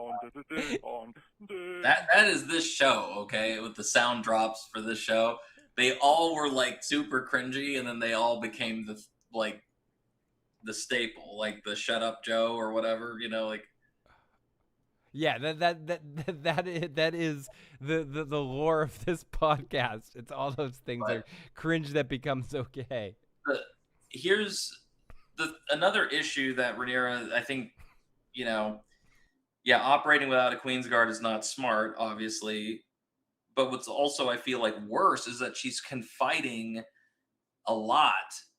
That is this show, okay? With the sound drops for this show, they all were like super cringy, and then they all became the staple, like the "Shut Up, Joe" or whatever, like. Yeah, that is the lore of this podcast. It's all those things are cringe that becomes okay. Here's another issue that Rhaenyra, I think, operating without a Queen's Guard is not smart, obviously. But what's also, I feel like, worse is that she's confiding a lot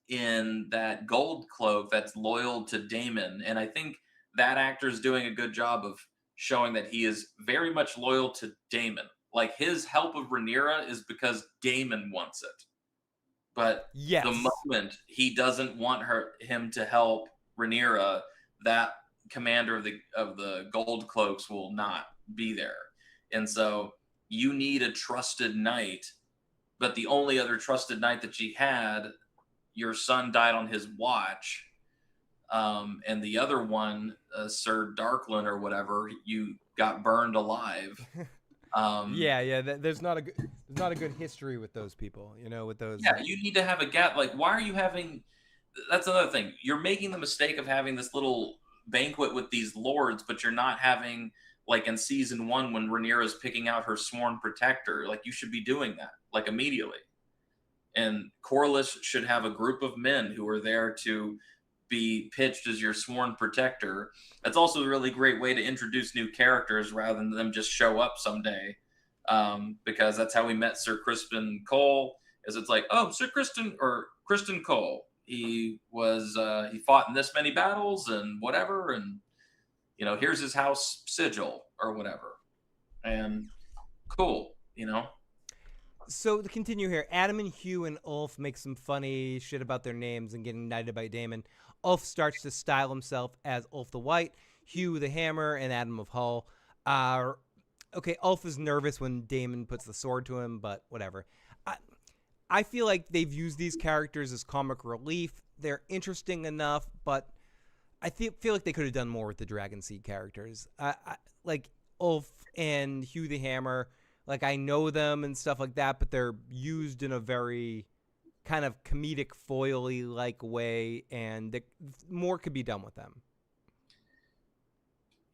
in that gold cloak that's loyal to Daemon. And I think that actor's doing a good job of showing that he is very much loyal to Daemon. Like, his help of Rhaenyra is because Daemon wants it. But the moment he doesn't want him to help Rhaenyra, that commander of the gold cloaks will not be there. And so you need a trusted knight, but the only other trusted knight that she had, your son died on his watch. And the other one, Sir Darklyn or whatever, you got burned alive. There's not a good history with those people, with those. Yeah, you need to have a gap. Like, why are you having? That's another thing. You're making the mistake of having this little banquet with these lords, but you're not having like in season 1 when Rhaenyra's picking out her sworn protector. Like, you should be doing that, like, immediately. And Corlys should have a group of men who are there to be pitched as your sworn protector. That's also a really great way to introduce new characters rather than them just show up someday. Because that's how we met Sir Crispin Cole. Is it's like, oh, Sir Kristen Cole. He was he fought in this many battles and whatever, and here's his house sigil or whatever, and cool, So to continue here, Adam and Hugh and Ulf make some funny shit about their names and getting knighted by Daemon. Ulf starts to style himself as Ulf the White, Hugh the Hammer, and Adam of Hull. Okay, Ulf is nervous when Daemon puts the sword to him, but whatever. I feel like they've used these characters as comic relief. They're interesting enough, but I feel like they could have done more with the Dragon Seed characters. Like Ulf and Hugh the Hammer, like I know them and stuff like that, but they're used in a very kind of comedic foily like way, and more could be done with them.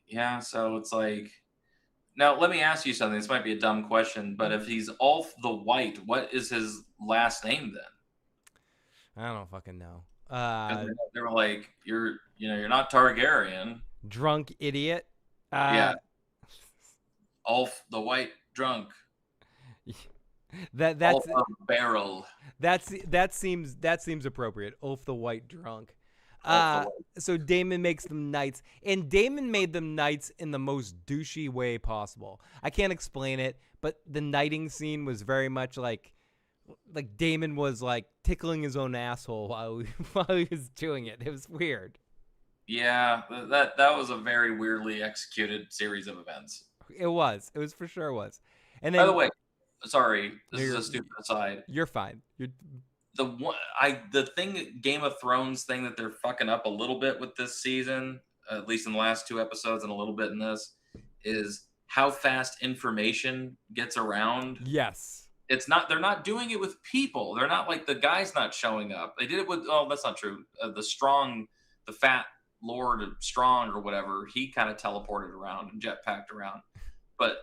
Yeah, so it's like, now let me ask you something. This might be a dumb question, but if he's Ulf the White, what is his last name then? I don't fucking know. They were like, you're not Targaryen. Drunk idiot. Yeah. Ulf the White drunk. That's Ulf a barrel. That seems appropriate. Ulf the White drunk. So Daemon makes them knights, and Daemon made them knights in the most douchey way possible. I can't explain it, but the knighting scene was very much like Daemon was like tickling his own asshole while he was doing it. It was weird. Yeah, that was a very weirdly executed series of events. It was for sure was. And then, by the way, sorry, this is a stupid aside. You're fine. The Game of Thrones thing that they're fucking up a little bit with this season, at least in the last 2 episodes and a little bit in this, is how fast information gets around. Yes. They're not doing it with people. They're not like the guy's not showing up. They did it with, that's not true. The fat Lord Strong or whatever, he kind of teleported around and jetpacked around. But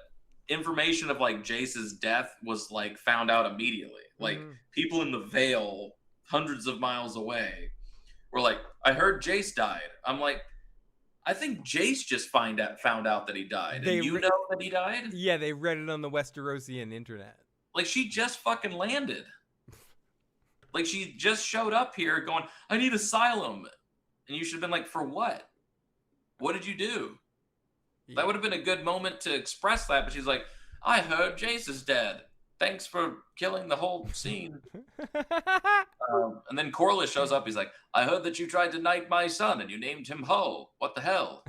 information of like Jace's death was like found out immediately. Like people in the Vale, hundreds of miles away, were like, "I heard Jace died." I'm like, I think Jace just found out that he died. And you know that he died? Yeah, they read it on the Westerosian internet. Like she just fucking landed. Like she just showed up here going, "I need asylum," and you should have been like, "For what? What did you do?" That would have been a good moment to express that, but she's like, "I heard Jace is dead. Thanks for killing the whole scene." And then Corlys shows up. He's like, "I heard that you tried to knight my son and you named him Ho. What the hell?"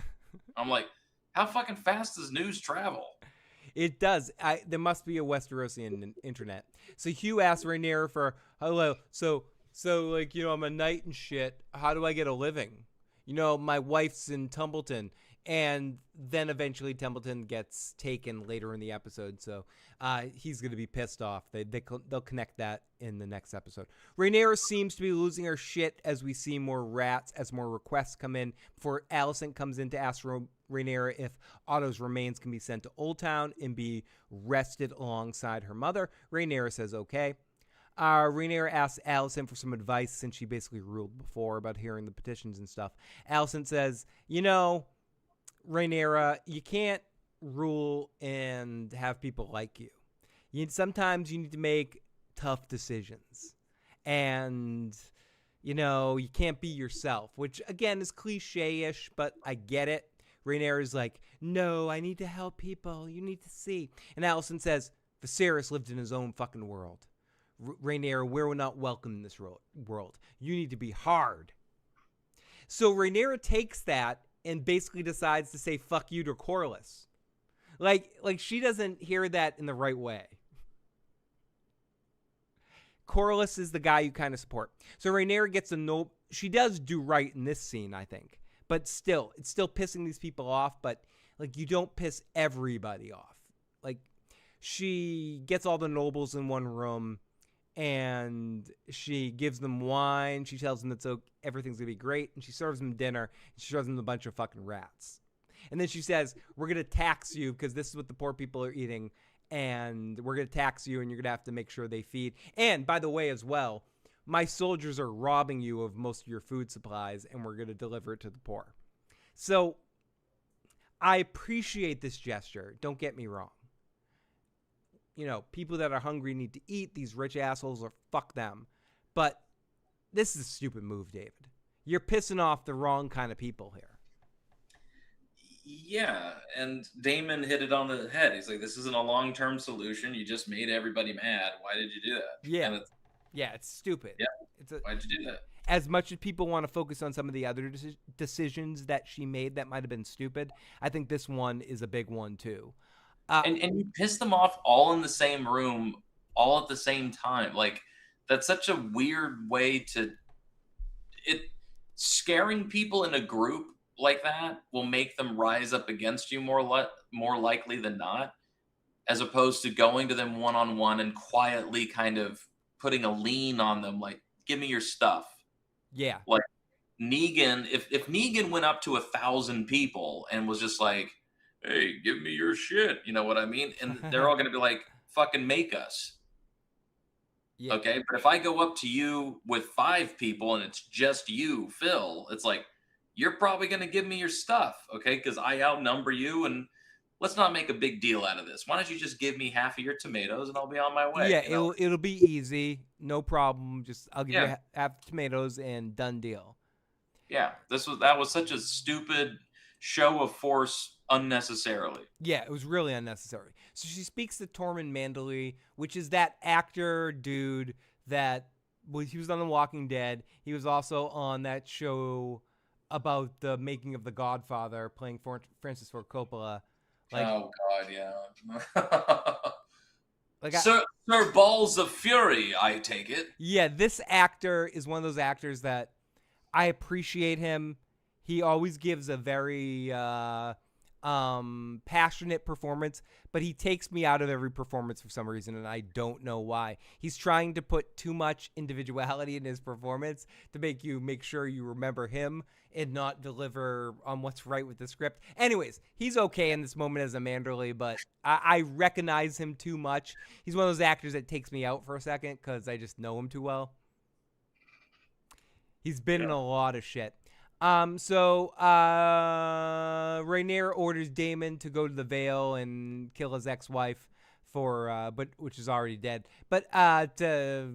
I'm like, how fucking fast does news travel? It does. There must be a Westerosian internet. So Hugh asked Rhaenyra for, hello, so like, I'm a knight and shit. How do I get a living? My wife's in Tumbleton. And then eventually Templeton gets taken later in the episode, so he's going to be pissed off. They'll connect that in the next episode. Rhaenyra seems to be losing her shit as we see more rats, as more requests come in, before Alicent comes in to ask Rhaenyra if Otto's remains can be sent to Old Town and be rested alongside her mother. Rhaenyra says okay. Rhaenyra asks Alicent for some advice since she basically ruled before about hearing the petitions and stuff. Alicent says, Rhaenyra, you can't rule and have people like you. Sometimes you need to make tough decisions. And, you can't be yourself, which, again, is cliche-ish, but I get it. Rhaenyra's like, no, I need to help people. You need to see. And Alicent says, Viserys lived in his own fucking world. Rhaenyra, we're not welcome in this world. You need to be hard. So Rhaenyra takes that and basically decides to say fuck you to Corlys. Like she doesn't hear that in the right way. Corlys is the guy you kind of support. So Rhaenyra gets she does do right in this scene, I think. But still, it's still pissing these people off, but like you don't piss everybody off. Like she gets all the nobles in one room and she gives them wine. She tells them that everything's going to be great. And she serves them dinner. And she serves them a bunch of fucking rats. And then she says, we're going to tax you because this is what the poor people are eating. And we're going to tax you and you're going to have to make sure they feed. And by the way, as well, my soldiers are robbing you of most of your food supplies and we're going to deliver it to the poor. So I appreciate this gesture. Don't get me wrong. You know, people that are hungry need to eat. These rich assholes, or fuck them. But this is a stupid move, David. You're pissing off the wrong kind of people here. Yeah, and Damon hit it on the head. He's like, this isn't a long-term solution. You just made everybody mad. Why did you do that? Yeah. It's stupid. Yeah. Why did you do that? As much as people want to focus on some of the other decisions that she made that might have been stupid, I think this one is a big one, too. And you piss them off all in the same room, all at the same time. Like, that's such a weird way to... Scaring people in a group like that will make them rise up against you more likely than not, as opposed to going to them one-on-one and quietly kind of putting a lean on them, like, give me your stuff. Yeah. Like, Negan, if Negan went up to 1,000 people and was just like, hey, give me your shit, you know what I mean? And they're all going to be like, fucking make us. Yeah. Okay, but if I go up to you with 5 people and it's just you, Phil, it's like, you're probably going to give me your stuff, okay? Because I outnumber you, and let's not make a big deal out of this. Why don't you just give me half of your tomatoes and I'll be on my way? Yeah, it'll be easy, no problem. Just I'll give you half tomatoes and done deal. Yeah, that was such a stupid show of force unnecessarily. Yeah, it was really unnecessary. So she speaks to Tormund Manderly, which is that actor dude that he was on The Walking Dead. He was also on that show about the making of The Godfather, playing Francis Ford Coppola. Like, oh God, yeah. Like Sir Balls of Fury, I take it. Yeah, this actor is one of those actors that I appreciate him. He always gives a very passionate performance, but he takes me out of every performance for some reason, and I don't know why. He's trying to put too much individuality in his performance to make sure you remember him and not deliver on what's right with the script. Anyways, he's okay in this moment as a Manderly, but I recognize him too much. He's one of those actors that takes me out for a second because I just know him too well. He's been in a lot of shit. So Rhaenyra orders Daemon to go to the Vale and kill his ex-wife which is already dead, but to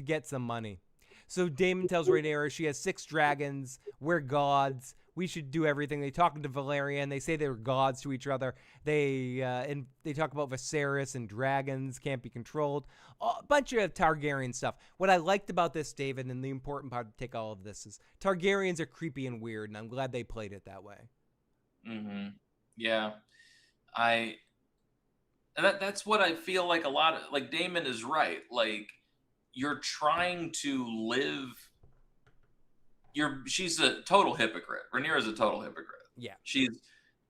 get some money. So Daemon tells Rhaenyra she has 6 dragons. We're gods. We should do everything. They talk to Valerian. They say they're gods to each other. They talk about Viserys and dragons can't be controlled. A bunch of Targaryen stuff. What I liked about this, David, and the important part to take all of this is Targaryens are creepy and weird, and I'm glad they played it that way. Mm-hmm. Yeah. That's what I feel like a lot of, like, Daemon is right. Like, you're trying to live... She's a total hypocrite. Rhaenyra's a total hypocrite. Yeah. She's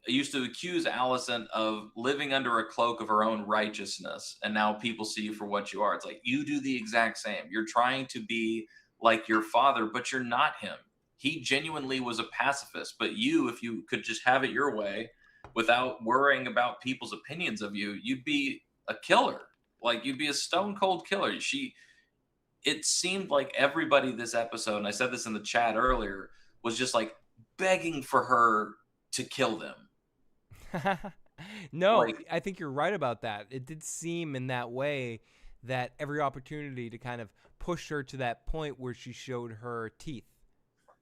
used to accuse Alicent of living under a cloak of her own righteousness, and now people see you for what you are. It's like, you do the exact same. You're trying to be like your father, but you're not him. He genuinely was a pacifist, but you, if you could just have it your way without worrying about people's opinions of you, you'd be a killer. Like, you'd be a stone cold killer. It seemed like everybody this episode, and I said this in the chat earlier, was just like begging for her to kill them. No, I think you're right about that. It did seem in that way that every opportunity to kind of push her to that point where she showed her teeth.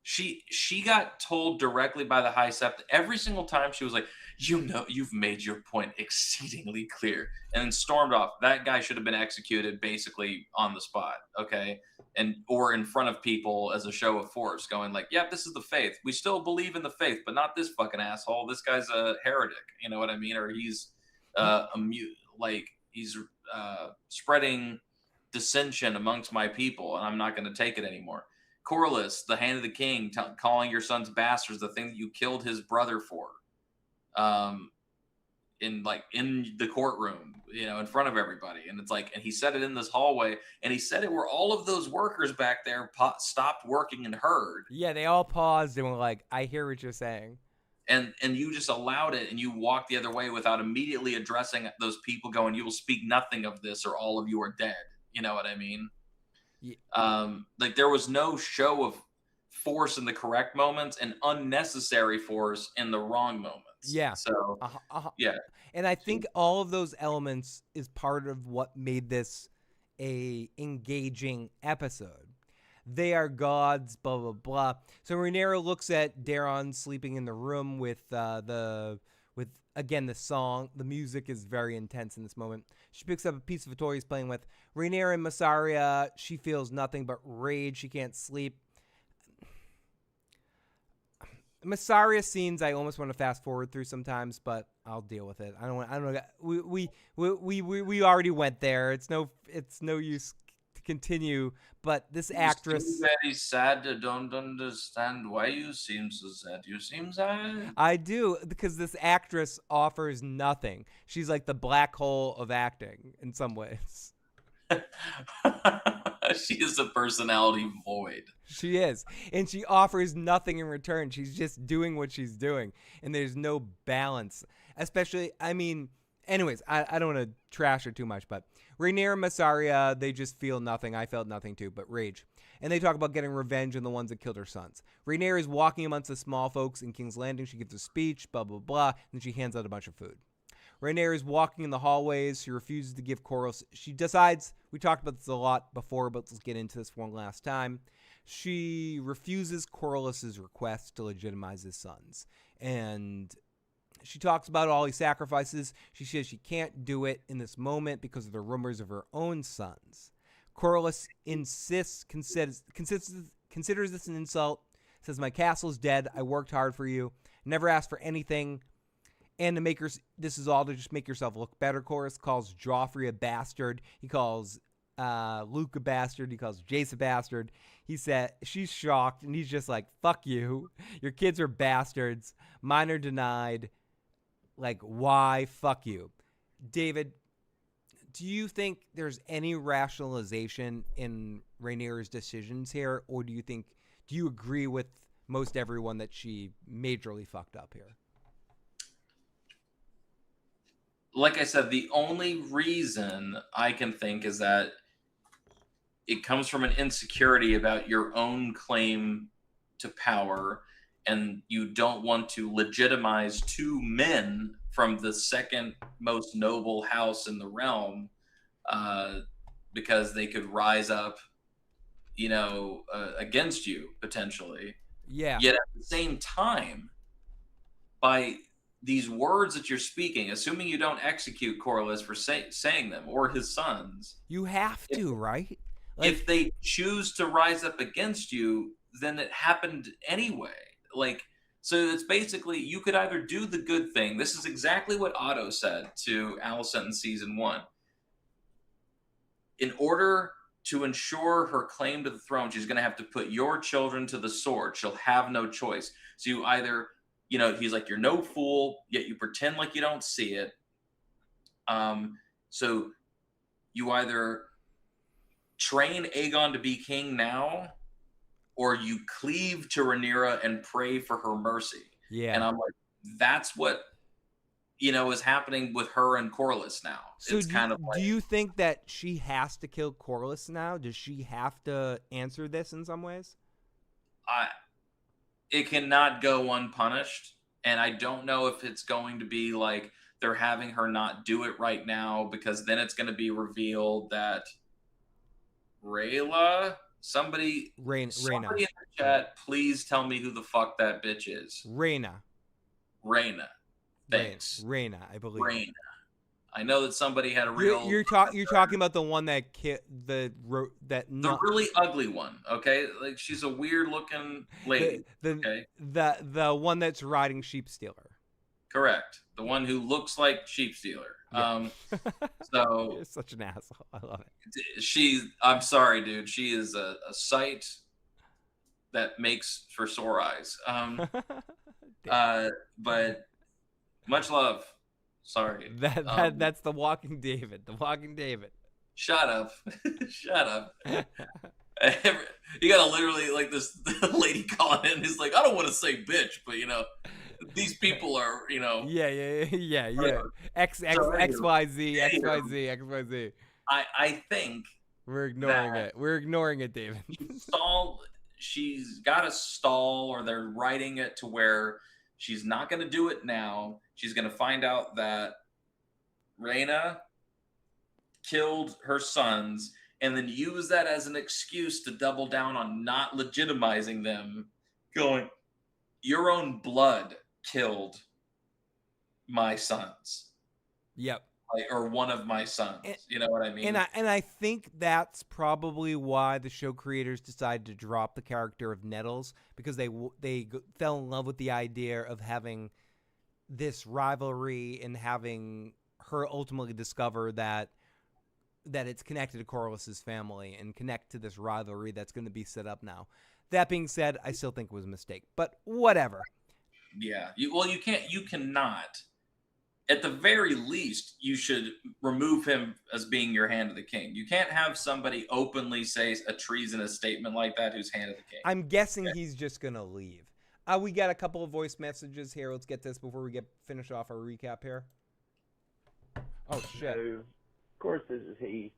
She got told directly by the High Sept every single time. She was like, you've made your point exceedingly clear, and then stormed off. That guy should have been executed basically on the spot, okay? Or in front of people as a show of force, going like, yep, this is the faith. We still believe in the faith, but not this fucking asshole. This guy's a heretic, you know what I mean? Or he's he's spreading dissension amongst my people, and I'm not going to take it anymore. Corlys, the Hand of the King, calling your sons bastards, the thing that you killed his brother for, in the courtroom, you know, in front of everybody. And it's like, and he said it in this hallway, and he said it where all of those workers back there stopped working and heard. Yeah, they all paused and were like, I hear what you're saying. and you just allowed it, and you walked the other way without immediately addressing those people, going, "You will speak nothing of this, or all of you are dead." You know what I mean? Yeah. Like there was no show of force in the correct moments and unnecessary force in the wrong moments. Yeah. So yeah. And I think all of those elements is part of what made this a engaging episode. They are gods, blah, blah, blah. So Rhaenyra looks at Daeron sleeping in the room with again, the song. The music is very intense in this moment. She picks up a piece of a toy he's playing with. Rhaenyra and Mysaria, she feels nothing but rage. She can't sleep. Mysaria scenes I almost want to fast forward through sometimes, but I'll deal with it. I don't. We already went there. It's no use to continue. But this actress, seem very sad. I don't understand why you seem so sad. You seem sad. I do, because this actress offers nothing. She's like the black hole of acting in some ways. She is a personality void. She is. And she offers nothing in return. She's just doing what she's doing. And there's no balance. Especially, I mean, anyways, I don't want to trash her too much, but Rhaenyra and Mysaria, they just feel nothing. I felt nothing too, but rage. And they talk about getting revenge on the ones that killed her sons. Rhaenyra is walking amongst the small folks in King's Landing. She gives a speech, blah, blah, blah, and she hands out a bunch of food. Rhaenyra is walking in the hallways. She refuses to give Corlys. She decides, we talked about this a lot before, but let's get into this one last time. She refuses Corlys' request to legitimize his sons. And she talks about all these sacrifices. She says she can't do it in this moment because of the rumors of her own sons. Corlys insists, considers this an insult, says, "My castle's dead. I worked hard for you. Never asked for anything. And to make this is all to just make yourself look better." Corlys calls Joffrey a bastard. He calls Luke a bastard. He calls Jace a bastard. He said she's shocked, and he's just like, "Fuck you. Your kids are bastards. Mine are denied. Like, why? Fuck you." David, do you think there's any rationalization in Rhaenyra's decisions here, or do you agree with most everyone that she majorly fucked up here? Like I said, the only reason I can think is that it comes from an insecurity about your own claim to power, and you don't want to legitimize two men from the second most noble house in the realm because they could rise up, against you potentially. Yeah. Yet at the same time, by these words that you're speaking, assuming you don't execute Corlys for saying them or his sons, you have to, right? If they choose to rise up against you, then it happened anyway. So it's basically, you could either do the good thing. This is exactly what Otto said to Alicent in season 1. In order to ensure her claim to the throne, she's going to have to put your children to the sword. She'll have no choice. So you either, he's like, you're no fool, yet you pretend like you don't see it. So you either train Aegon to be king now, or you cleave to Rhaenyra and pray for her mercy. Yeah. And I'm like, that's what, is happening with her and Corlys now. So it's do you think that she has to kill Corlys now? Does she have to answer this in some ways? It cannot go unpunished. And I don't know if it's going to be like they're having her not do it right now, because then it's going to be revealed that Rayla, somebody in the chat, please tell me who the fuck that bitch is. Rhaena. Thanks. Rhaena, I believe. Rhaena. I know that somebody had a real. You're talking about the one that the really ugly one. Okay, like she's a weird looking lady. The one that's riding Sheep Stealer. Correct. The one who looks like Sheep Stealer. Yeah. So you're such an asshole. I love it. I'm sorry, dude. She is a sight that makes for sore eyes. But much love. Sorry. That's the Walking David. The Walking David. Shut up. Shut up. You gotta literally, like, this lady calling in who's like, I don't want to say bitch, but These people are, Yeah. X Y Z. I think we're ignoring it. We're ignoring it, David. She's got to stall, or they're writing it to where she's not going to do it now. She's going to find out that Rhaenyra killed her sons, and then use that as an excuse to double down on not legitimizing them, going, your own blood killed my sons. Yep. Or one of my sons. You know what I mean? And I think that's probably why the show creators decided to drop the character of Nettles, because they fell in love with the idea of having this rivalry and having her ultimately discover that it's connected to Corlys's family and connect to this rivalry that's going to be set up now. That being said, I still think it was a mistake, but whatever. Yeah. You cannot. At the very least, you should remove him as being your hand of the king. You can't have somebody openly say a treasonous statement like that who's hand of the king. I'm guessing he's just going to leave. We got a couple of voice messages here. Let's get this before we finish off our recap here. Oh, shit. So, of course, this is he.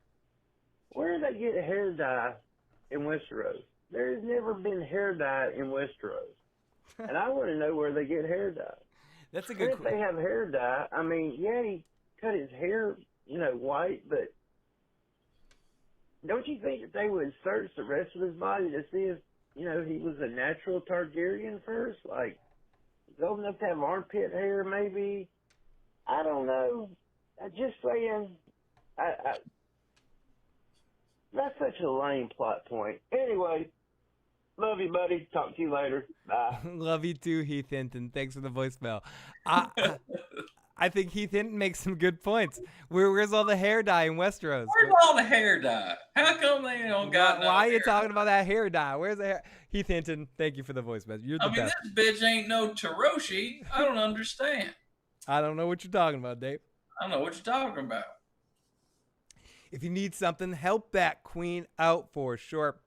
Where did they get hair dye in Westeros? There's never been hair dye in Westeros. And I want to know where they get hair dye. That's a good question. If they have hair dye, I mean, yeah, he cut his hair, white, but don't you think that they would search the rest of his body to see if, he was a natural Targaryen first? Like, he's old enough to have armpit hair, maybe? I don't know. I'm just saying, that's such a lame plot point. Anyway, love you, buddy. Talk to you later. Bye. Love you too, Heath Hinton. Thanks for the voicemail. I think Heath Hinton makes some good points. Where's all the hair dye in Westeros? Where's all the hair dye? How come they don't got no Why are you hair talking about that hair dye? Where's the hair? Heath Hinton, thank you for the voicemail. You're the best. This bitch ain't no Taroshi. I don't understand. I don't know what you're talking about, Dave. I don't know what you're talking about. If you need something, help that queen out for sure.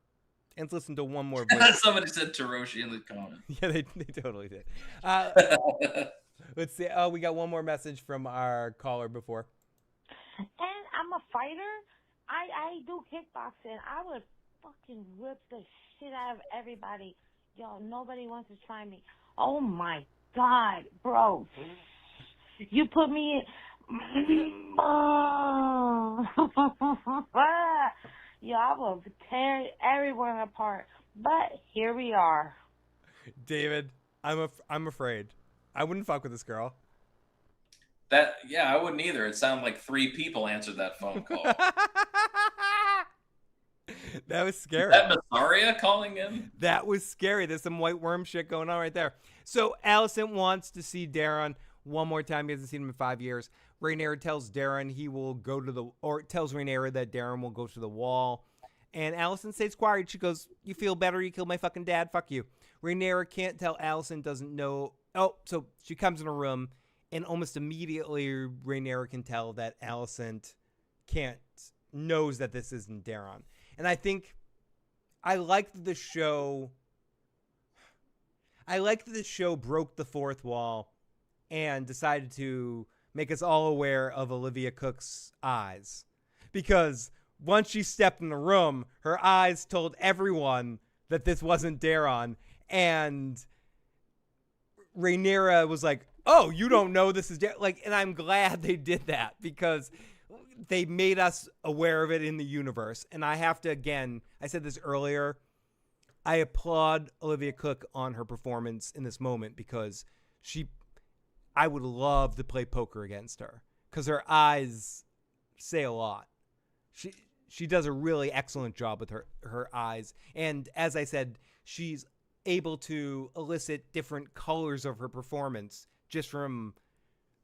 And let's listen to one more voice. Somebody said Taroshi in the comments. Yeah, they totally did. Let's see. Oh, we got one more message from our caller before. And I'm a fighter. I do kickboxing. I would fucking rip the shit out of everybody. Yo, nobody wants to try me. Oh my God, bro. You put me in. Yo, I will tear everyone apart. But here we are. David, I'm afraid. I wouldn't fuck with this girl. I wouldn't either. It sounded like 3 people answered that phone call. That was scary. Is that Massaria calling in? That was scary. There's some white worm shit going on right there. So Alicent wants to see Daron one more time. He hasn't seen him in 5 years. Rhaenyra tells Daron tells Rhaenyra that Daron will go to the wall. And Alicent stays quiet. She goes, "You feel better? You killed my fucking dad? Fuck you." Rhaenyra can't tell Alicent doesn't know. Oh, so she comes in a room, and almost immediately Rhaenyra can tell that Alicent knows that this isn't Daron. And I think I liked that the show broke the fourth wall and decided to make us all aware of Olivia Cook's eyes. Because once she stepped in the room, her eyes told everyone that this wasn't Daron. And Rhaenyra was like, "Oh, you don't know this is Daron." And I'm glad they did that because they made us aware of it in the universe. And I have to, again, I said this earlier, I applaud Olivia Cook on her performance in this moment because I would love to play poker against her because her eyes say a lot. She does a really excellent job with her eyes. And as I said, she's able to elicit different colors of her performance just from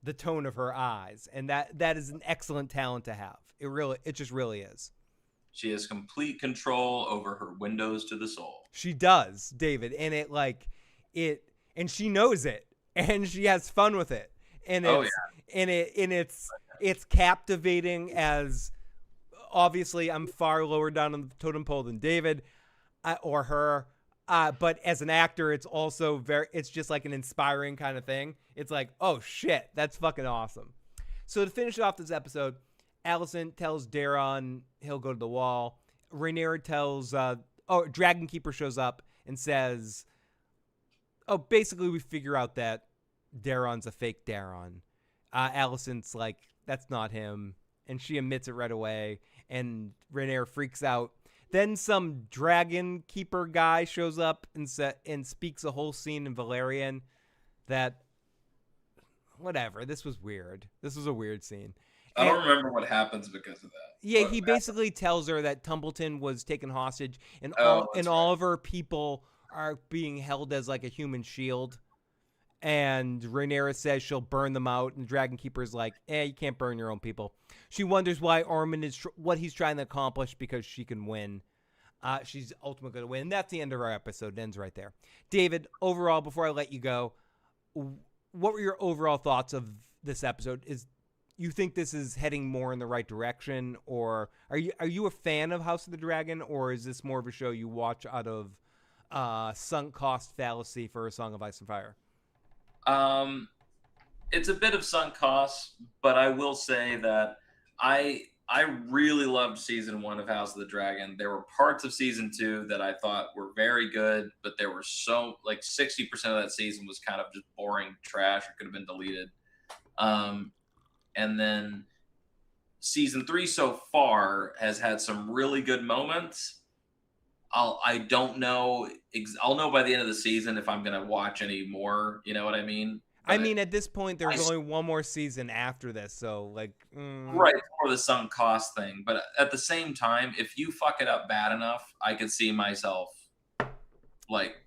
the tone of her eyes. And that is an excellent talent to have. It just really is. She has complete control over her windows to the soul. She does, David. And and she knows it. And she has fun with it. And it's captivating as obviously I'm far lower down on the totem pole than David or her. But as an actor, it's also it's just like an inspiring kind of thing. It's like, oh shit, that's fucking awesome. So to finish off this episode, Alicent tells Daeron he'll go to the wall. Rhaenyra tells, Dragon Keeper shows up and says, basically we figure out that Daeron's a fake Daeron. Alicent's like, that's not him. And she admits it right away. And Rhaenyra freaks out. Then some Dragon Keeper guy shows up and speaks a whole scene in Valyrian that, whatever, this was weird. This was a weird scene. I don't remember what happens because of that. Yeah, he basically tells her that Tumbleton was taken hostage and all of her people are being held as like a human shield. And Rhaenyra says she'll burn them out, and Dragon Keeper's like, you can't burn your own people. She wonders why Aemond is what he's trying to accomplish because she can win. She's ultimately going to win. And that's the end of our episode. It ends right there. David, overall, before I let you go, what were your overall thoughts of this episode? Is you think this is heading more in the right direction, or are you a fan of House of the Dragon, or is this more of a show you watch out of sunk cost fallacy for A Song of Ice and Fire? It's a bit of sunk costs, but I will say that I really loved season 1 of House of the Dragon. There were parts of season 2 that I thought were very good, but there were 60% of that season was kind of just boring trash. It could have been deleted. And then season 3 so far has had some really good moments. I don't know. I'll know by the end of the season if I'm going to watch any more. You know what I mean? But at this point, there's only one more season after this. So, Right, for the sunk cost thing. But at the same time, if you fuck it up bad enough, I could see myself,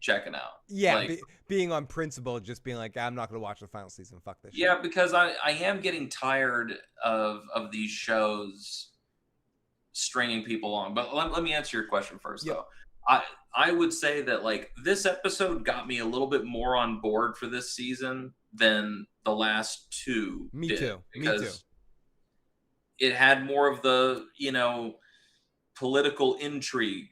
checking out. Yeah, being on principle, just being like, I'm not going to watch the final season. Fuck this shit. Yeah, because I am getting tired of these shows stringing people along. But let me answer your question first, though. I would say that this episode got me a little bit more on board for this season than the last two. Me too. It had more of the political intrigue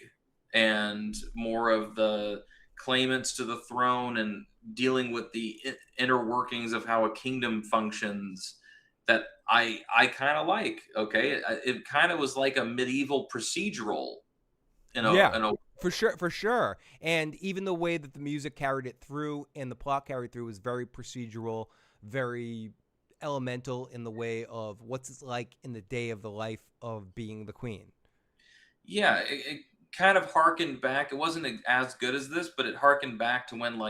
and more of the claimants to the throne and dealing with the inner workings of how a kingdom functions that I kind of like. Okay, it kind of was like a medieval procedural. For sure. And even the way that the music carried it through and the plot carried through was very procedural, very elemental in the way of what's it like in the day of the life of being the queen. Yeah, it kind of harkened back. It wasn't as good as this, but it harkened back to when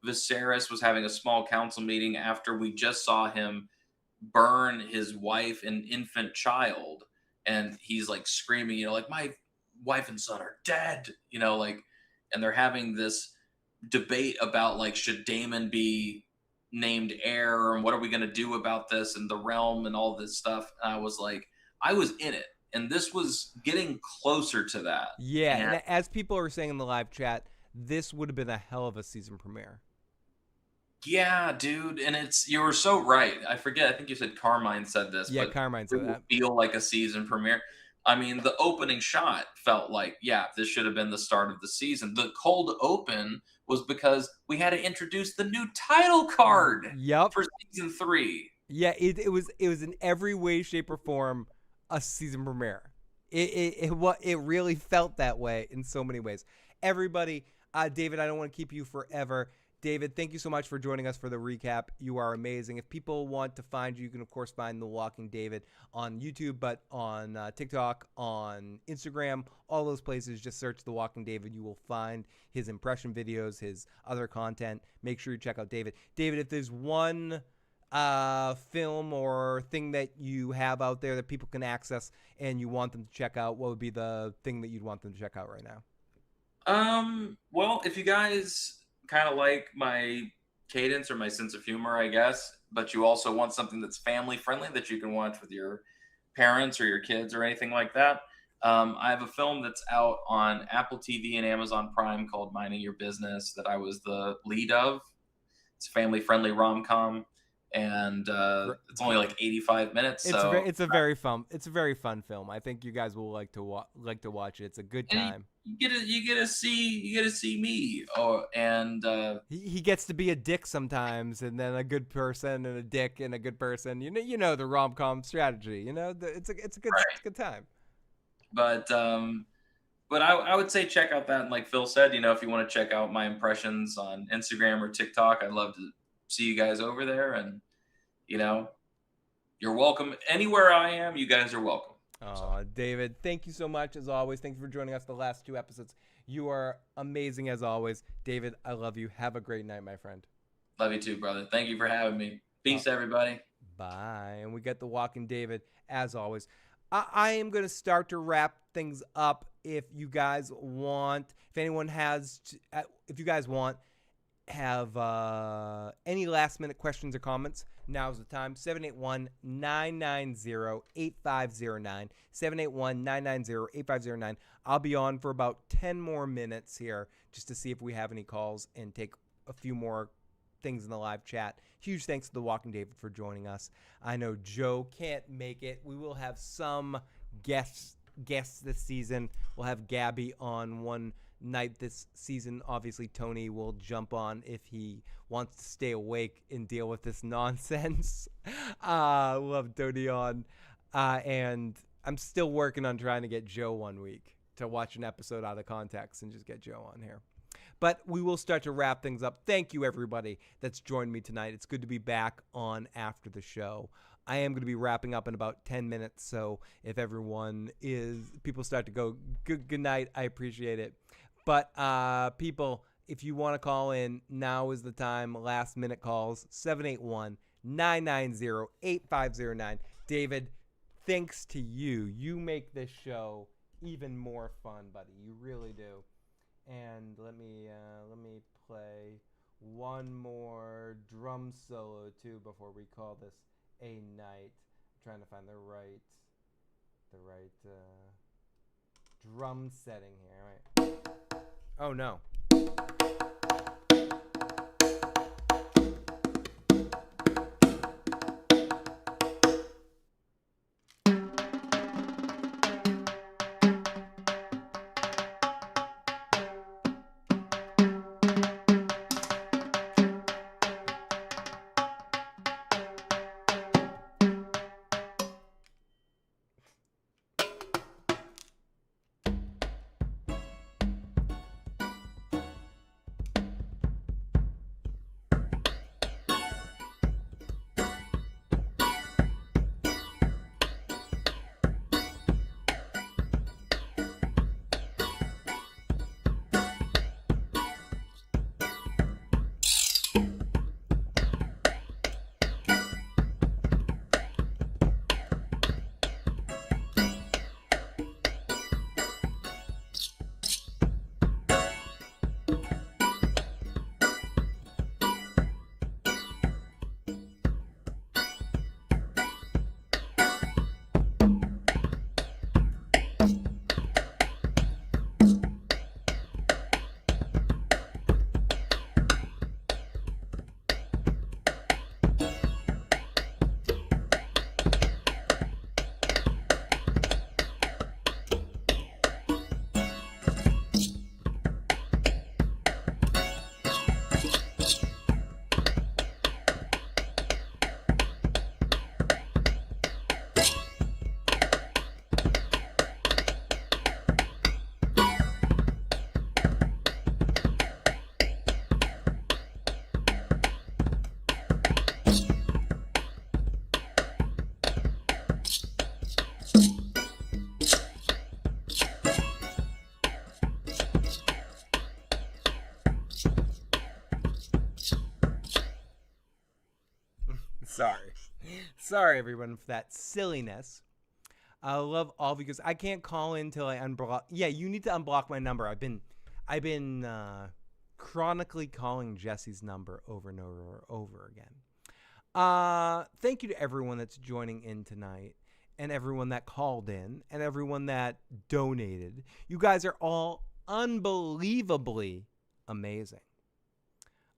Viserys was having a small council meeting after we just saw him burn his wife and infant child, and he's screaming, my wife and son are dead, and they're having this debate about should Daemon be named heir and what are we going to do about this and the realm and all this stuff. And I was in it, and this was getting closer to that. Yeah, and as people are saying in the live chat, this would have been a hell of a season premiere. Yeah, dude, and you were so right. I think you said Carmine said this. Yeah, Carmine said that. Feel like a season premiere. I mean, the opening shot felt this should have been the start of the season. The cold open was because we had to introduce the new title card for season 3. Yeah, it was in every way, shape, or form a season premiere. It really felt that way in so many ways. Everybody, David, I don't want to keep you forever. David, thank you so much for joining us for the recap. You are amazing. If people want to find you, you can, of course, find The Walking David on YouTube, but on TikTok, on Instagram, all those places. Just search The Walking David. You will find his impression videos, his other content. Make sure you check out David. David, if there's one film or thing that you have out there that people can access and you want them to check out, what would be the thing that you'd want them to check out right now? Well, if you guys kind of like my cadence or my sense of humor, I guess, but you also want something that's family friendly that you can watch with your parents or your kids or anything like that, I have a film that's out on Apple TV and Amazon Prime called Minding Your Business that I was the lead of. It's a family friendly rom-com, and it's only like 85 minutes. It's a very fun film. I think you guys will like to watch it. It's a good time. You get to see me, he gets to be a dick sometimes, and then a good person, and a dick, and a good person. You know the rom-com strategy. It's a good time. But I would say check out that, and like Phil said, if you want to check out my impressions on Instagram or TikTok, I'd love to see you guys over there, and you're welcome anywhere I am. You guys are welcome. Oh, David, thank you so much as always. Thank you for joining us the last 2 episodes. You are amazing as always. David, I love you. Have a great night, my friend. Love you too, brother. Thank you for having me. Peace, everybody. Bye. And we got the Walking David as always. I am going to start to wrap things up. If you guys want, have any last minute questions or comments, now's the time. 781-990-8509. 781-990-8509. I'll be on for about 10 more minutes here just to see if we have any calls and take a few more things in the live chat. Huge thanks to The Walking David for joining us. I know Joe can't make it. We will have some guests this season. We'll have Gabby on one night this season. Obviously, Tony will jump on if he wants to stay awake and deal with this nonsense. We'll have Tony on. And I'm still working on trying to get Joe one week to watch an episode out of context and just get Joe on here. But we will start to wrap things up. Thank you, everybody that's joined me tonight. It's good to be back on after the show. I am going to be wrapping up in about 10 minutes, so if people start to go, good night, I appreciate it. But people, if you want to call in, now is the time. Last minute calls, 781-990-8509. David, thanks to you. You make this show even more fun, buddy. You really do. And let me play one more drum solo too before we call this a night. I'm trying to find the right drum setting here. All right. Oh no. Sorry, everyone, for that silliness. I love all of you because I can't call in till I unblock. Yeah, you need to unblock my number. I've been chronically calling Jesse's number over and over again. Thank you to everyone that's joining in tonight, and everyone that called in, and everyone that donated. You guys are all unbelievably amazing.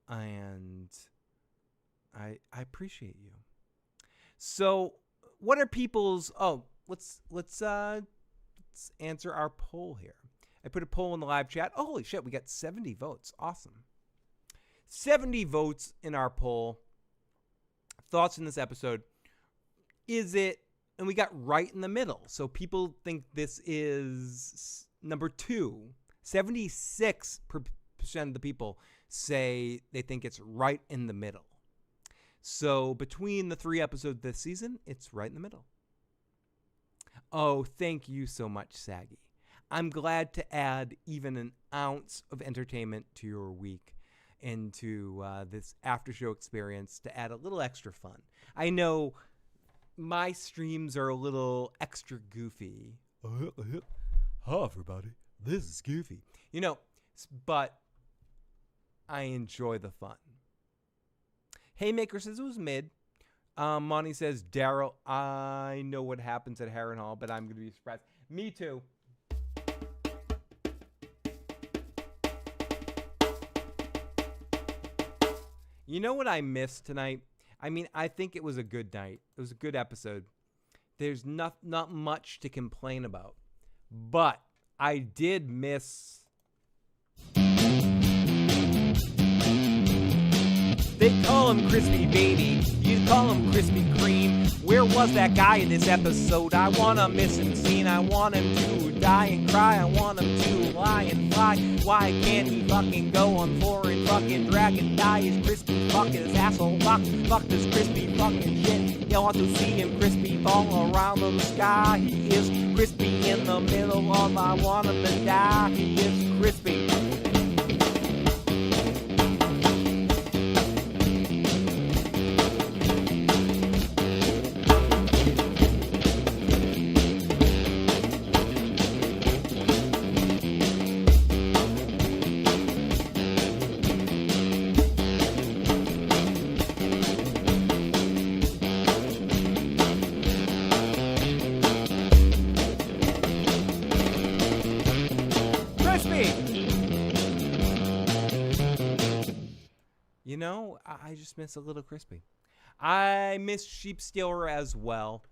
And I appreciate you. So, what are people's? Oh, let's answer our poll here. I put a poll in the live chat. Oh, holy shit, we got 70 votes. Awesome. 70 votes in our poll. Thoughts in this episode? Is it? And we got right in the middle. So people think this is number 2. 76% of the people say they think it's right in the middle. So between the 3 episodes this season, it's right in the middle. Oh, thank you so much, Saggy. I'm glad to add even an ounce of entertainment to your week and to this after show experience to add a little extra fun. I know my streams are a little extra goofy. Hi, everybody. This is Goofy. You know, but I enjoy the fun. Haymaker says it was mid. Monty says, Daryl, I know what happens at Harrenhal, but I'm going to be surprised. Me too. You know what I missed tonight? I mean, I think it was a good night. It was a good episode. There's not much to complain about. But I did miss... They call him Crispy Baby. You call him Krispy Kreme. Where was that guy in this episode? I want to miss him seen. I want him to die and cry. I want him to lie and fly. Why can't he fucking go on foreign fucking dragon? Die his crispy fucking asshole. Fuck this crispy fucking shit. You want to see him crispy fall around the sky. He is crispy in the middle of I want him to die. He is crispy. You know, I just miss a little crispy. I miss Sheep Stealer as well.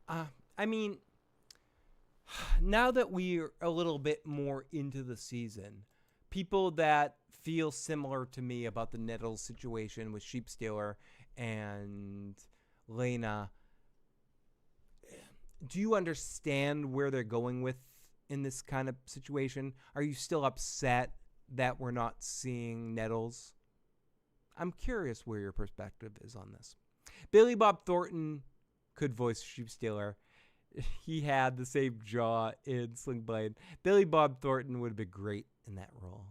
I mean, now that we're a little bit more into the season, people that feel similar to me about the Nettles situation with Sheep Stealer and Lena, do you understand where they're going with in this kind of situation? Are you still upset that we're not seeing Nettles? I'm curious where your perspective is on this. Billy Bob Thornton could voice Sheep Stealer. He had the same jaw in Sling Blade. Billy Bob Thornton would have been great in that role.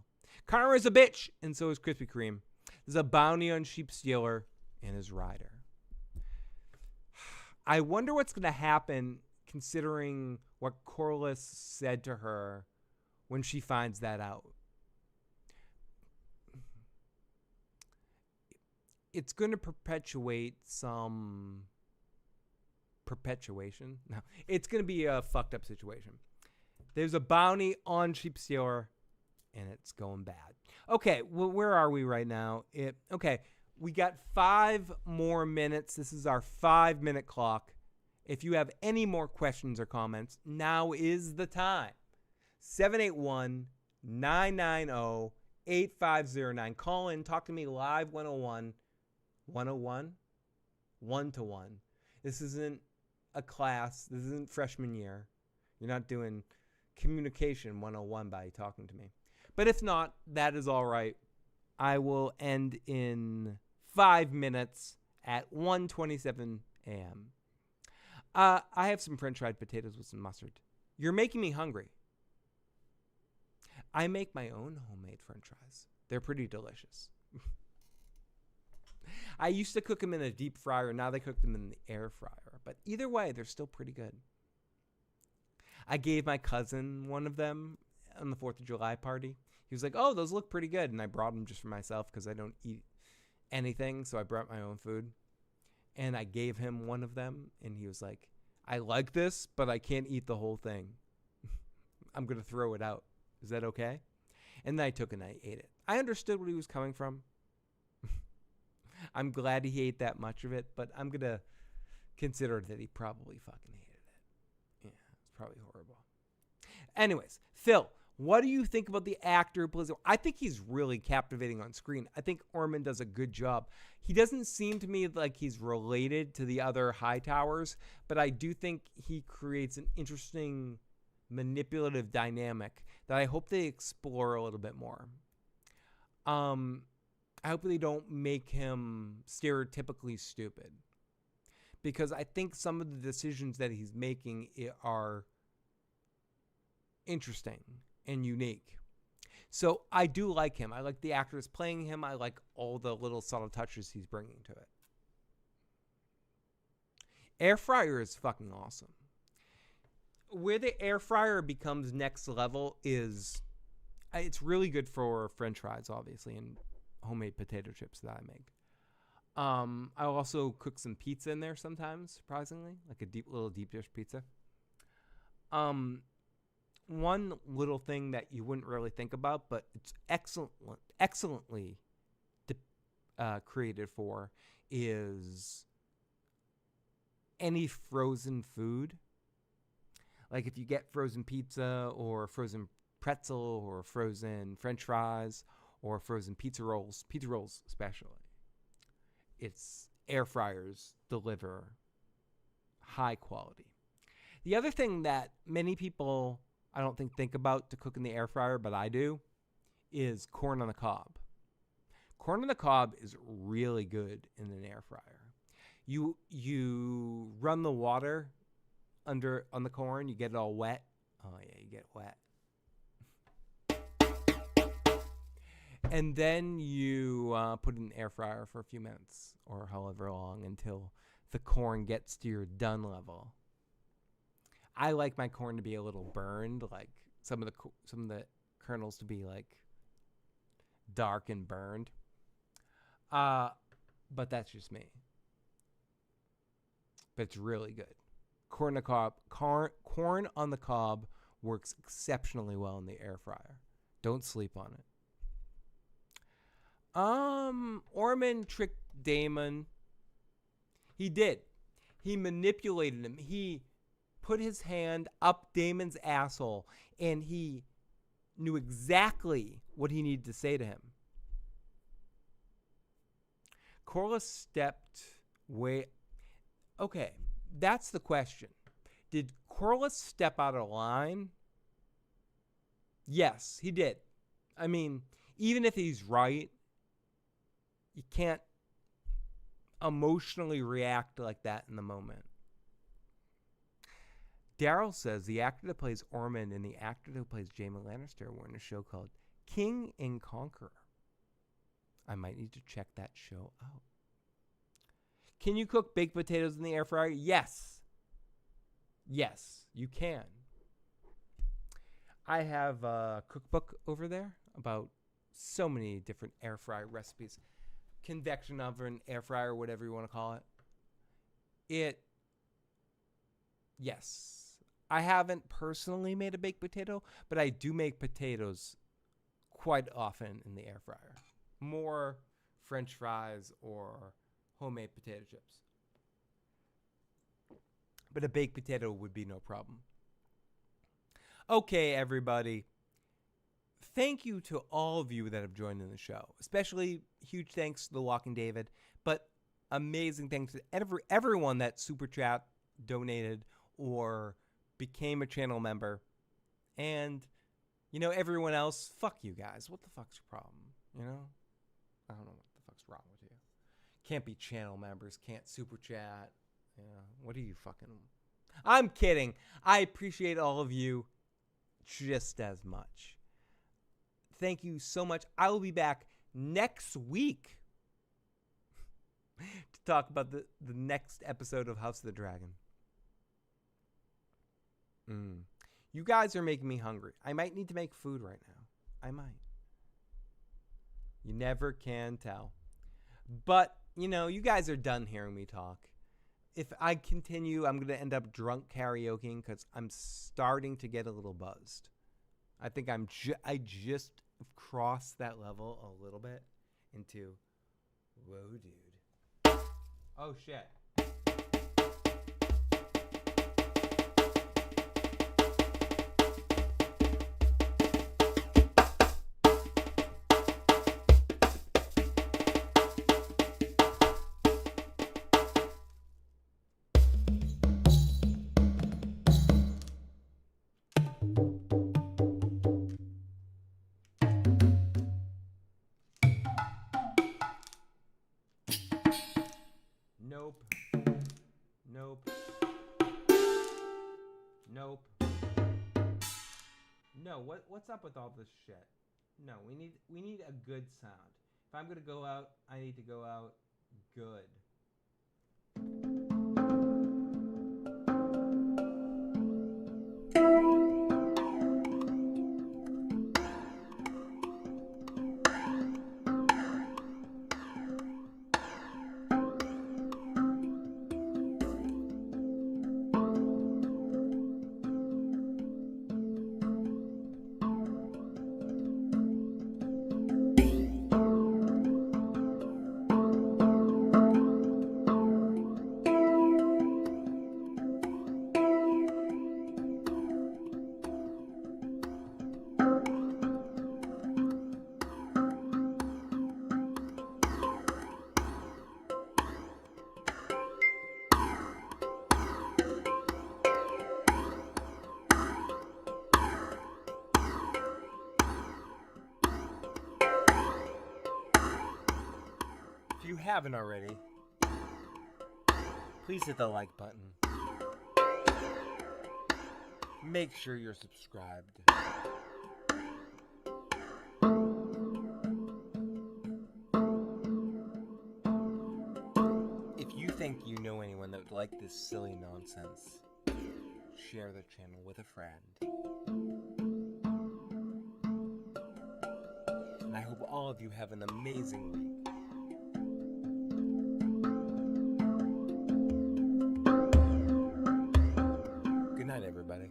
Karma's a bitch, and so is Krispy Kreme. There's a bounty on Sheep Stealer and his rider. I wonder what's going to happen considering what Corlys said to her when she finds that out. It's going to perpetuate some perpetuation. No, it's going to be a fucked up situation. There's a bounty on Sheep Stealer, and it's going bad. Okay, well, where are we right now? Okay, we got 5 more minutes. This is our 5-minute clock. If you have any more questions or comments, now is the time. 781-990-8509. Call in, talk to me live 101. 101? 1-to-1. This isn't a class. This isn't freshman year. You're not doing communication 101 by talking to me. But if not, that is all right. I will end in 5 minutes at 1:27 a.m. I have some French fried potatoes with some mustard. You're making me hungry. I make my own homemade French fries. They're pretty delicious. I used to cook them in a deep fryer. Now they cook them in the air fryer. But either way, they're still pretty good. I gave my cousin one of them on the 4th of July party. He was like, oh, those look pretty good. And I brought them just for myself because I don't eat anything. So I brought my own food. And I gave him one of them. And he was like, I like this, but I can't eat the whole thing. I'm going to throw it out. Is that okay? And then I took it and I ate it. I understood what he was coming from. I'm glad he ate that much of it, but I'm going to consider that he probably fucking hated it. Yeah, it's probably horrible. Anyways, Phil, what do you think about the actor who plays him? I think he's really captivating on screen. I think Aemond does a good job. He doesn't seem to me like he's related to the other Hightowers, but I do think he creates an interesting manipulative dynamic that I hope they explore a little bit more. I hope they don't make him stereotypically stupid, because I think some of the decisions that he's making are interesting and unique. So I do like him. I like the actors playing him. I like all the little subtle touches he's bringing to it. Air fryer is fucking awesome. Where the air fryer becomes next level is, it's really good for French fries, obviously, and homemade potato chips that I make. I also cook some pizza in there sometimes, surprisingly, like a little deep dish pizza. One little thing that you wouldn't really think about, but it's excellently created for, is any frozen food. Like if you get frozen pizza or frozen pretzel or frozen French fries or frozen pizza rolls especially, it's air fryers deliver high quality. The other thing that many people I don't think about to cook in the air fryer, but I do, is corn on the cob. Corn on the cob is really good in an air fryer. You run the water on the corn, you get it all wet. Oh yeah, you get wet. And then you put it in the air fryer for a few minutes or however long until the corn gets to your done level. I like my corn to be a little burned, like some of the kernels to be like dark and burned. But that's just me. But it's really good. Corn on the cob works exceptionally well in the air fryer. Don't sleep on it. Aemond tricked Daemon. He did. He manipulated him. He put his hand up Daemon's asshole, and he knew exactly what he needed to say to him. Corlys stepped way... Okay, that's the question. Did Corlys step out of line? Yes, he did. I mean, even if he's right, you can't emotionally react like that in the moment. Daryl says the actor that plays Aemond and the actor that plays Jaime Lannister were in a show called King and Conqueror. I might need to check that show out. Can you cook baked potatoes in the air fryer? Yes. Yes, you can. I have a cookbook over there about so many different air fryer recipes. Convection oven, air fryer, whatever you want to call it. Yes. I haven't personally made a baked potato, but I do make potatoes quite often in the air fryer. More French fries or homemade potato chips. But a baked potato would be no problem. Okay, everybody. Thank you to all of you that have joined in the show. Especially huge thanks to The Walking David. But amazing thanks to everyone that super chat, donated, or became a channel member. And, everyone else, fuck you guys. What the fuck's your problem? I don't know what the fuck's wrong with you. Can't be channel members, can't super chat. What are you fucking... I'm kidding. I appreciate all of you just as much. Thank you so much. I will be back next week to talk about the next episode of House of the Dragon. You guys are making me hungry. I might need to make food right now. I might. You never can tell. But, you guys are done hearing me talk. If I continue, I'm going to end up drunk karaokeing because I'm starting to get a little buzzed. I think I just crossed that level a little bit into, whoa, dude. Oh, shit. Nope. Nope. Nope. No, what's up with all this shit? No, we need a good sound. If I'm gonna go out, I need to go out good. If you haven't already, please hit the like button. Make sure you're subscribed. If you think you know anyone that would like this silly nonsense, share the channel with a friend. And I hope all of you have an amazing week. Good night, everybody.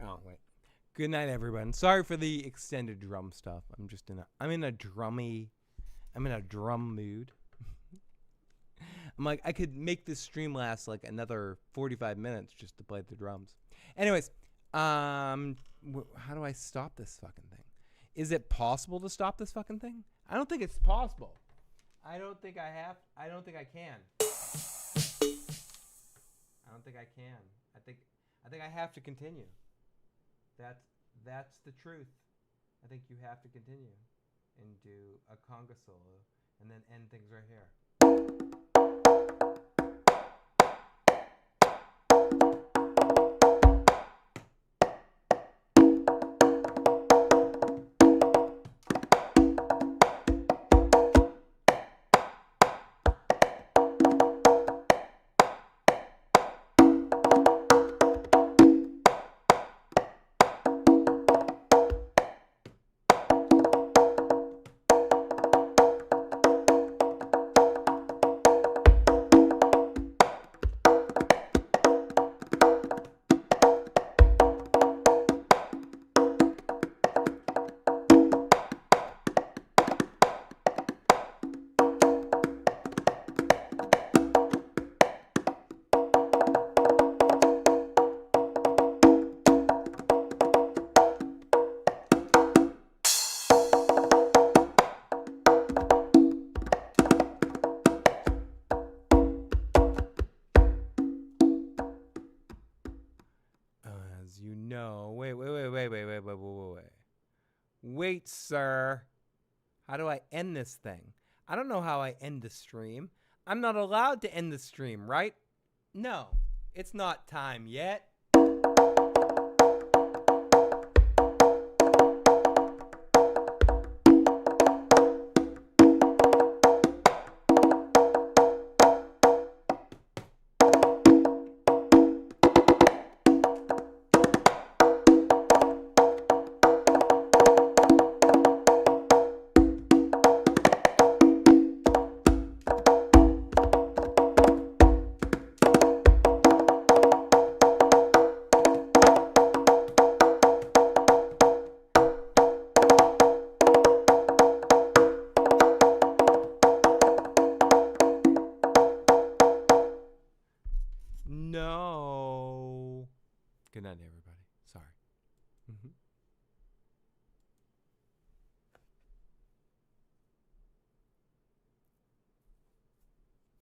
Oh, wait. Good night, everyone. Sorry for the extended drum stuff. I'm in a drum mood. I'm like, I could make this stream last like another 45 minutes just to play the drums. Anyways, how do I stop this fucking thing? Is it possible to stop this fucking thing? I don't think it's possible. I don't think I can. I don't think I can. I think I have to continue. That's the truth. I think you have to continue and do a conga solo and then end things right here. Wait, sir. How do I end this thing? I don't know how I end the stream. I'm not allowed to end the stream, right? No, it's not time yet. No. Good night, everybody. Sorry.